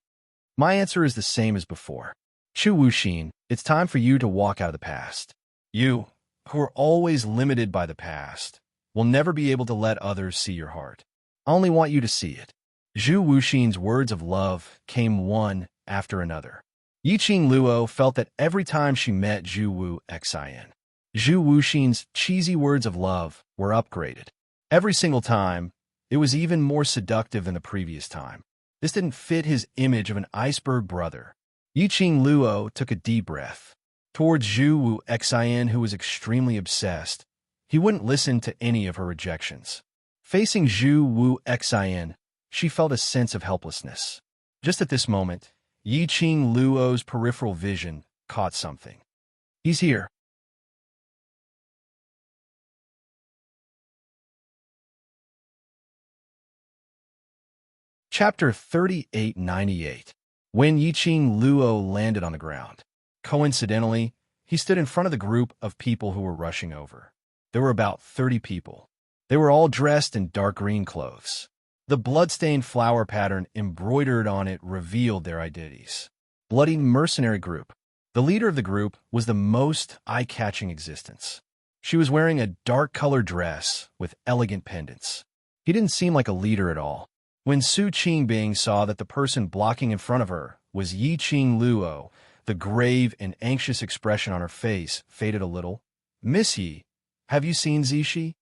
A: My answer is the same as before. Zhu Wuxin, it's time for you to walk out of the past. You, who are always limited by the past, will never be able to let others see your heart. I only want you to see it. Zhu Wuxin's words of love came one after another. Yi Qing Luo felt that every time she met Zhu Wu Xian, Zhu Wuxin's cheesy words of love were upgraded. Every single time, it was even more seductive than the previous time. This didn't fit his image of an iceberg brother. Yi Qing Luo took a deep breath. Towards Zhu Wu Xian, who was extremely obsessed, he wouldn't listen to any of her rejections. Facing Zhu Wu Xian, she felt a sense of helplessness. Just at this moment, Yi Qing Luo's peripheral vision caught something. He's here. Chapter 3898. When Yi Qing Luo landed on the ground, coincidentally, he stood in front of the group of people who were rushing over. There were about 30 people. They were all dressed in dark green clothes. The blood-stained flower pattern embroidered on it revealed their identities. Bloody Mercenary Group. The leader of the group was the most eye-catching existence. She was wearing a dark-colored dress with elegant pendants. He didn't seem like a leader at all. When Su Qingbing saw that the person blocking in front of her was Yi Qing Luo, the grave and anxious expression on her face faded a little. "Miss Yi, have you seen Zishi?"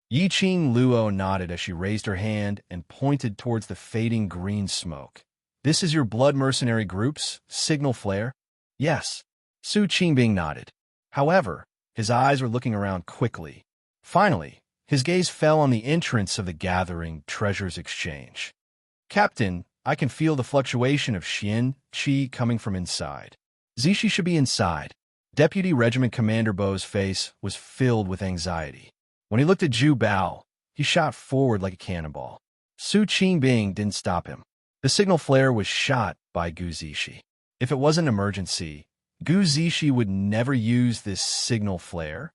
A: Yi Qing Luo nodded as she raised her hand and pointed towards the fading green smoke. "This is your Blood Mercenary Group's signal flare?" "Yes." Su Qingbing nodded. However, his eyes were looking around quickly. Finally, his gaze fell on the entrance of the gathering Treasures Exchange. "Captain, I can feel the fluctuation of Xian Qi coming from inside. Zishi should be inside." Deputy Regiment Commander Bo's face was filled with anxiety. When he looked at Zhu Bao, he shot forward like a cannonball. Su Qingbing didn't stop him. The signal flare was shot by Gu Zishi. If it was an emergency, Gu Zishi would never use this signal flare.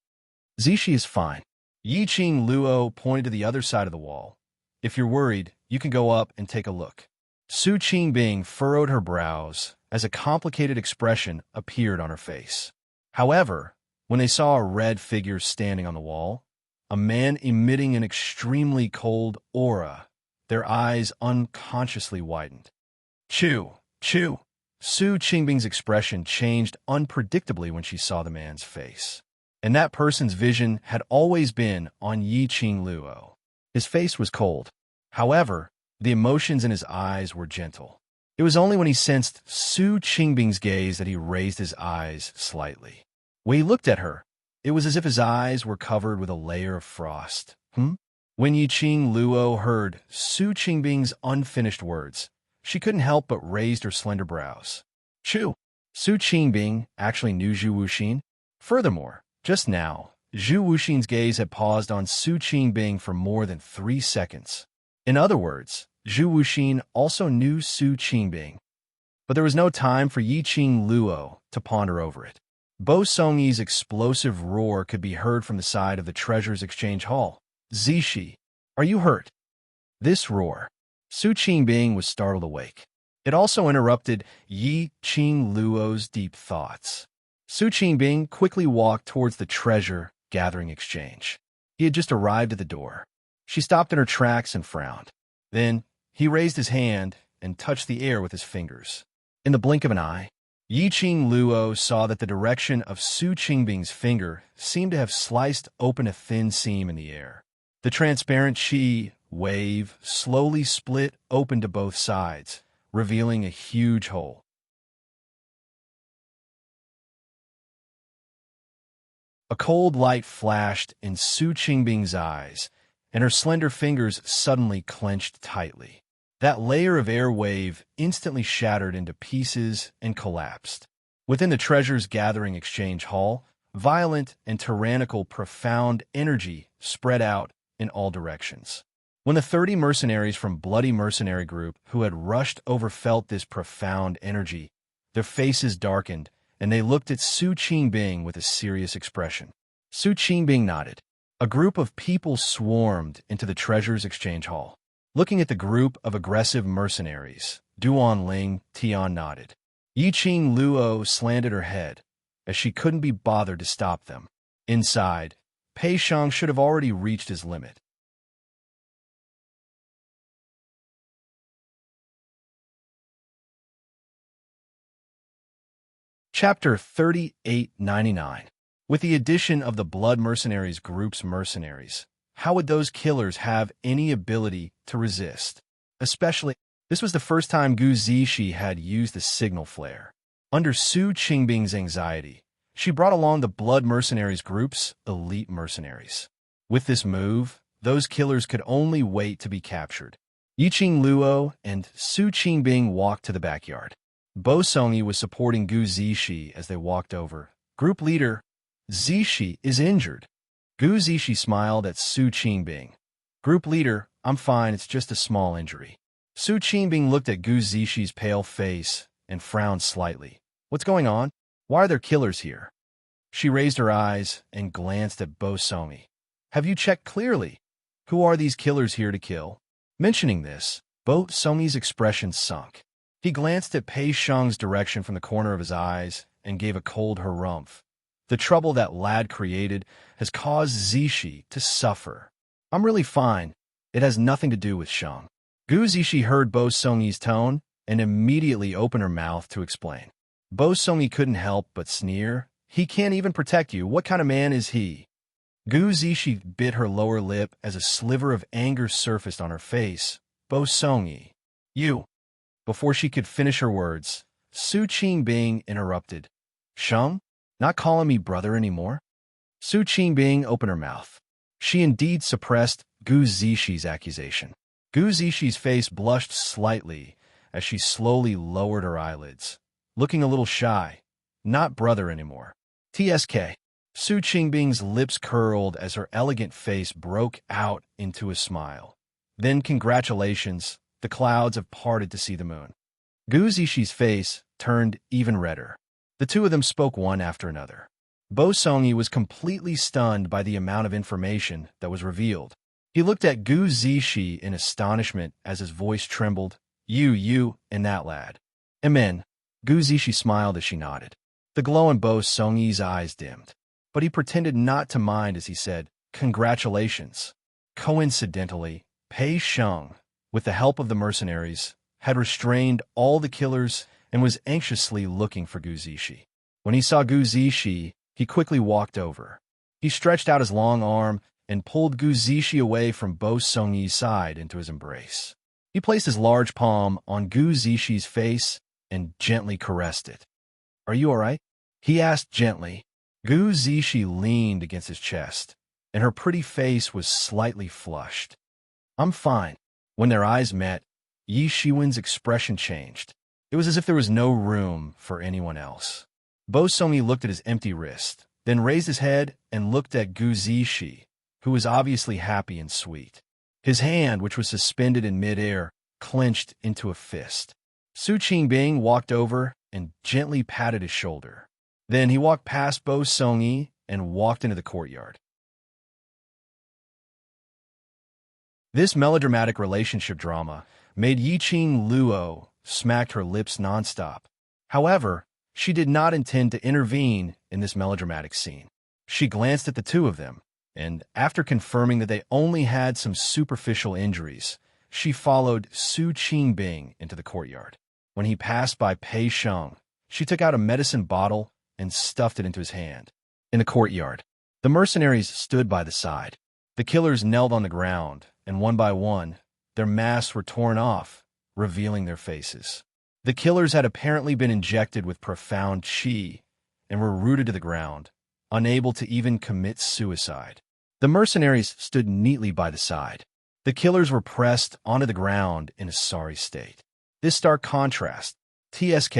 A: "Zishi is fine." Yi Qing Luo pointed to the other side of the wall. "If you're worried, you can go up and take a look." Su Qingbing furrowed her brows as a complicated expression appeared on her face. However, when they saw a red figure standing on the wall, a man emitting an extremely cold aura, their eyes unconsciously widened. "Chew! Chew!" Su Qingbing's expression changed unpredictably when she saw the man's face. And that person's vision had always been on Yi Qing Luo. His face was cold. However, the emotions in his eyes were gentle. It was only when he sensed Su Qingbing's gaze that he raised his eyes slightly. When he looked at her, it was as if his eyes were covered with a layer of frost. When Yi Qing Luo heard Su Qingbing's unfinished words, she couldn't help but raised her slender brows. "Chew!" Su Qingbing actually knew Zhu Wuxin. Furthermore, just now, Zhu Wuxin's gaze had paused on Su Qingbing for more than 3 seconds. In other words, Zhu Wuxin also knew Su Qingbing. But there was no time for Yi Qing Luo to ponder over it. Bo Songyi's explosive roar could be heard from the side of the Treasures Exchange Hall. "Zishi, are you hurt?" This roar. Su Qingbing was startled awake. It also interrupted Yi Qing Luo's deep thoughts. Su Qingbing quickly walked towards the treasure gathering exchange. He had just arrived at the door. She stopped in her tracks and frowned. Then, he raised his hand and touched the air with his fingers. In the blink of an eye, Yi Qing Luo saw that the direction of Su Qingbing's finger seemed to have sliced open a thin seam in the air. The transparent qi wave slowly split open to both sides, revealing a huge hole. A cold light flashed in Su Qingbing's eyes, and her slender fingers suddenly clenched tightly. That layer of air wave instantly shattered into pieces and collapsed. Within the Treasures Gathering Exchange Hall, violent and tyrannical profound energy spread out in all directions. When the 30 mercenaries from Bloody Mercenary Group who had rushed over felt this profound energy, their faces darkened, and they looked at Su Qingbing with a serious expression. Su Qingbing nodded. A group of people swarmed into the Treasures Exchange Hall. Looking at the group of aggressive mercenaries, Duan Ling Tian nodded. Yi Qing Luo slanted her head, as she couldn't be bothered to stop them. Inside, Pei Shang should have already reached his limit. Chapter 3899. With the addition of the Blood Mercenaries Group's mercenaries, how would those killers have any ability to resist? Especially, this was the first time Gu Zishi had used the signal flare. Under Su Qingbing's anxiety, she brought along the Blood Mercenaries Group's elite mercenaries. With this move, those killers could only wait to be captured. Yi Qing Luo and Su Qingbing walked to the backyard. Bo Songyi was supporting Gu Zishi as they walked over. Group leader, "Zishi is injured." Gu Zishi smiled at Su Qingbing. "Group leader, I'm fine, it's just a small injury." Su Qingbing looked at Gu Zishi's pale face and frowned slightly. "What's going on? Why are there killers here?" She raised her eyes and glanced at Bo Songyi. "Have you checked clearly?" Who are these killers here to kill? Mentioning this, Bo Songyi's expression sunk. He glanced at Pei Shang's direction from the corner of his eyes and gave a cold harumph. The trouble that lad created has caused Zishi to suffer. I'm really fine. It has nothing to do with Shang. Gu Zishi heard Bo Songyi's tone and immediately opened her mouth to explain. Bo Songyi couldn't help but sneer. He can't even protect you. What kind of man is he? Gu Zishi bit her lower lip as a sliver of anger surfaced on her face. Bo Songyi. You. Before she could finish her words, Su Qingbing interrupted. Shang? Not calling me brother anymore? Su Qingbing opened her mouth. She indeed suppressed Gu Zishi's accusation. Gu Zishi's face blushed slightly as she slowly lowered her eyelids, looking a little shy. Not brother anymore. TSK. Su Qingbing's lips curled as her elegant face broke out into a smile. Then congratulations, the clouds have parted to see the moon. Gu Zishi's face turned even redder. The two of them spoke one after another. Bo Songyi was completely stunned by the amount of information that was revealed. He looked at Gu Zishi in astonishment as his voice trembled. You, and that lad. Amen. Gu Zishi smiled as she nodded. The glow in Bo Songyi's eyes dimmed, but he pretended not to mind as he said, Congratulations. Coincidentally, Pei Shang, with the help of the mercenaries, had restrained all the killers and was anxiously looking for Gu Zishi. When he saw Gu Zishi, he quickly walked over. He stretched out his long arm and pulled Gu Zishi away from Bo Songyi's side into his embrace. He placed his large palm on Gu Zishi's face and gently caressed it. Are you all right? He asked gently. Gu Zishi leaned against his chest, and her pretty face was slightly flushed. I'm fine. When their eyes met, Yi Shiwen's expression changed. It was as if there was no room for anyone else. Bo Songyi looked at his empty wrist, then raised his head and looked at Gu Zishi, who was obviously happy and sweet. His hand, which was suspended in midair, clenched into a fist. Su Qingbing walked over and gently patted his shoulder. Then he walked past Bo Songyi and walked into the courtyard. This melodramatic relationship drama made Yiqing Luo smack her lips nonstop. However, she did not intend to intervene in this melodramatic scene. She glanced at the two of them, and after confirming that they only had some superficial injuries, she followed Su Qingbing into the courtyard. When he passed by Pei Shang, she took out a medicine bottle and stuffed it into his hand. In the courtyard, the mercenaries stood by the side. The killers knelt on the ground, and one by one, their masks were torn off, revealing their faces. The killers had apparently been injected with profound qi and were rooted to the ground, unable to even commit suicide. The mercenaries stood neatly by the side. The killers were pressed onto the ground in a sorry state. This stark contrast. TSK,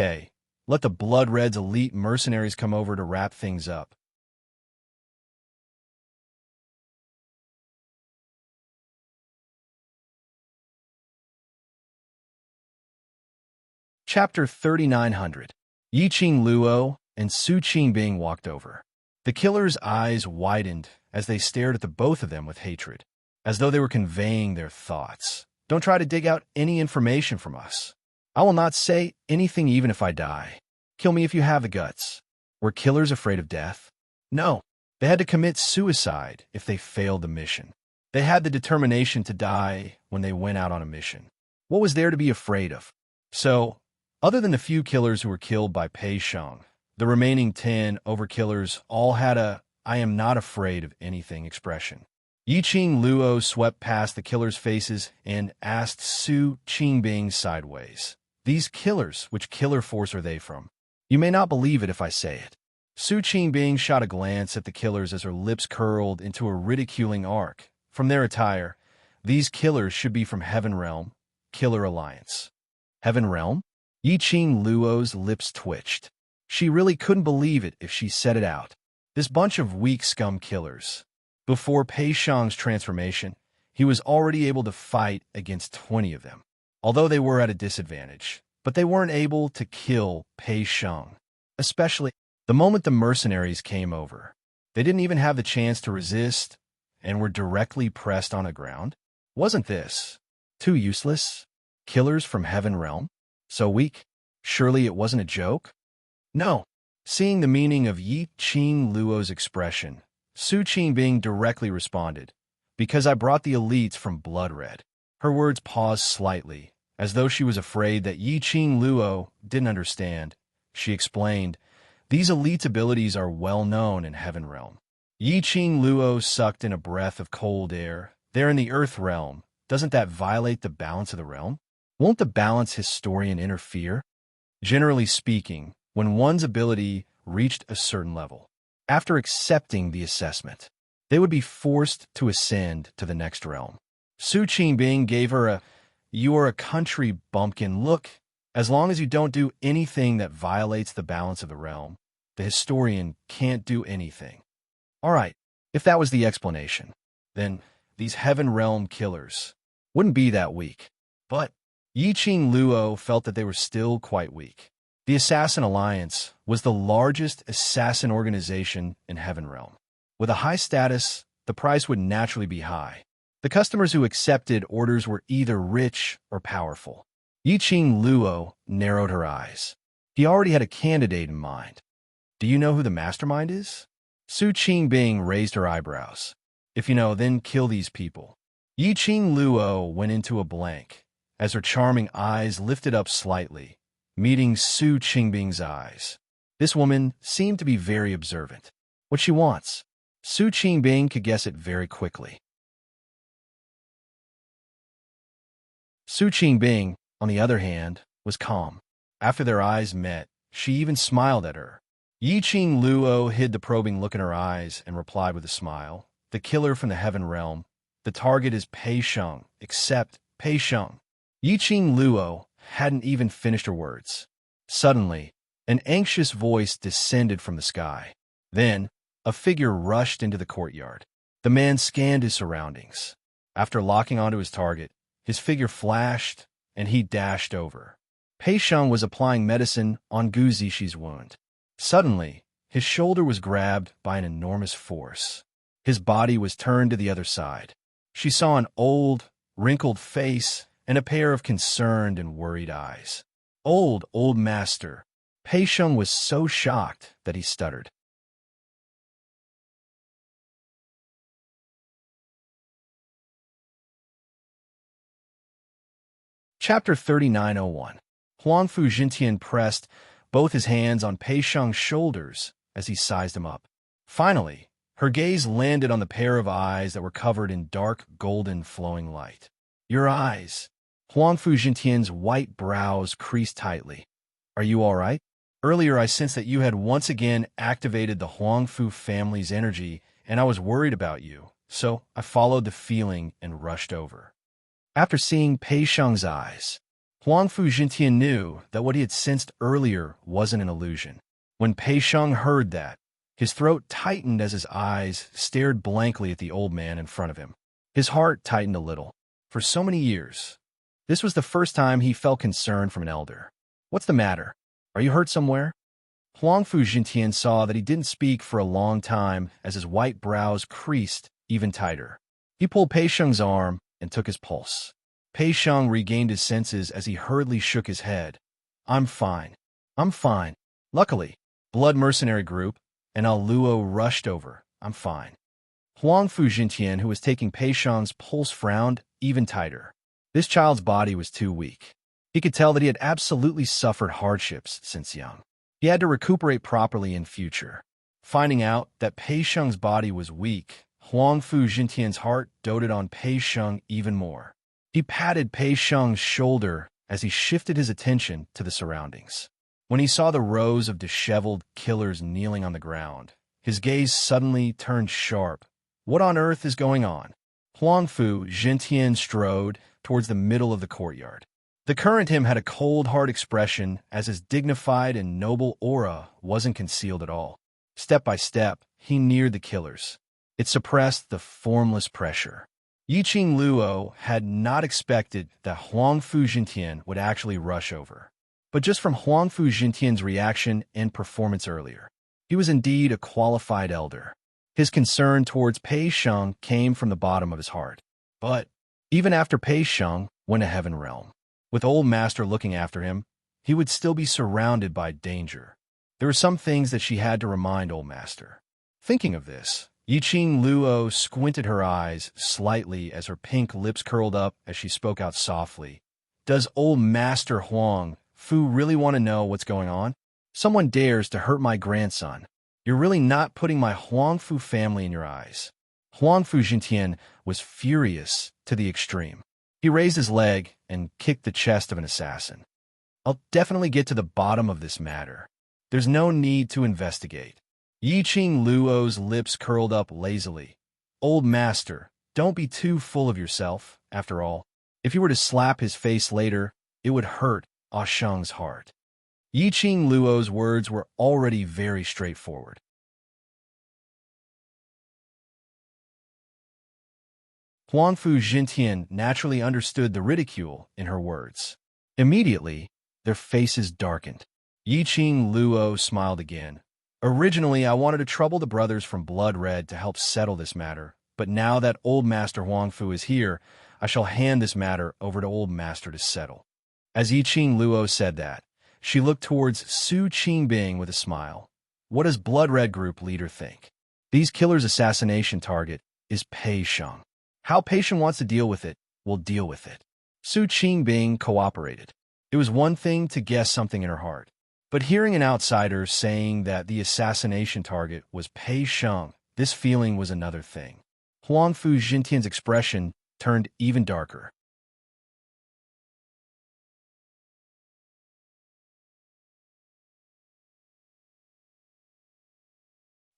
A: let the Blood Red's elite mercenaries come over to wrap things up. Chapter 3900. Yiqing Luo and Su Qingbing walked over. The killers' eyes widened as they stared at the both of them with hatred, as though they were conveying their thoughts. Don't try to dig out any information from us. I will not say anything even if I die. Kill me if you have the guts. Were killers afraid of death? No. They had to commit suicide if they failed the mission. They had the determination to die when they went out on a mission. What was there to be afraid of? So, other than the few killers who were killed by Pei Shang, the remaining 10 overkillers all had a I am not afraid of anything expression. Yiqing Luo swept past the killers' faces and asked Su Qingbing sideways, These killers, which killer force are they from? You may not believe it if I say it. Su Qingbing shot a glance at the killers as her lips curled into a ridiculing arc. From their attire, these killers should be from Heaven Realm, Killer Alliance. Heaven Realm? Yiqing Luo's lips twitched. She really couldn't believe it if she said it out. This bunch of weak scum killers. Before Pei Shang's transformation, he was already able to fight against 20 of them, although they were at a disadvantage. But they weren't able to kill Pei Shang, especially the moment the mercenaries came over. They didn't even have the chance to resist, and were directly pressed on the ground? Wasn't this too useless? Killers from Heaven Realm? So weak? Surely it wasn't a joke? No. Seeing the meaning of Yi Qing Luo's expression, Su Qingbing directly responded, "Because I brought the elites from Blood Red." Her words paused slightly, as though she was afraid that Yi Qing Luo didn't understand. She explained, "These elite abilities are well known in Heaven Realm." Yi Qing Luo sucked in a breath of cold air. "They're in the Earth Realm. Doesn't that violate the balance of the realm? Won't the balance historian interfere?" Generally speaking, when one's ability reached a certain level, after accepting the assessment, they would be forced to ascend to the next realm. Su Qingbing gave her a "you are a country bumpkin" look. As long as you don't do anything that violates the balance of the realm, the historian can't do anything. All right, if that was the explanation, then these Heaven Realm killers wouldn't be that weak. But Yi Qing Luo felt that they were still quite weak. The Assassin Alliance was the largest assassin organization in Heaven Realm. With a high status, the price would naturally be high. The customers who accepted orders were either rich or powerful. Yi Qing Luo narrowed her eyes. He already had a candidate in mind. "Do you know who the mastermind is?" Su Qingbing raised her eyebrows. "If you know, then kill these people." Yi Qing Luo went into a blank, as her charming eyes lifted up slightly, meeting Su Qingbing's eyes. This woman seemed to be very observant. What she wants, Su Qingbing could guess it very quickly. Su Qingbing, on the other hand, was calm. After their eyes met, she even smiled at her. Yi Qing Luo hid the probing look in her eyes and replied with a smile, "The killer from the Heaven Realm. The target is Pei Sheng, except Pei Sheng." Yi Qing Luo hadn't even finished her words. Suddenly, an anxious voice descended from the sky. Then, a figure rushed into the courtyard. The man scanned his surroundings. After locking onto his target, his figure flashed, and he dashed over. Pei Sheng was applying medicine on Gu Zixi wound. Suddenly, his shoulder was grabbed by an enormous force. His body was turned to the other side. She saw an old, wrinkled face and a pair of concerned and worried eyes. Old master." Pei Sheng was so shocked that he stuttered. Chapter 3901. Huangfu Jintian pressed both his hands on Pei Sheng's shoulders as he sized him up. Finally, her gaze landed on the pair of eyes that were covered in dark, golden, flowing light. "Your eyes." Huangfu Jintian's white brows creased tightly. "Are you all right? Earlier I sensed that you had once again activated the Huangfu family's energy, and I was worried about you, so I followed the feeling and rushed over." After seeing Pei Sheng's eyes, Huangfu Jintian knew that what he had sensed earlier wasn't an illusion. When Pei Sheng heard that, his throat tightened as his eyes stared blankly at the old man in front of him. His heart tightened a little. For so many years, this was the first time he felt concern from an elder. "What's the matter? Are you hurt somewhere?" Huangfu Jintian saw that he didn't speak for a long time as his white brows creased even tighter. He pulled Pei Sheng's arm and took his pulse. Pei Sheng regained his senses as he hurriedly shook his head. I'm fine. Luckily, Blood Mercenary Group and Al Luo rushed over. I'm fine." Huangfu Jintian, who was taking Pei Sheng's pulse, frowned even tighter. This child's body was too weak. He could tell that he had absolutely suffered hardships since young. He had to recuperate properly in future. Finding out that Pei Sheng's body was weak, Huangfu Jintian's heart doted on Pei Sheng even more. He patted Pei Sheng's shoulder as he shifted his attention to the surroundings. When he saw the rows of disheveled killers kneeling on the ground, his gaze suddenly turned sharp. What on earth is going on? Huangfu Jintian strode towards the middle of the courtyard. The current him had a cold, hard expression, as his dignified and noble aura wasn't concealed at all. Step by step, he neared the killers. It suppressed the formless pressure. Yi Qing Luo had not expected that Huangfu Jintian would actually rush over. But just from Huangfu Jintian's reaction and performance earlier, he was indeed a qualified elder. His concern towards Pei Sheng came from the bottom of his heart. But even after Pei Sheng went to Heaven Realm, with Old Master looking after him, he would still be surrounded by danger. There were some things that she had to remind Old Master. Thinking of this, Yiqing Luo squinted her eyes slightly as her pink lips curled up as she spoke out softly. Does Old Master Huang Fu really want to know what's going on? Someone dares to hurt my grandson. You're really not putting my Huang Fu family in your eyes. Huang Fu Jintian was furious to the extreme. He raised his leg and kicked the chest of an assassin. I'll definitely get to the bottom of this matter. There's no need to investigate. Yiqing Luo's lips curled up lazily. Old Master, don't be too full of yourself, after all. If you were to slap his face later, it would hurt Ah Sheng's heart. Yiqing Luo's words were already very straightforward. Huang Fu Jintian naturally understood the ridicule in her words. Immediately, their faces darkened. Yiqing Luo smiled again. Originally, I wanted to trouble the brothers from Blood Red to help settle this matter, but now that Old Master Huang Fu is here, I shall hand this matter over to Old Master to settle. As Yiqing Luo said that, she looked towards Su Qingbing with a smile. What does Blood Red Group leader think? These killers' assassination target is Pei Sheng. How Pei Sheng wants to deal with it, we'll deal with it. Su Qingbing cooperated. It was one thing to guess something in her heart, but hearing an outsider saying that the assassination target was Pei Sheng, this feeling was another thing. Huang Fu Jintian's expression turned even darker.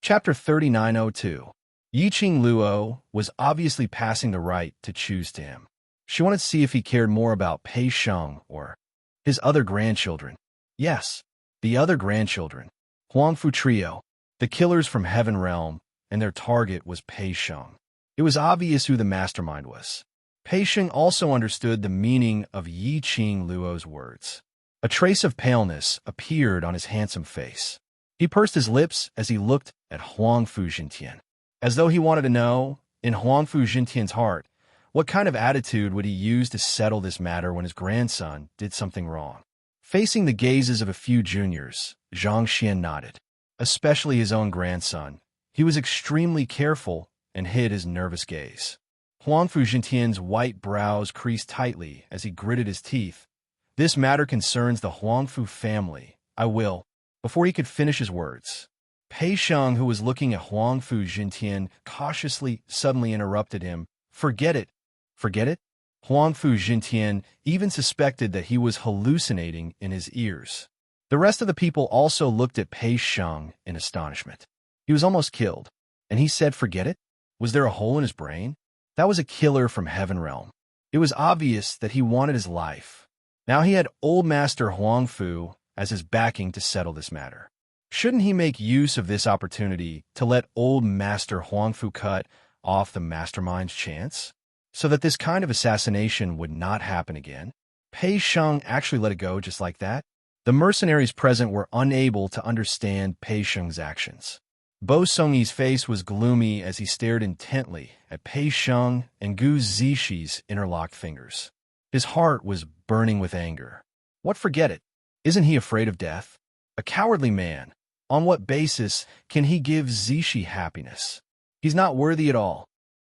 A: Chapter 3902. Yiqing Luo was obviously passing the right to choose to him. She wanted to see if he cared more about Pei Sheng or his other grandchildren. Yes, the other grandchildren. Huang Fu Trio, the killers from Heaven Realm, and their target was Pei Sheng. It was obvious who the mastermind was. Pei Sheng also understood the meaning of Yiqing Luo's words. A trace of paleness appeared on his handsome face. He pursed his lips as he looked at Huang Fu Jintian, as though he wanted to know, in Huang Fu Jintian's heart, what kind of attitude would he use to settle this matter when his grandson did something wrong. Facing the gazes of a few juniors, Zhang Xian nodded. Especially his own grandson, he was extremely careful and hid his nervous gaze. Huang Fu Jintian's white brows creased tightly as he gritted his teeth. This matter concerns the Huang Fu family. I will. Before he could finish his words, Pei Sheng, who was looking at Huang Fu Jintian cautiously, suddenly interrupted him. Forget it. Forget it? Huang Fu Jintian even suspected that he was hallucinating in his ears. The rest of the people also looked at Pei Sheng in astonishment. He was almost killed, and he said forget it? Was there a hole in his brain? That was a killer from Heaven Realm. It was obvious that he wanted his life. Now he had Old Master Huang Fu as his backing to settle this matter. Shouldn't he make use of this opportunity to let Old Master Huang Fu cut off the mastermind's chance, so that this kind of assassination would not happen again? Pei Sheng actually let it go just like that? The mercenaries present were unable to understand Pei Sheng's actions. Bo Songyi's face was gloomy as he stared intently at Pei Sheng and Gu Zixi interlocked fingers. His heart was burning with anger. What forget it? Isn't he afraid of death? A cowardly man. On what basis can he give Zixi happiness? He's not worthy at all.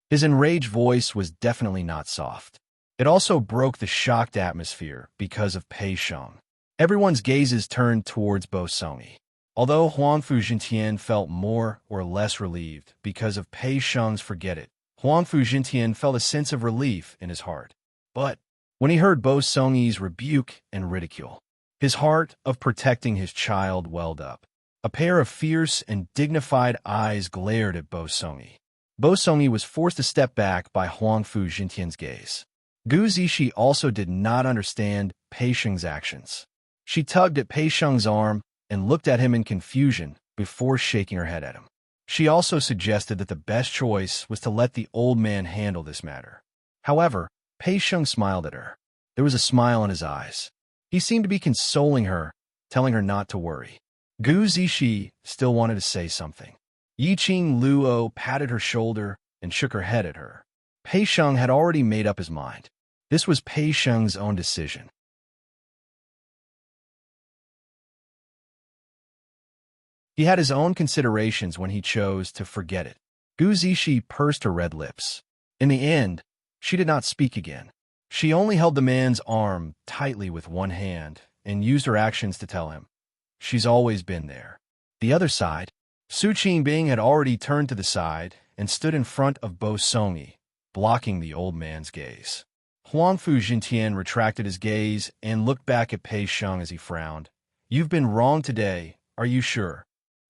A: His enraged voice was definitely not soft. It also broke the shocked atmosphere because of Pei Sheng. Everyone's gazes turned towards Bo Songyi. Although Huang Fu Jintian felt more or less relieved because of Pei Sheng's forget it, Huang Fu Jintian felt a sense of relief in his heart. But when he heard Bo Songyi's rebuke and ridicule, his heart of protecting his child welled up. A pair of fierce and dignified eyes glared at Bo Songyi. Bo Songyi was forced to step back by Huang Fu Jintian's gaze. Gu Zixi also did not understand Pei Sheng's actions. She tugged at Pei Sheng's arm and looked at him in confusion before shaking her head at him. She also suggested that the best choice was to let the old man handle this matter. However, Pei Sheng smiled at her. There was a smile in his eyes. He seemed to be consoling her, telling her not to worry. Gu Zixi still wanted to say something. Yiqing Luo patted her shoulder and shook her head at her. Pei Sheng had already made up his mind. This was Pei Sheng's own decision. He had his own considerations when he chose to forget it. Gu Zishi pursed her red lips. In the end, she did not speak again. She only held the man's arm tightly with one hand and used her actions to tell him, "She's always been there." The other side, Su Qingbing had already turned to the side and stood in front of Bo Songyi, blocking the old man's gaze. Huangfu Jintian retracted his gaze and looked back at Pei Sheng as he frowned. "You've been wrong today, are you sure?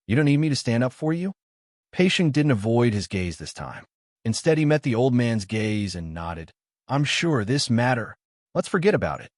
A: You don't need me to stand up for you?" Pei Sheng didn't avoid his gaze this time. Instead, he met the old man's gaze and nodded. "I'm sure this matter. Let's forget about it."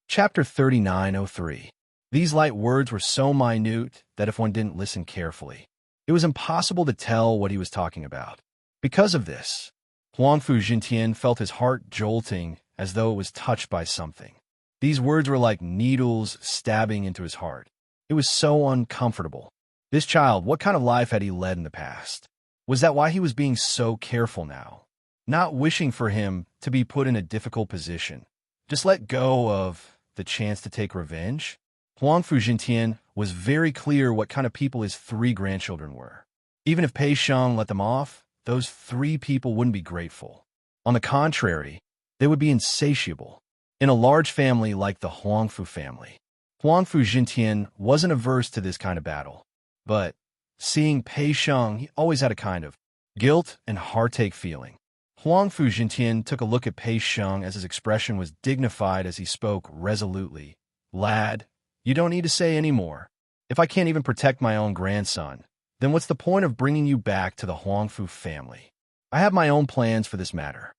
A: Chapter 3903. These light words were so minute that if one didn't listen carefully, it was impossible to tell what he was talking about. Because of this, Huangfu Jintian felt his heart jolting as though it was touched by something. These words were like needles stabbing into his heart. It was so uncomfortable. This child, what kind of life had he led in the past? Was that why he was being so careful now? Not wishing for him to be put in a difficult position. Just let go of the chance to take revenge? Huangfu Jintian was very clear what kind of people his 3 grandchildren were. Even if Pei Sheng let them off, those 3 people wouldn't be grateful. On the contrary, they would be insatiable. In a large family like the Huangfu family, Huangfu Jintian wasn't averse to this kind of battle. But seeing Pei Sheng, he always had a kind of guilt and heartache feeling. Huangfu Jintian took a look at Pei Sheng as his expression was dignified as he spoke resolutely. "Lad, you don't need to say any more. If I can't even protect my own grandson, then what's the point of bringing you back to the Huangfu family? I have my own plans for this matter."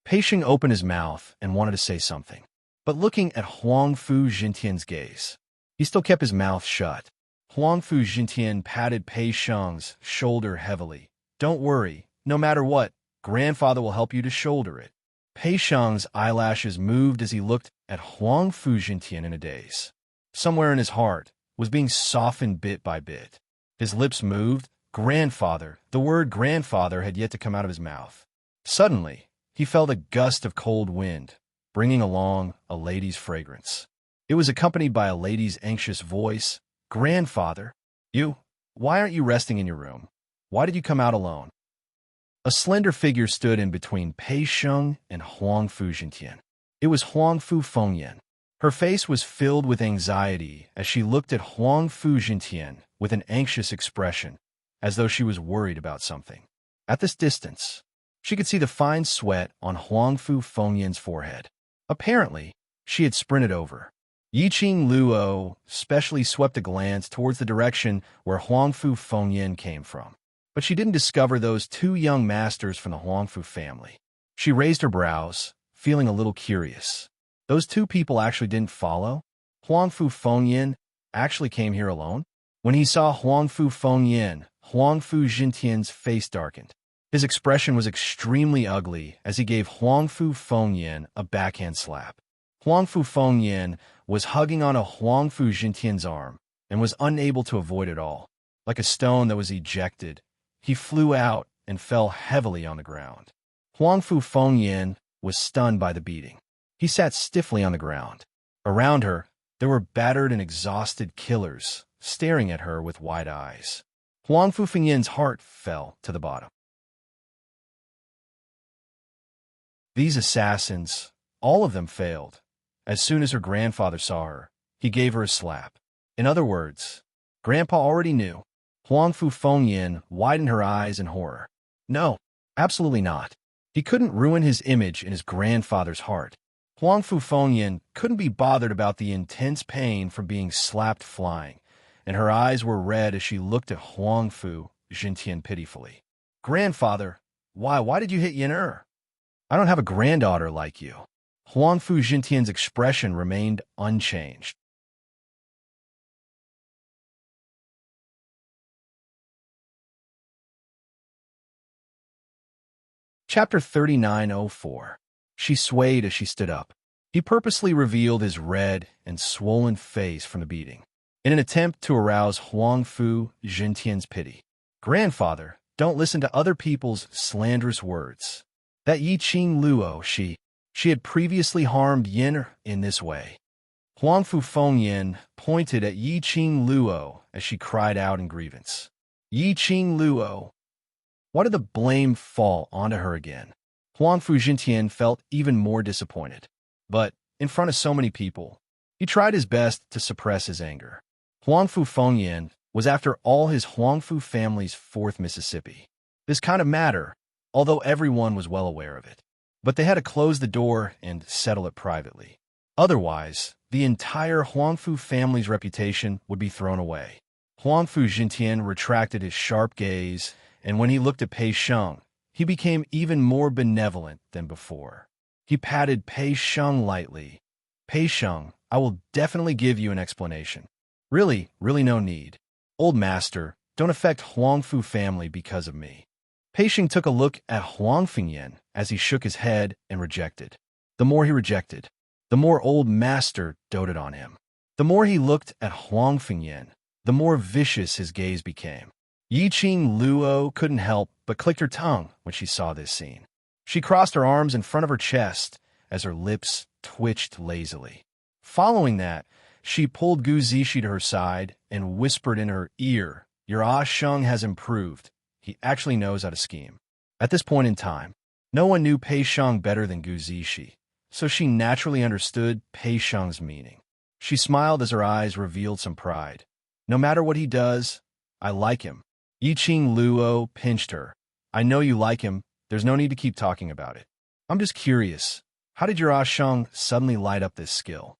A: Pei Sheng opened his mouth and wanted to say something, but looking at Huangfu Jintian's gaze, he still kept his mouth shut. Huangfu Jintian patted Pei Sheng's shoulder heavily. "Don't worry, no matter what, grandfather will help you to shoulder it." Pei Sheng's eyelashes moved as he looked at Huangfu Jintian in a daze. Somewhere in his heart was being softened bit by bit. His lips moved. Grandfather. The word grandfather had yet to come out of his mouth. Suddenly, he felt a gust of cold wind, bringing along a lady's fragrance. It was accompanied by a lady's anxious voice. "Grandfather, why aren't you resting in your room? Why did you come out alone?" A slender figure stood in between Pei Sheng and Huangfu Jintian. It was Huangfu Fengyan. Her face was filled with anxiety as she looked at Huangfu Jintian with an anxious expression, as though she was worried about something. At this distance, she could see the fine sweat on Huangfu Fengyan's forehead. Apparently, she had sprinted over. Yiqing Luo specially swept a glance towards the direction where Huangfu Fengyan came from. But she didn't discover those 2 young masters from the Huangfu family. She raised her brows, feeling a little curious. Those 2 people actually didn't follow? Huangfu Fengyan actually came here alone? When he saw Huangfu Fengyan, Huangfu Jintian's face darkened. His expression was extremely ugly as he gave Huangfu Fengyan a backhand slap. Huangfu Fengyan was hugging onto Huangfu Jintian's arm and was unable to avoid it all. Like a stone that was ejected, he flew out and fell heavily on the ground. Huangfu Fengyan was stunned by the beating. He sat stiffly on the ground. Around her, there were battered and exhausted killers, staring at her with wide eyes. Huangfu Fengyan's heart fell to the bottom. These assassins, all of them failed. As soon as her grandfather saw her, he gave her a slap. In other words, Grandpa already knew. Huangfu Fengyan widened her eyes in horror. No, absolutely not. He couldn't ruin his image in his grandfather's heart. Huangfu Fengyan couldn't be bothered about the intense pain from being slapped flying, and her eyes were red as she looked at Huangfu Jintian pitifully. "Grandfather, why did you hit Yin? I don't have a granddaughter like you." Huangfu Jintian's expression remained unchanged. Chapter 3904. She swayed as she stood up. He purposely revealed his red and swollen face from the beating, in an attempt to arouse Huangfu Jintian's pity. Grandfather, don't listen to other people's slanderous words. That Yi Qing Luo, she had previously harmed Yin in this way. Huangfu Fengyan pointed at Yi Qing Luo as she cried out in grievance. Yi Qing Luo. Why did the blame fall onto her again? Huangfu Jintian felt even more disappointed. But, in front of so many people, he tried his best to suppress his anger. Huangfu Fengyan was after all his Huangfu family's fourth Mississippi. This kind of matter, although everyone was well aware of it. But they had to close the door and settle it privately. Otherwise, the entire Huangfu family's reputation would be thrown away. Huangfu Jintian retracted his sharp gaze, and when he looked at Pei Sheng, he became even more benevolent than before. He patted Pei Sheng lightly. Pei Sheng, I will definitely give you an explanation. Really no need. Old master, don't affect Huangfu family because of me. Pei Sheng took a look at Huang Fengyan as he shook his head and rejected. The more he rejected, the more old master doted on him. The more he looked at Huang Fengyan, the more vicious his gaze became. Yi Qing Luo couldn't help but clicked her tongue when she saw this scene. She crossed her arms in front of her chest as her lips twitched lazily. Following that, she pulled Gu Zishi to her side and whispered in her ear, Your Ah Sheng has improved. He actually knows how to scheme. At this point in time, no one knew Pei Sheng better than Gu Zishi, so she naturally understood Pei Sheng's meaning. She smiled as her eyes revealed some pride. No matter what he does, I like him. Yi Qing Luo pinched her. I know you like him. There's no need to keep talking about it. I'm just curious. How did your Ah Sheng suddenly light up this skill?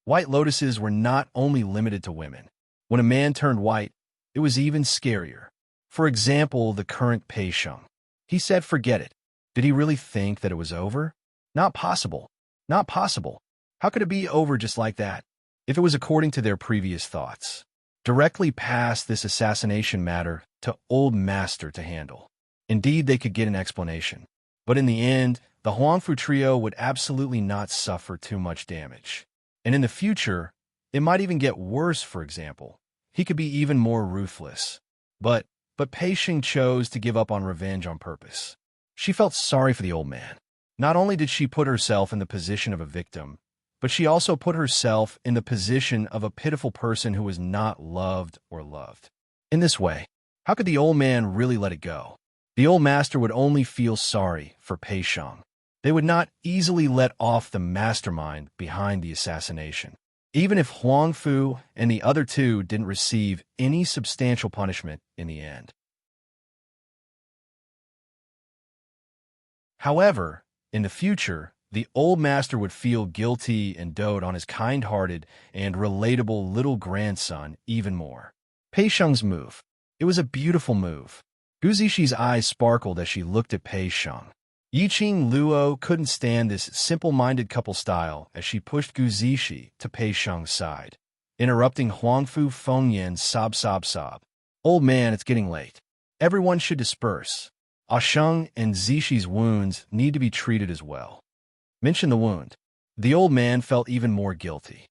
A: White lotuses were not only limited to women. When a man turned white, it was even scarier. For example, the current Pei Sheng. He said forget it. Did he really think that it was over? Not possible. Not possible. How could it be over just like that? If it was according to their previous thoughts. Directly pass this assassination matter to Old Master to handle. Indeed, they could get an explanation. But in the end, the Huangfu trio would absolutely not suffer too much damage. And in the future, it might even get worse, for example. He could be even more ruthless. But Pei Sheng chose to give up on revenge on purpose. She felt sorry for the old man. Not only did she put herself in the position of a victim, but she also put herself in the position of a pitiful person who was not loved or loved. In this way, how could the old man really let it go? The old master would only feel sorry for Pei Sheng. They would not easily let off the mastermind behind the assassination, even if Huangfu and the other two didn't receive any substantial punishment in the end. However, in the future, the old master would feel guilty and dote on his kind-hearted and relatable little grandson even more. Pei Sheng's move. It was a beautiful move. Gu Zishi's eyes sparkled as she looked at Pei Sheng. Yi Qing Luo couldn't stand this simple-minded couple style as she pushed Gu Zishi to Pei Sheng's side, interrupting Huangfu Fengyan's sob. Old man, it's getting late. Everyone should disperse. Ah Sheng and Zishi's wounds need to be treated as well. Mention the wound. The old man felt even more guilty.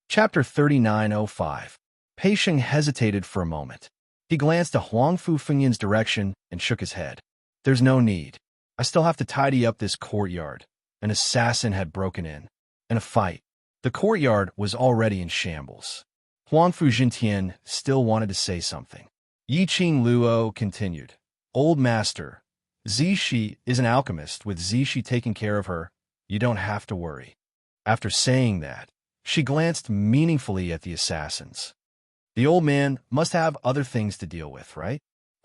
A: Chapter 3905. Pei Sheng hesitated for a moment. He glanced at Huangfu Fengyan's direction and shook his head. There's no need. I still have to tidy up this courtyard. An assassin had broken in. And a fight. The courtyard was already in shambles. Huangfu Jintian still wanted to say something. Yi Qing Luo continued. Old master, Zishi is an alchemist. With Zishi taking care of her, you don't have to worry. After saying that, she glanced meaningfully at the assassins. The old man must have other things to deal with, right?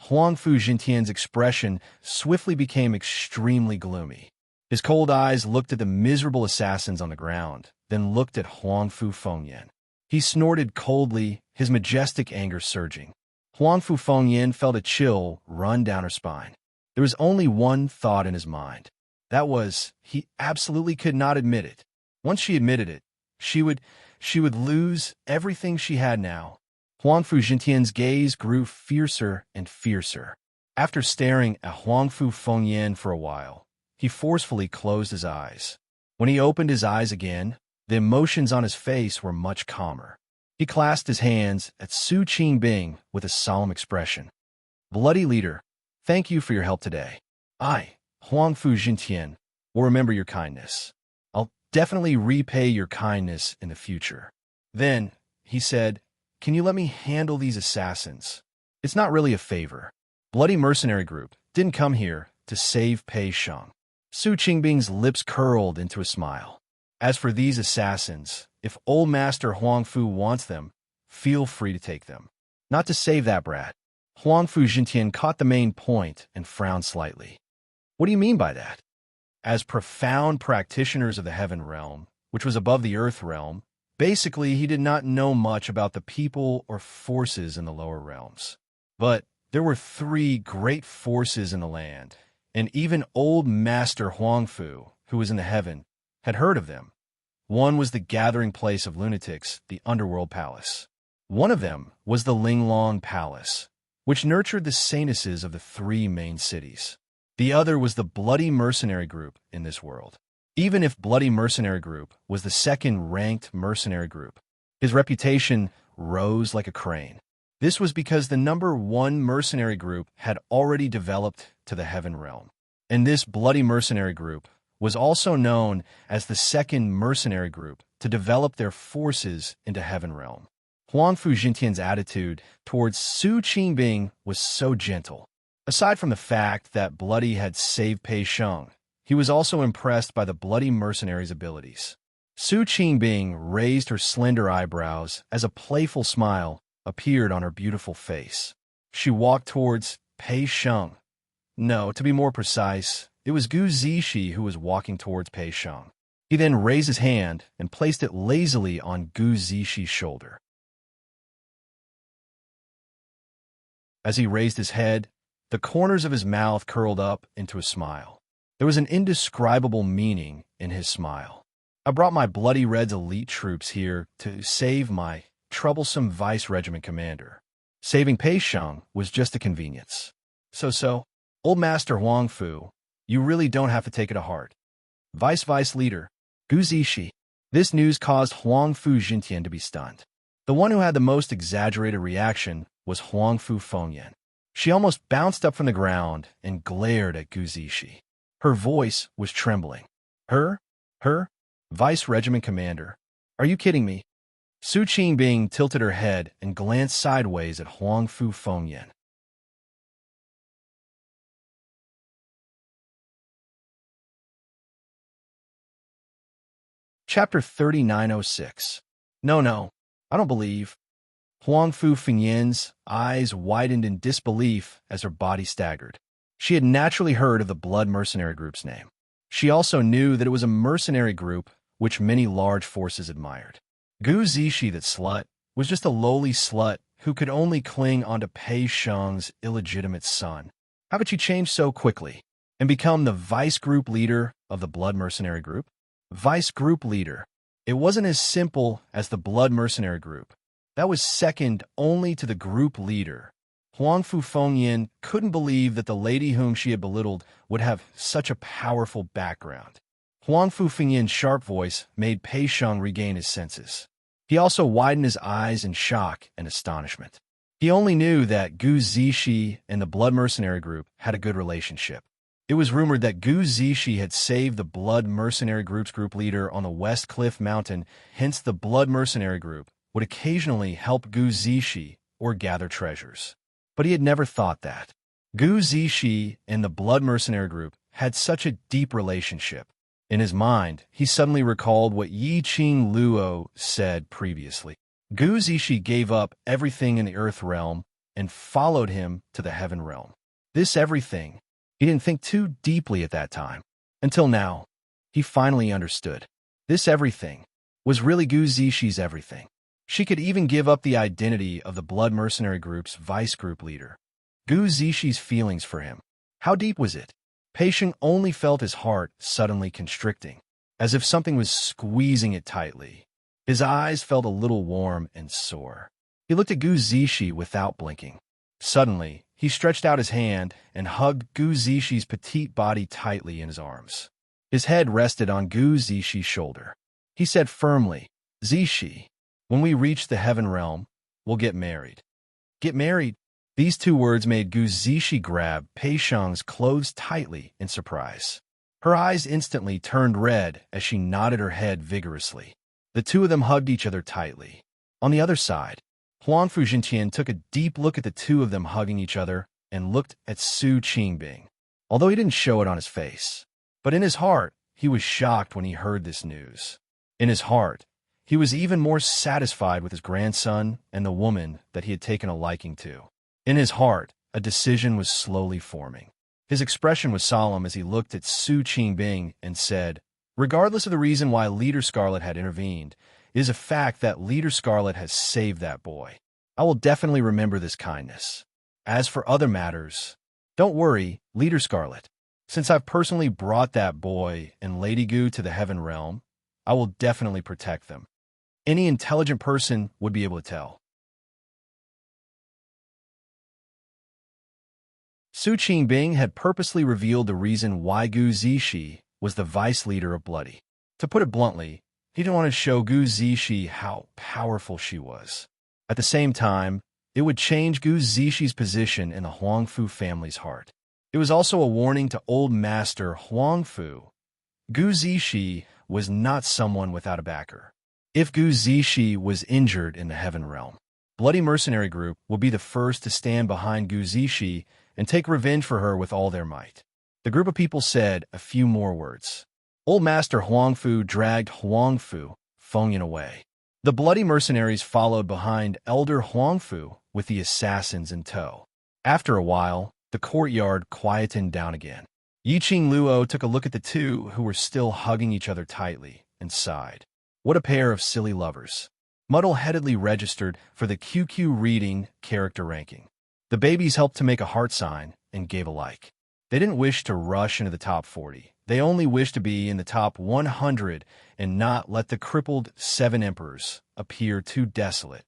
A: Huangfu Jintian's expression swiftly became extremely gloomy. His cold eyes looked at the miserable assassins on the ground, then looked at Huangfu Fengyan. He snorted coldly, his majestic anger surging. Huangfu Fengyan felt a chill run down her spine. There was only one thought in his mind. That was, he absolutely could not admit it. Once she admitted it, she would lose everything she had now. Huangfu Jintian's gaze grew fiercer and fiercer. After staring at Huangfu Fengyan for a while, he forcefully closed his eyes. When he opened his eyes again, the emotions on his face were much calmer. He clasped his hands at Su Qingbing with a solemn expression. Bloody leader, thank you for your help today. I, Huangfu Jintian, will remember your kindness. I'll definitely repay your kindness in the future. Then, he said, can you let me handle these assassins? It's not really a favor. Bloody mercenary group didn't come here to save Pei Sheng. Su Qingbing's lips curled into a smile. As for these assassins, if old Master Huangfu wants them, feel free to take them. Not to save that brat. Huangfu Jintian caught the main point and frowned slightly. What do you mean by that? As profound practitioners of the heaven realm, which was above the earth realm, basically he did not know much about the people or forces in the lower realms. But there were 3 great forces in the land, and even old Master Huangfu, who was in the heaven, had heard of them. One was the gathering place of lunatics, the Underworld Palace. One of them was the Linglong Palace, which nurtured the saintesses of the 3 main cities. The other was the Bloody Mercenary Group in this world. Even if Bloody Mercenary Group was the second-ranked mercenary group, his reputation rose like a crane. This was because the number 1 mercenary group had already developed to the heaven realm. And this Bloody Mercenary Group was also known as the second mercenary group to develop their forces into heaven realm. Huangfu Jintian's attitude towards Su Qingbing was so gentle. Aside from the fact that Bloody had saved Pei Sheng, he was also impressed by the Bloody mercenary's abilities. Su Qingbing raised her slender eyebrows as a playful smile appeared on her beautiful face. She walked towards Pei Sheng. No, to be more precise, it was Gu Zishi who was walking towards Pei Sheng. He then raised his hand and placed it lazily on Gu Zishi's shoulder. As he raised his head, the corners of his mouth curled up into a smile. There was an indescribable meaning in his smile. I brought my Bloody Red's elite troops here to save my troublesome vice regiment commander. Saving Pei Sheng was just a convenience. So, old Master Huangfu, you really don't have to take it to heart. Vice leader, Gu Zishi. This news caused Huangfu Jintian to be stunned. The one who had the most exaggerated reaction was Huangfu Fengyan. She almost bounced up from the ground and glared at Gu Zishi. Her voice was trembling. Her? Vice Regiment Commander? Are you kidding me? Su Qingbing tilted her head and glanced sideways at Huangfu Fengyan. Chapter 3906. No, I don't believe. Huangfu Fengyan's eyes widened in disbelief as her body staggered. She had naturally heard of the Blood Mercenary Group's name. She also knew that it was a mercenary group which many large forces admired. Gu Zishi, that slut, was just a lowly slut who could only cling onto Pei Sheng's illegitimate son. How could she change so quickly and become the vice group leader of the Blood Mercenary Group? Vice group leader. It wasn't as simple as the Blood Mercenary Group. That was second only to the group leader. Huangfu Fengyan couldn't believe that the lady whom she had belittled would have such a powerful background. Huangfu Fengyan's sharp voice made Pei Sheng regain his senses. He also widened his eyes in shock and astonishment. He only knew that Gu Zishi and the Blood Mercenary Group had a good relationship. It was rumored that Gu Zishi had saved the Blood Mercenary Group's group leader on the West Cliff Mountain, hence the Blood Mercenary Group would occasionally help Gu Zishi or gather treasures. But he had never thought that. Gu Zishi and the Blood Mercenary Group had such a deep relationship. In his mind, he suddenly recalled what Yi Qing Luo said previously. Gu Zishi gave up everything in the earth realm and followed him to the heaven realm. This everything, he didn't think too deeply at that time. Until now, he finally understood. This everything was really Gu Zishi's everything. She could even give up the identity of the Blood Mercenary Group's vice group leader. Gu Zishi's feelings for him. How deep was it? Pei Sheng only felt his heart suddenly constricting, as if something was squeezing it tightly. His eyes felt a little warm and sore. He looked at Gu Zishi without blinking. Suddenly, he stretched out his hand and hugged Gu Zishi's petite body tightly in his arms. His head rested on Gu Zishi's shoulder. He said firmly, "Zishi, when we reach the heaven realm, we'll get married." Get married? These two words made Gu Zishi grab Pei Shang's clothes tightly in surprise. Her eyes instantly turned red as she nodded her head vigorously. The two of them hugged each other tightly. On the other side, Huangfu Jintian took a deep look at the two of them hugging each other and looked at Su Qingbing, although he didn't show it on his face. But in his heart, he was shocked when he heard this news. In his heart, he was even more satisfied with his grandson and the woman that he had taken a liking to. In his heart, a decision was slowly forming. His expression was solemn as he looked at Su Qingbing and said, "Regardless of the reason why Leader Scarlet had intervened, it is a fact that Leader Scarlet has saved that boy. I will definitely remember this kindness. As for other matters, don't worry, Leader Scarlet. Since I've personally brought that boy and Lady Gu to the Heaven Realm, I will definitely protect them. Any intelligent person would be able to tell." Su Qingbing had purposely revealed the reason why Gu Zishi was the vice leader of Bloody. To put it bluntly, he didn't want to show Gu Zishi how powerful she was. At the same time, it would change Gu Zishi's position in the Huangfu family's heart. It was also a warning to Old Master Huangfu. Gu Zishi was not someone without a backer. If Gu Zishi was injured in the Heaven Realm, Bloody Mercenary Group would be the first to stand behind Gu Zishi and take revenge for her with all their might. The group of people said a few more words. Old Master Huangfu dragged Huangfu Fengyan away. The Bloody Mercenaries followed behind Elder Huangfu with the assassins in tow. After a while, the courtyard quietened down again. Yiqing Luo took a look at the two who were still hugging each other tightly and sighed. What a pair of silly lovers. Muddle-headedly registered for the QQ reading character ranking. The babies helped to make a heart sign and gave a like. They didn't wish to rush into the top 40. They only wished to be in the top 100 and not let the crippled 7 emperors appear too desolate.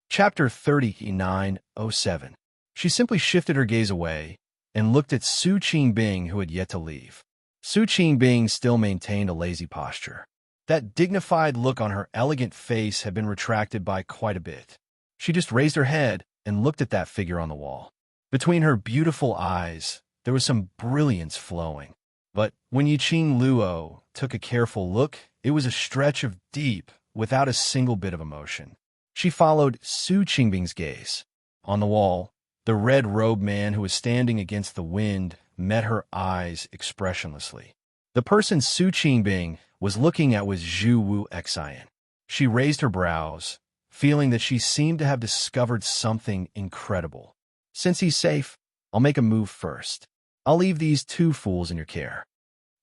A: Chapter 39:07. She simply shifted her gaze away and looked at Su Qingbing, who had yet to leave. Su Qingbing still maintained a lazy posture. That dignified look on her elegant face had been retracted by quite a bit. She just raised her head and looked at that figure on the wall. Between her beautiful eyes, there was some brilliance flowing. But when Yiqing Luo took a careful look, it was a stretch of deep, without a single bit of emotion. She followed Su Qingbing's gaze. On the wall, the red-robed man who was standing against the wind met her eyes expressionlessly. The person Su Qingbing was looking at was Zhu Wu Xian. She raised her brows, feeling that she seemed to have discovered something incredible. Since he's safe, I'll make a move first. I'll leave these two fools in your care.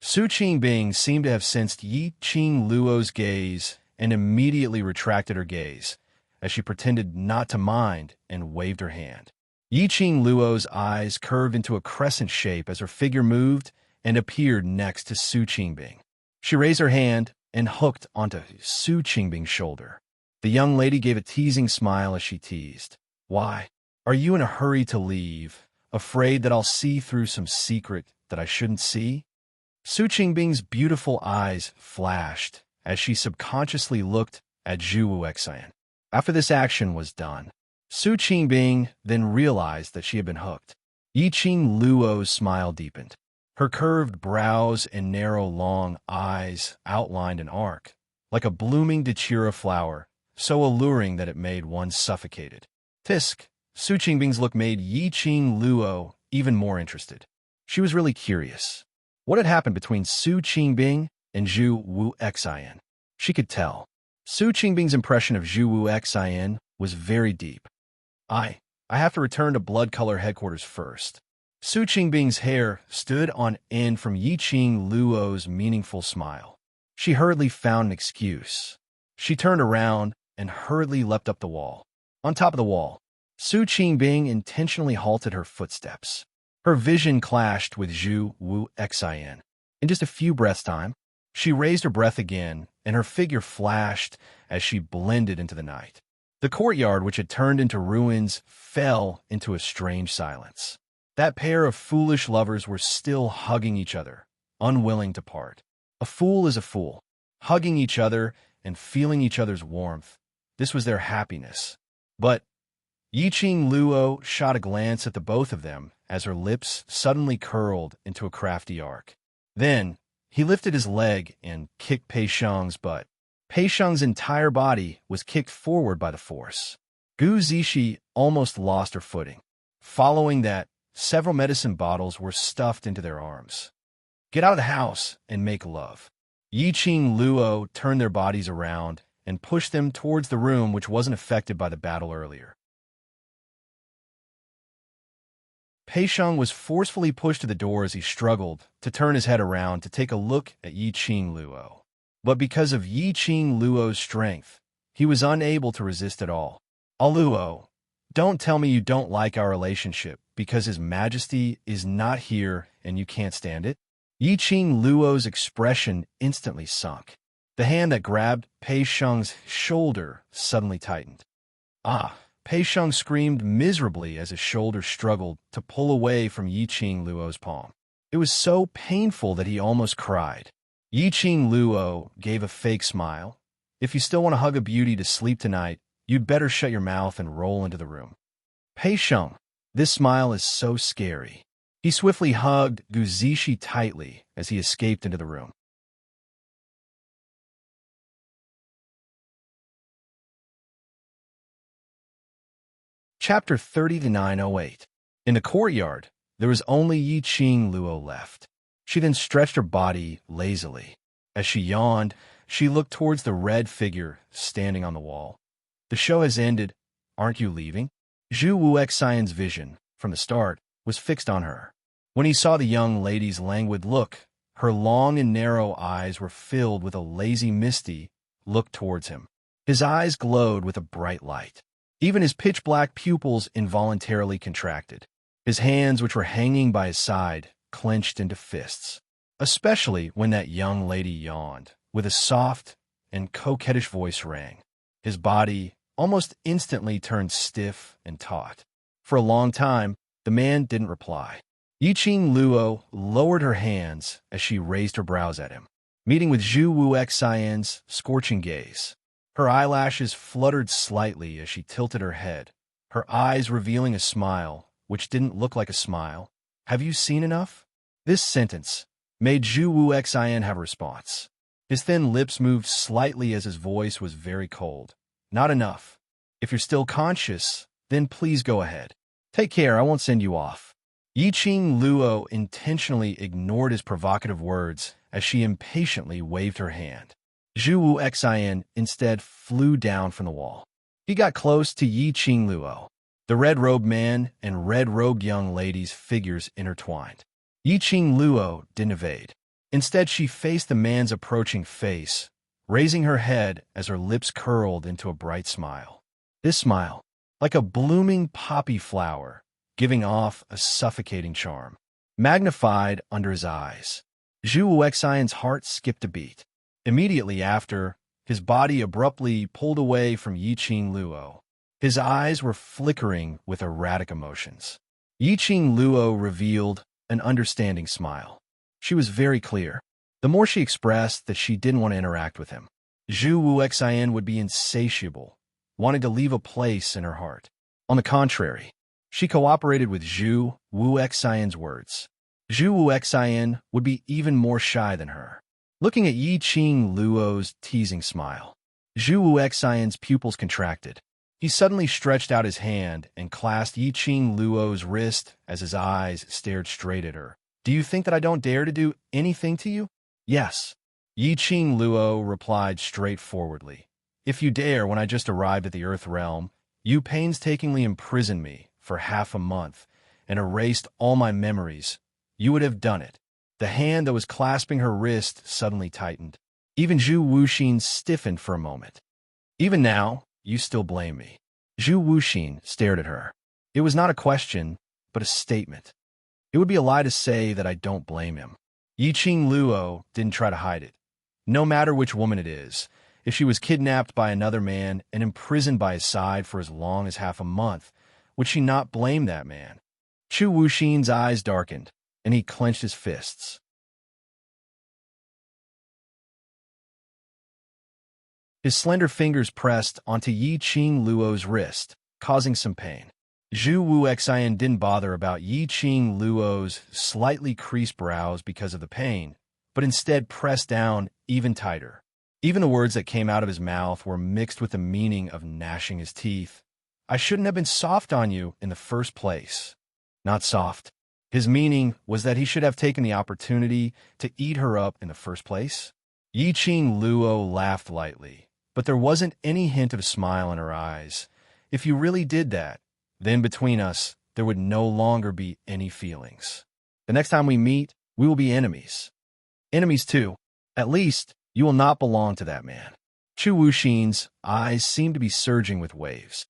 A: Su Qingbing seemed to have sensed Yiqing Luo's gaze and immediately retracted her gaze, as she pretended not to mind and waved her hand. Yiqing Luo's eyes curved into a crescent shape as her figure moved and appeared next to Su Qingbing. She raised her hand and hooked onto Su Qingbing's shoulder. The young lady gave a teasing smile as she teased. "Why, are you in a hurry to leave, afraid that I'll see through some secret that I shouldn't see?" Su Qingbing's beautiful eyes flashed as she subconsciously looked at Zhu Wu Xian. After this action was done, Su Qingbing then realized that she had been hooked. Yiqing Luo's smile deepened. Her curved brows and narrow, long eyes outlined an arc, like a blooming datura flower, so alluring that it made one suffocated. Tisk! Su Qingbing's look made Yiqing Luo even more interested. She was really curious. What had happened between Su Qingbing and Zhu Wu Xian? She could tell. Su Qingbing's impression of Zhu Wu Xian was very deep. I have to return to Blood Color headquarters first. Su Qingbing's hair stood on end from Yiqing Luo's meaningful smile. She hurriedly found an excuse. She turned around and hurriedly leapt up the wall. On top of the wall, Su Qingbing intentionally halted her footsteps. Her vision clashed with Zhu Wu Xin. In just a few breaths' time, she raised her breath again, and her figure flashed as she blended into the night. The courtyard, which had turned into ruins, fell into a strange silence. That pair of foolish lovers were still hugging each other, unwilling to part. A fool is a fool, hugging each other and feeling each other's warmth. This was their happiness. But Yiqing Luo shot a glance at the both of them as her lips suddenly curled into a crafty arc. Then, he lifted his leg and kicked Pei Sheng's butt. Pei Sheng's entire body was kicked forward by the force. Gu Zishi almost lost her footing. Following that, several medicine bottles were stuffed into their arms. Get out of the house and make love. Yiqing Luo turned their bodies around and pushed them towards the room which wasn't affected by the battle earlier. Pei Sheng was forcefully pushed to the door as he struggled to turn his head around to take a look at Yiqing Luo. But because of Yiqing Luo's strength, he was unable to resist at all. Luo, don't tell me you don't like our relationship because His Majesty is not here and you can't stand it? Yiqing Luo's expression instantly sunk. The hand that grabbed Pei Sheng's shoulder suddenly tightened. Pei Sheng screamed miserably as his shoulder struggled to pull away from Yiqing Luo's palm. It was so painful that he almost cried. Yiqing Luo gave a fake smile. If you still want to hug a beauty to sleep tonight, you'd better shut your mouth and roll into the room. Pei Sheng, this smile is so scary. He swiftly hugged Gu Zishi tightly as he escaped into the room. Chapter 3908. In the courtyard, there was only Yiqing Luo left. She then stretched her body lazily. As she yawned, she looked towards the red figure standing on the wall. The show has ended. Aren't you leaving? Zhu Wuxian's vision, from the start, was fixed on her. When he saw the young lady's languid look, her long and narrow eyes were filled with a lazy, misty look towards him. His eyes glowed with a bright light. Even his pitch-black pupils involuntarily contracted. His hands, which were hanging by his side, clenched into fists, especially when that young lady yawned, with a soft and coquettish voice rang. His body almost instantly turned stiff and taut. For a long time, the man didn't reply. Yiqing Luo lowered her hands as she raised her brows at him, meeting with Zhu Wuxian's scorching gaze. Her eyelashes fluttered slightly as she tilted her head, her eyes revealing a smile, which didn't look like a smile. Have you seen enough? This sentence made Zhu Wuxian have a response. His thin lips moved slightly as his voice was very cold. Not enough. If you're still conscious, then please go ahead. Take care, I won't send you off. Yiqing Luo intentionally ignored his provocative words as she impatiently waved her hand. Zhu Wuxian instead flew down from the wall. He got close to Yiqing Luo. The red-robed man and red-robed young lady's figures intertwined. Yiqing Luo didn't evade. Instead, she faced the man's approaching face, raising her head as her lips curled into a bright smile. This smile, like a blooming poppy flower, giving off a suffocating charm, magnified under his eyes. Zhu Wuxian's heart skipped a beat. Immediately after, his body abruptly pulled away from Yiqing Luo. His eyes were flickering with erratic emotions. Yiqing Luo revealed an understanding smile. She was very clear. The more she expressed that she didn't want to interact with him, Zhu Wuxian would be insatiable, wanting to leave a place in her heart. On the contrary, she cooperated with Zhu Wuxian's words. Zhu Wuxian would be even more shy than her. Looking at Yiqing Luo's teasing smile, Zhu Wuxian's pupils contracted. He suddenly stretched out his hand and clasped Yiqing Luo's wrist as his eyes stared straight at her. Do you think that I don't dare to do anything to you? Yes. Yiqing Luo replied straightforwardly. If you dare, when I just arrived at the Earth Realm, you painstakingly imprisoned me for half a month and erased all my memories, you would have done it. The hand that was clasping her wrist suddenly tightened. Even Zhu Wuxin stiffened for a moment. Even now, you still blame me. Zhu Wuxin stared at her. It was not a question, but a statement. It would be a lie to say that I don't blame him. Yiqing Luo didn't try to hide it. No matter which woman it is, if she was kidnapped by another man and imprisoned by his side for as long as half a month, would she not blame that man? Chu Wuxin's eyes darkened, and he clenched his fists. His slender fingers pressed onto Yiqing Luo's wrist, causing some pain. Zhu Wuxian didn't bother about Yiqing Luo's slightly creased brows because of the pain, but instead pressed down even tighter. Even the words that came out of his mouth were mixed with the meaning of gnashing his teeth. I shouldn't have been soft on you in the first place. Not soft. His meaning was that he should have taken the opportunity to eat her up in the first place. Yiqing Luo laughed lightly, but there wasn't any hint of a smile in her eyes. If you really did that, then between us, there would no longer be any feelings. The next time we meet, we will be enemies. Enemies too. At least, you will not belong to that man. Chu Wuxin's eyes seemed to be surging with waves.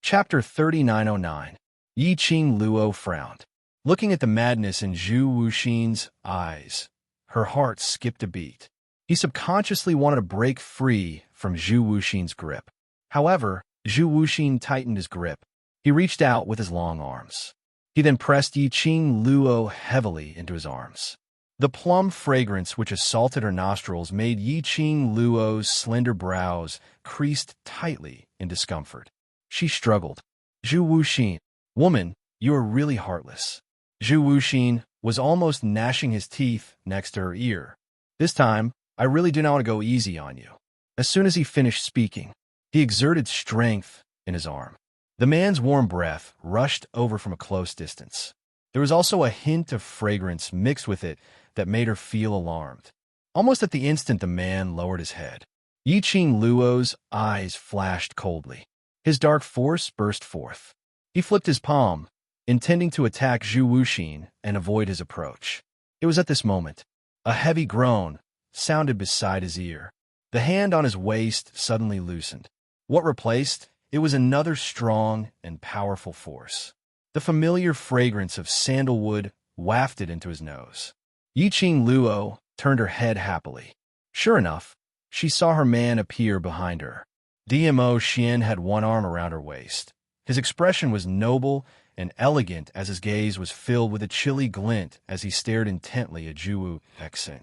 A: Chapter 3909. Yiqing Luo frowned. Looking at the madness in Zhu Wuxin's eyes, her heart skipped a beat. He subconsciously wanted to break free from Zhu Wuxin's grip. However, Zhu Wuxin tightened his grip. He reached out with his long arms. He then pressed Yiqing Luo heavily into his arms. The plum fragrance which assaulted her nostrils made Yiqing Luo's slender brows creased tightly in discomfort. She struggled. Zhu Wuxin, woman, you are really heartless. Zhu Wuxin was almost gnashing his teeth next to her ear. This time, I really do not want to go easy on you. As soon as he finished speaking, he exerted strength in his arm. The man's warm breath rushed over from a close distance. There was also a hint of fragrance mixed with it that made her feel alarmed. Almost at the instant the man lowered his head, Yiqing Luo's eyes flashed coldly. His dark force burst forth. He flipped his palm, intending to attack Zhu Wuxin and avoid his approach. It was at this moment. A heavy groan sounded beside his ear. The hand on his waist suddenly loosened. What replaced? It was another strong and powerful force. The familiar fragrance of sandalwood wafted into his nose. Yiqing Luo turned her head happily. Sure enough, she saw her man appear behind her. Dmo Xian had one arm around her waist. His expression was noble and elegant as his gaze was filled with a chilly glint as he stared intently at Zhu Wuxin.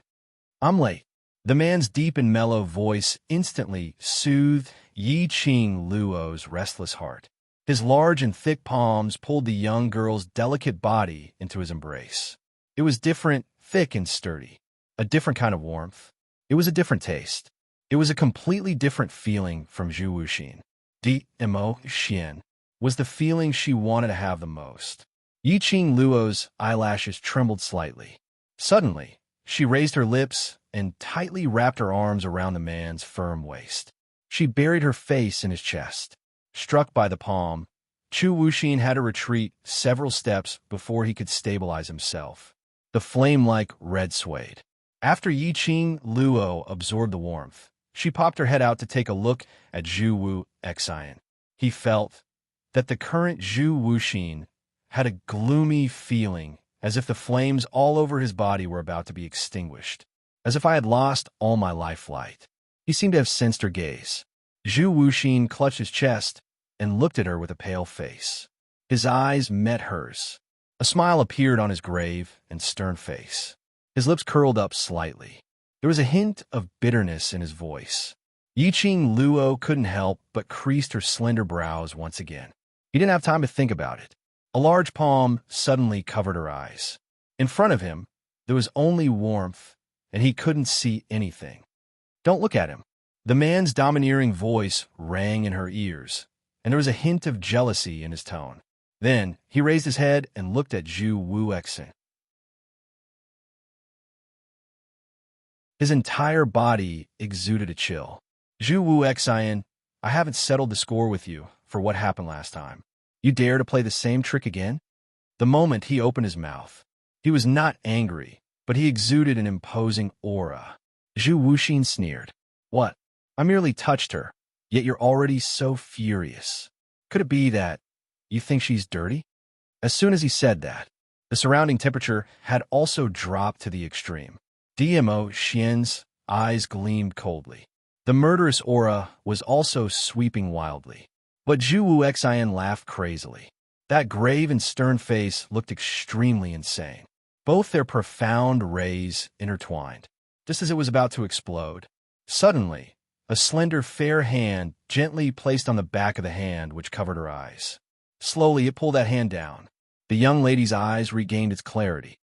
A: I'm late. The man's deep and mellow voice instantly soothed Yiqing Luo's restless heart. His large and thick palms pulled the young girl's delicate body into his embrace. It was different, thick and sturdy. A different kind of warmth. It was a different taste. It was a completely different feeling from Zhu Wuxin. Dmo Xian was the feeling she wanted to have the most. Yiqing Luo's eyelashes trembled slightly. Suddenly, she raised her lips and tightly wrapped her arms around the man's firm waist. She buried her face in his chest. Struck by the palm, Chu Wuxin had to retreat several steps before he could stabilize himself. The flame-like red swayed. After Yiqing Luo absorbed the warmth, she popped her head out to take a look at Zhu Wuxian. He felt that the current Zhu Wuxin had a gloomy feeling, as if the flames all over his body were about to be extinguished, as if I had lost all my lifelight. He seemed to have sensed her gaze. Zhu Wuxin clutched his chest and looked at her with a pale face. His eyes met hers. A smile appeared on his grave and stern face. His lips curled up slightly. There was a hint of bitterness in his voice. Yiqing Luo couldn't help but creased her slender brows once again. He didn't have time to think about it. A large palm suddenly covered her eyes. In front of him, there was only warmth, and he couldn't see anything. Don't look at him. The man's domineering voice rang in her ears, and there was a hint of jealousy in his tone. Then he raised his head and looked at Zhu Wuxin. His entire body exuded a chill. Zhu Wuxian, I haven't settled the score with you for what happened last time. You dare to play the same trick again? The moment he opened his mouth, he was not angry, but he exuded an imposing aura. Zhu Wuxin sneered. What? I merely touched her, yet you're already so furious. Could it be that you think she's dirty? As soon as he said that, the surrounding temperature had also dropped to the extreme. Dmo Xian's eyes gleamed coldly. The murderous aura was also sweeping wildly. But Zhu Wu Xian laughed crazily. That grave and stern face looked extremely insane. Both their profound rays intertwined, just as it was about to explode. Suddenly, a slender, fair hand gently placed on the back of the hand which covered her eyes. Slowly, it pulled that hand down. The young lady's eyes regained its clarity.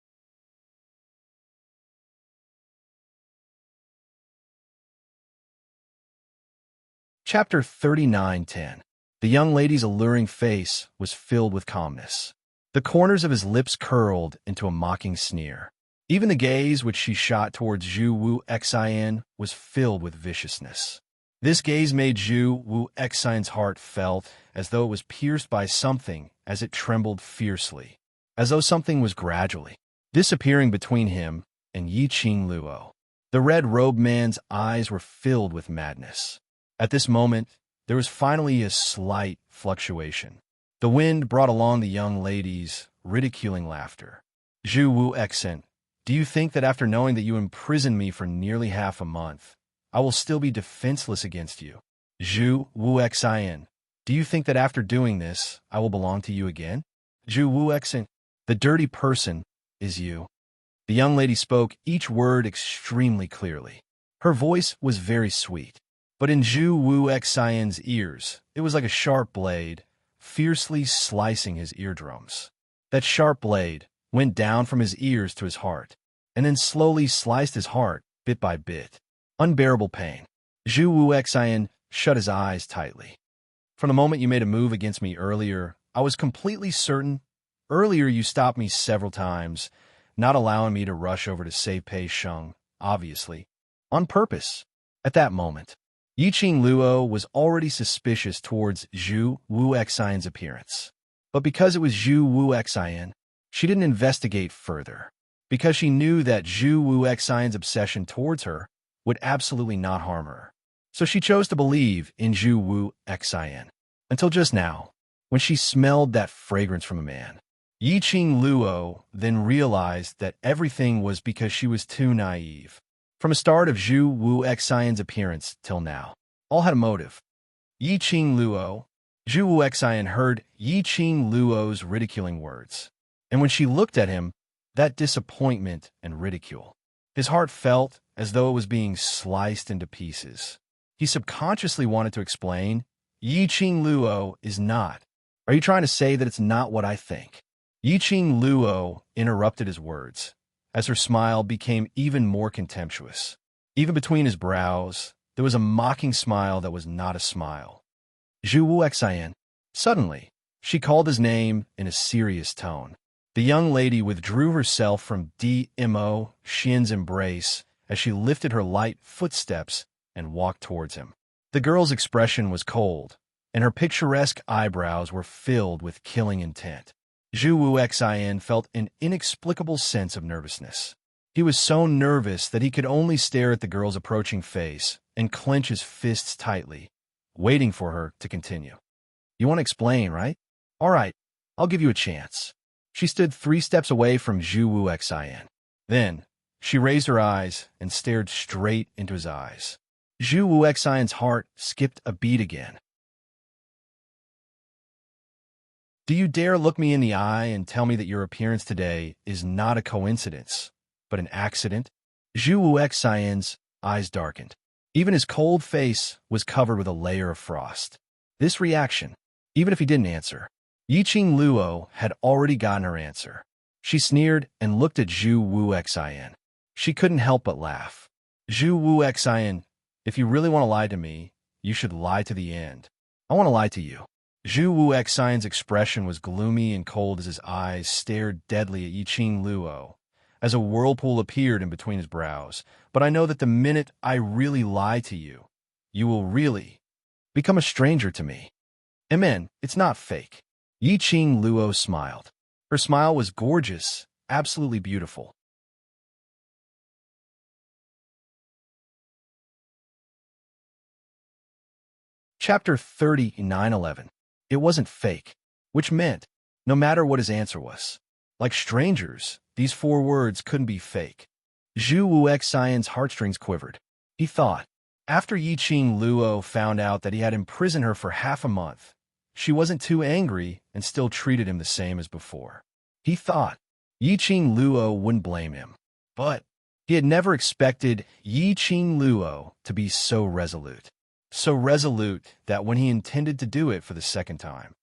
A: Chapter 39:10. The young lady's alluring face was filled with calmness. The corners of his lips curled into a mocking sneer. Even the gaze which she shot towards Zhu Wu Xian was filled with viciousness. This gaze made Zhu Wu Xian's heart felt as though it was pierced by something as it trembled fiercely, as though something was gradually disappearing between him and Yi Qing Luo. The red-robed man's eyes were filled with madness. At this moment, there was finally a slight fluctuation. The wind brought along the young lady's ridiculing laughter. Zhu Wu Xian, do you think that after knowing that you imprisoned me for nearly half a month, I will still be defenseless against you? Zhu Wu Xian, do you think that after doing this, I will belong to you again? Zhu Wu Xian, the dirty person is you. The young lady spoke each word extremely clearly. Her voice was very sweet, but in Zhu Wu Xian's ears, it was like a sharp blade, fiercely slicing his eardrums. That sharp blade went down from his ears to his heart, and then slowly sliced his heart bit by bit. Unbearable pain. Zhu Wu Xian shut his eyes tightly. From the moment you made a move against me earlier, I was completely certain. Earlier you stopped me several times, not allowing me to rush over to save Pei Sheng, obviously, on purpose. At that moment, Yi Qing Luo was already suspicious towards Zhu Wu Xian's appearance. But because it was Zhu Wu Xian, she didn't investigate further, because she knew that Zhu Wu Xian's obsession towards her would absolutely not harm her. So she chose to believe in Zhu Wu Xian. Until just now, when she smelled that fragrance from a man. Yi Qing Luo then realized that everything was because she was too naive. From the start of Zhu Wu Xian's appearance till now, all had a motive. Yi Qing Luo, Zhu Wu Xian heard Yi Qing Luo's ridiculing words. And when she looked at him, that disappointment and ridicule. His heart felt as though it was being sliced into pieces. He subconsciously wanted to explain, Yi Qing Luo is not. Are you trying to say that it's not what I think? Yi Qing Luo interrupted his words, as her smile became even more contemptuous. Even between his brows, there was a mocking smile that was not a smile. Zhu Wu Xian. Suddenly, she called his name in a serious tone. The young lady withdrew herself from Dmo Xian's embrace as she lifted her light footsteps and walked towards him. The girl's expression was cold, and her picturesque eyebrows were filled with killing intent. Zhu Wu Xian felt an inexplicable sense of nervousness. He was so nervous that he could only stare at the girl's approaching face and clench his fists tightly, waiting for her to continue. You want to explain, right? All right, I'll give you a chance. She stood 3 steps away from Zhu Wu Xian. Then, she raised her eyes and stared straight into his eyes. Zhu Wu Xian's heart skipped a beat again. Do you dare look me in the eye and tell me that your appearance today is not a coincidence, but an accident? Zhu Wu Xian's eyes darkened. Even his cold face was covered with a layer of frost. This reaction, even if he didn't answer, Yi Qing Luo had already gotten her answer. She sneered and looked at Zhu Wu Xian. She couldn't help but laugh. Zhu Wu Xian, if you really want to lie to me, you should lie to the end. I want to lie to you. Zhu Wu Xian's expression was gloomy and cold as his eyes stared deadly at Yi Qing Luo, as a whirlpool appeared in between his brows. But I know that the minute I really lie to you, you will really become a stranger to me. Amen, it's not fake. Yi Qing Luo smiled. Her smile was gorgeous, absolutely beautiful. Chapter 39:11. It wasn't fake, which meant, no matter what his answer was, like strangers, these 4 words couldn't be fake. Zhu Wuxian's heartstrings quivered. He thought, after Yiqing Luo found out that he had imprisoned her for half a month, she wasn't too angry and still treated him the same as before. He thought Yiqing Luo wouldn't blame him, but he had never expected Yiqing Luo to be so resolute. So resolute that when he intended to do it for the second time,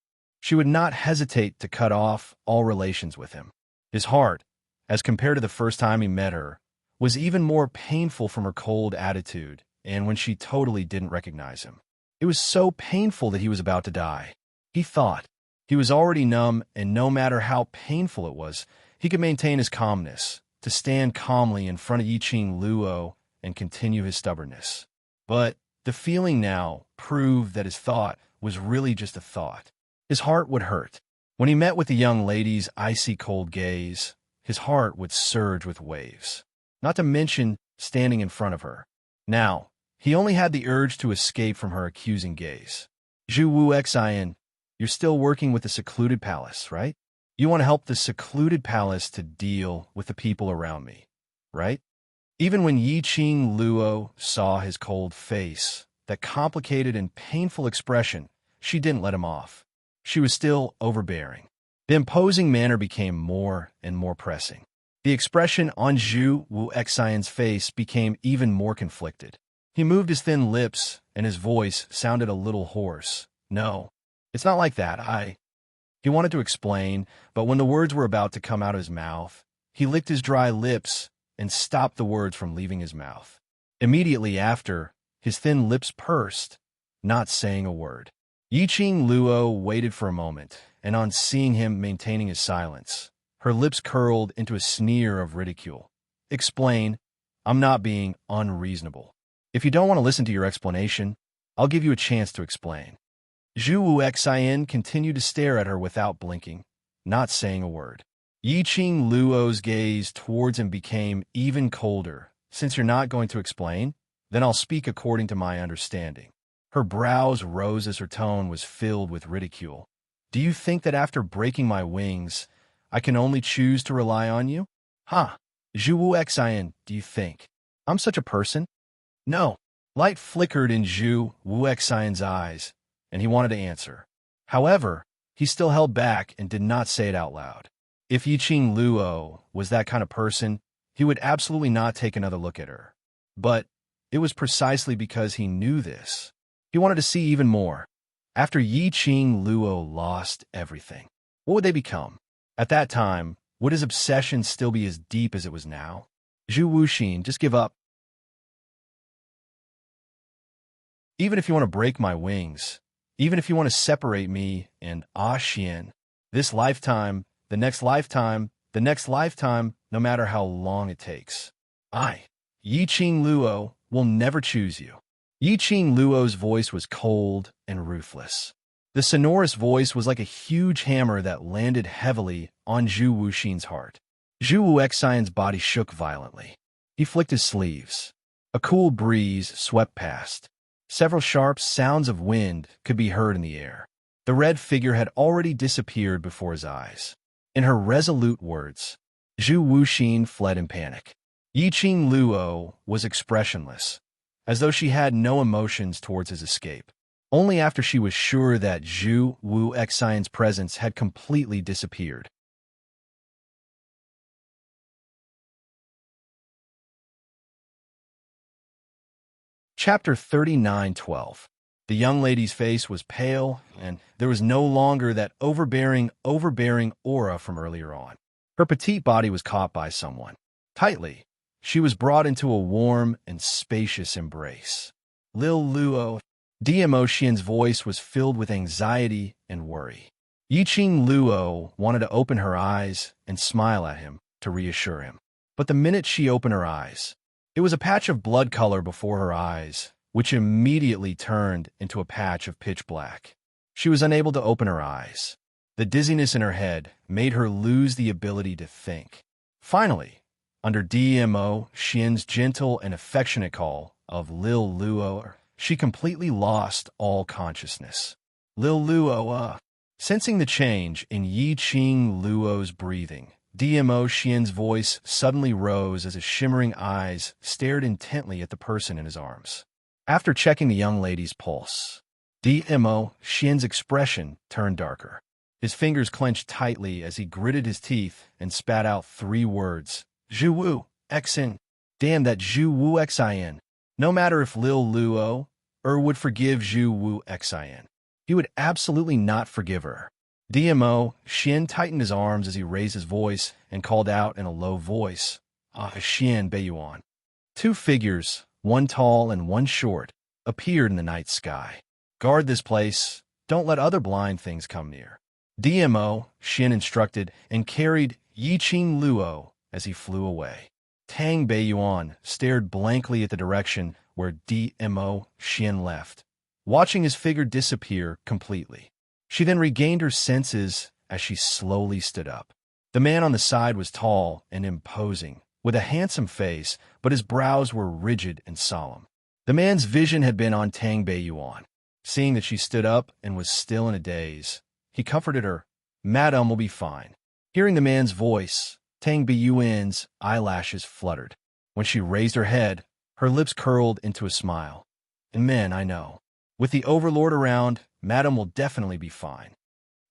A: she would not hesitate to cut off all relations with him. His heart, as compared to the first time he met her, was even more painful from her cold attitude and when she totally didn't recognize him. It was so painful that he was about to die. He thought he was already numb, and no matter how painful it was, he could maintain his calmness, to stand calmly in front of Yiqing Luo and continue his stubbornness. But the feeling now proved that his thought was really just a thought. His heart would hurt. When he met with the young lady's icy cold gaze, his heart would surge with waves. Not to mention standing in front of her. Now, he only had the urge to escape from her accusing gaze. Zhu Wuxian, you're still working with the secluded palace, right? You want to help the secluded palace to deal with the people around me, right? Even when Yiqing Luo saw his cold face, that complicated and painful expression, she didn't let him off. She was still overbearing. The imposing manner became more and more pressing. The expression on Zhu Wuxian's face became even more conflicted. He moved his thin lips, and his voice sounded a little hoarse. No, it's not like that. He wanted to explain, but when the words were about to come out of his mouth, he licked his dry lips and stopped the words from leaving his mouth. Immediately after, his thin lips pursed, not saying a word. Yiqing Luo waited for a moment, and on seeing him maintaining his silence, her lips curled into a sneer of ridicule. Explain, I'm not being unreasonable. If you don't want to listen to your explanation, I'll give you a chance to explain. Zhu Wuxian continued to stare at her without blinking, not saying a word. Yiqing Luo's gaze towards him became even colder. Since you're not going to explain, then I'll speak according to my understanding. Her brows rose as her tone was filled with ridicule. Do you think that after breaking my wings, I can only choose to rely on you? Huh? Zhu Wuxian, do you think I'm such a person? No. Light flickered in Zhu Wuxian's eyes, and he wanted to answer. However, he still held back and did not say it out loud. If Yiqing Luo was that kind of person, he would absolutely not take another look at her. But it was precisely because he knew this. He wanted to see even more. After Yiqing Luo lost everything, what would they become? At that time, would his obsession still be as deep as it was now? Zhu Wuxian, just give up. Even if you want to break my wings, even if you want to separate me and Xian, this lifetime, the next lifetime, the next lifetime, no matter how long it takes, Yiqing Luo, will never choose you. Yiqing Luo's voice was cold and ruthless. The sonorous voice was like a huge hammer that landed heavily on Zhu Wuxian's heart. Zhu Wuxian's body shook violently. He flicked his sleeves. A cool breeze swept past. Several sharp sounds of wind could be heard in the air. The red figure had already disappeared before his eyes. In her resolute words, Zhu Wuxian fled in panic. Yiqing Luo was expressionless, as though she had no emotions towards his escape. Only after she was sure that Zhu Wuxian's presence had completely disappeared. Chapter 39:12. The young lady's face was pale, and there was no longer that overbearing aura from earlier on. Her petite body was caught by someone. Tightly, she was brought into a warm and spacious embrace. Lil Luo, Xian's voice was filled with anxiety and worry. Yiqing Luo wanted to open her eyes and smile at him to reassure him. But the minute she opened her eyes, it was a patch of blood color before her eyes, which immediately turned into a patch of pitch black. She was unable to open her eyes. The dizziness in her head made her lose the ability to think. Finally, under Xian's gentle and affectionate call of Lil Luo, she completely lost all consciousness. Lil Luo, Sensing the change in Yi Qing Luo's breathing, DMO Xian's voice suddenly rose as his shimmering eyes stared intently at the person in his arms. After checking the young lady's pulse, DMO Xian's expression turned darker. His fingers clenched tightly as he gritted his teeth and spat out 3 words. Zhu Wu, Xin. Damn that Zhu Wu Xin. No matter if Lil Luo would forgive Zhu Wu Xin. He would absolutely not forgive her. DMO Xian tightened his arms as he raised his voice and called out in a low voice, Xian Beiyuan. 2 figures, one tall and one short, appeared in the night sky. Guard this place. Don't let other blind things come near. DMO Xian instructed and carried Yi Qing Luo as he flew away. Tang Beiyuan stared blankly at the direction where DMO Xian left, watching his figure disappear completely. She then regained her senses as she slowly stood up. The man on the side was tall and imposing, with a handsome face, but his brows were rigid and solemn. The man's vision had been on Tang Beiyuan. Seeing that she stood up and was still in a daze, he comforted her. Madame will be fine. Hearing the man's voice, Tang Beiyuan's eyelashes fluttered. When she raised her head, her lips curled into a smile. And men, I know. With the overlord around, Madame will definitely be fine.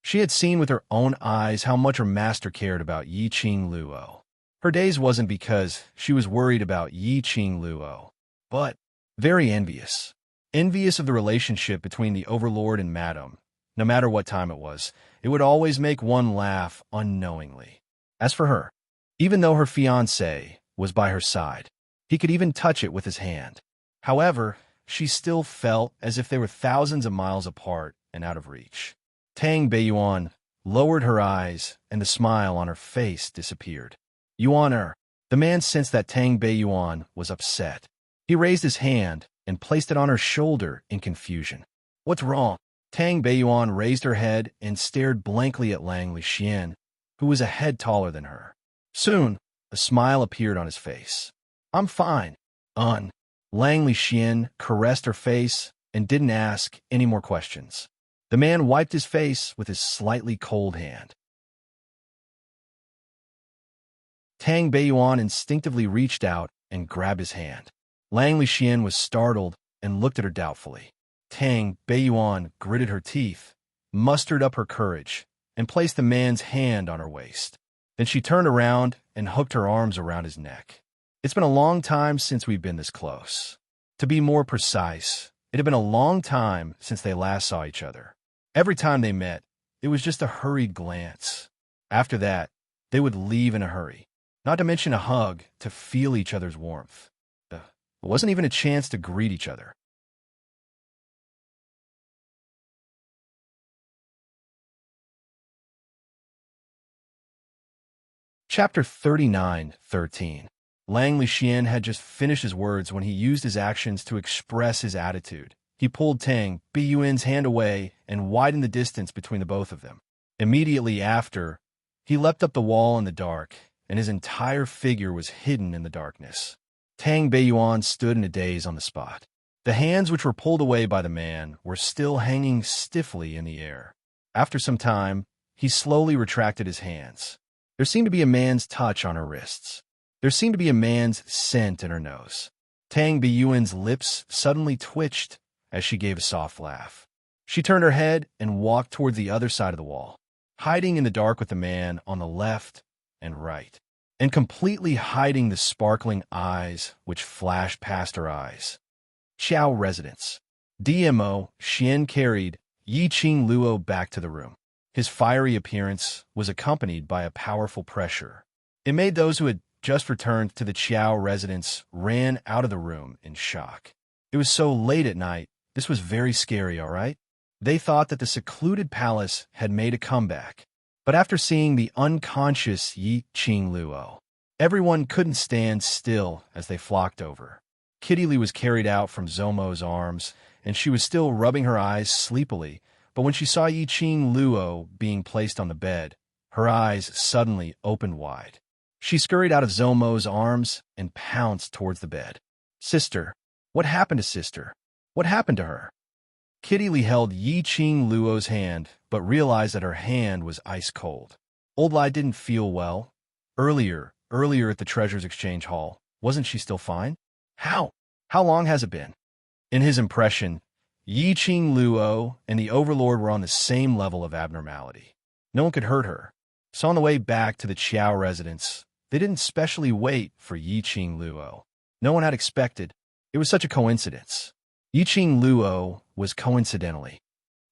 A: She had seen with her own eyes how much her master cared about Yi Qing Luo. Her daze wasn't because she was worried about Yi Qing Luo, but very envious. Envious of the relationship between the overlord and Madame. No matter what time it would always make one laugh unknowingly. As for her, even though her fiancé was by her side, he could even touch it with his hand. However, she still felt as if they were thousands of miles apart and out of reach. Tang Beiyuan lowered her eyes, and the smile on her face disappeared. Yuan. The man sensed that Tang Beiyuan was upset. He raised his hand and placed it on her shoulder in confusion. What's wrong? Tang Beiyuan raised her head and stared blankly at Lang Lixian, who was a head taller than her. Soon, a smile appeared on his face. I'm fine. Lang Lixian caressed her face and didn't ask any more questions. The man wiped his face with his slightly cold hand. Tang Beiyuan instinctively reached out and grabbed his hand. Lang Lixian was startled and looked at her doubtfully. Tang Beiyuan gritted her teeth, mustered up her courage, and placed the man's hand on her waist. Then she turned around and hooked her arms around his neck. It's been a long time since we've been this close. To be more precise, it had been a long time since they last saw each other. Every time they met, it was just a hurried glance. After that, they would leave in a hurry, not to mention a hug to feel each other's warmth. There wasn't even a chance to greet each other. Chapter 39:13. Lang Lixian had just finished his words when he used his actions to express his attitude. He pulled Tang Beiyuan's hand away and widened the distance between the both of them. Immediately after, he leapt up the wall in the dark, and his entire figure was hidden in the darkness. Tang Beiyuan stood in a daze on the spot. The hands which were pulled away by the man were still hanging stiffly in the air. After some time, he slowly retracted his hands. There seemed to be a man's touch on her wrists. There seemed to be a man's scent in her nose. Tang Beiyuan's lips suddenly twitched as she gave a soft laugh. She turned her head and walked toward the other side of the wall, hiding in the dark with the man on the left and right, and completely hiding the sparkling eyes which flashed past her eyes. Qiao residence. DMO Xian carried Yi Qing Luo back to the room. His fiery appearance was accompanied by a powerful pressure. It made those who had just returned to the Qiao residence ran out of the room in shock. It was so late at night, this was very scary, all right? They thought that the secluded palace had made a comeback. But after seeing the unconscious Yi Qing Luo, everyone couldn't stand still as they flocked over. Kitty Lee was carried out from Zomo's arms, and she was still rubbing her eyes sleepily, but when she saw Yi Qing Luo being placed on the bed, her eyes suddenly opened wide. She scurried out of Zomo's arms and pounced towards the bed. Sister, what happened to Sister? What happened to her? Kitty Lee held Yi-Ching Luo's hand, but realized that her hand was ice cold. Old Lai didn't feel well. Earlier at the Treasures Exchange Hall, wasn't she still fine? How? How long has it been? In his impression, Yi-Ching Luo and the Overlord were on the same level of abnormality. No one could hurt her. So on the way back to the Qiao residence, they didn't specially wait for Yi-Ching Luo. No one had expected. It was such a coincidence. Yi-Ching Luo was coincidentally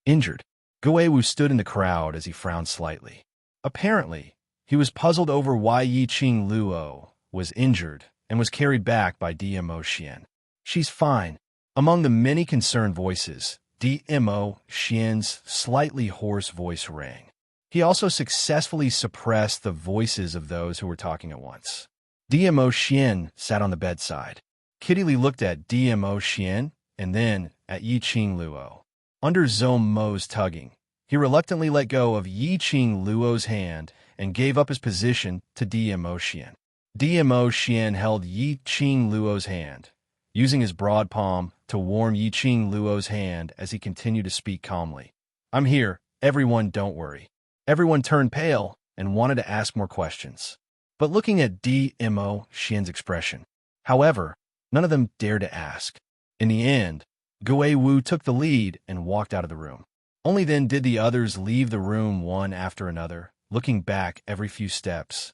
A: injured. Guiwu stood in the crowd as he frowned slightly. Apparently, he was puzzled over why Yi-Ching Luo was injured and was carried back by DMO Xian. She's fine. Among the many concerned voices, DMO Xian's slightly hoarse voice rang. He also successfully suppressed the voices of those who were talking at once. DMO Xian sat on the bedside. Kitty Lee looked at DMO Xian and then at Yi-Ching Luo. Under Zhou Mo's tugging, he reluctantly let go of Yi-Ching Luo's hand and gave up his position to DMO Xian. DMO Xian held Yi-Ching Luo's hand, using his broad palm to warm Yi-Ching Luo's hand as he continued to speak calmly. "I'm here. Everyone, don't worry." Everyone turned pale and wanted to ask more questions. But looking at DMO Xian's expression, however, none of them dared to ask. In the end, Guiwu took the lead and walked out of the room. Only then did the others leave the room one after another, looking back every few steps.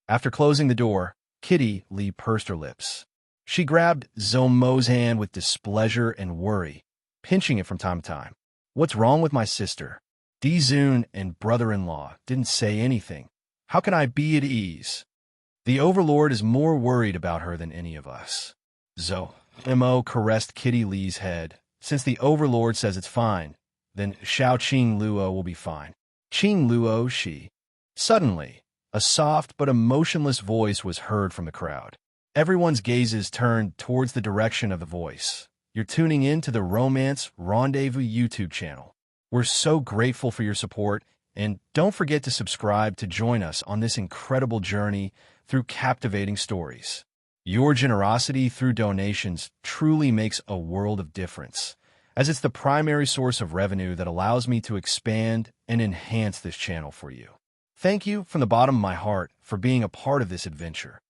A: After closing the door, Kitty Lee pursed her lips. She grabbed Zhou Mo's hand with displeasure and worry, pinching it from time to time. "What's wrong with my sister? Dizun and brother-in-law didn't say anything. How can I be at ease? The Overlord is more worried about her than any of us." Zhou Mo caressed Kitty Lee's head. "Since the Overlord says it's fine, then Xiao-Ching Luo will be fine. Ching Luo, she." Suddenly, a soft but emotionless voice was heard from the crowd. Everyone's gazes turned towards the direction of the voice. "You're tuning in to the Romance Rendezvous YouTube channel. We're so grateful for your support, and don't forget to subscribe to join us on this incredible journey through captivating stories. Your generosity through donations truly makes a world of difference, as it's the primary source of revenue that allows me to expand and enhance this channel for you. Thank you from the bottom of my heart for being a part of this adventure.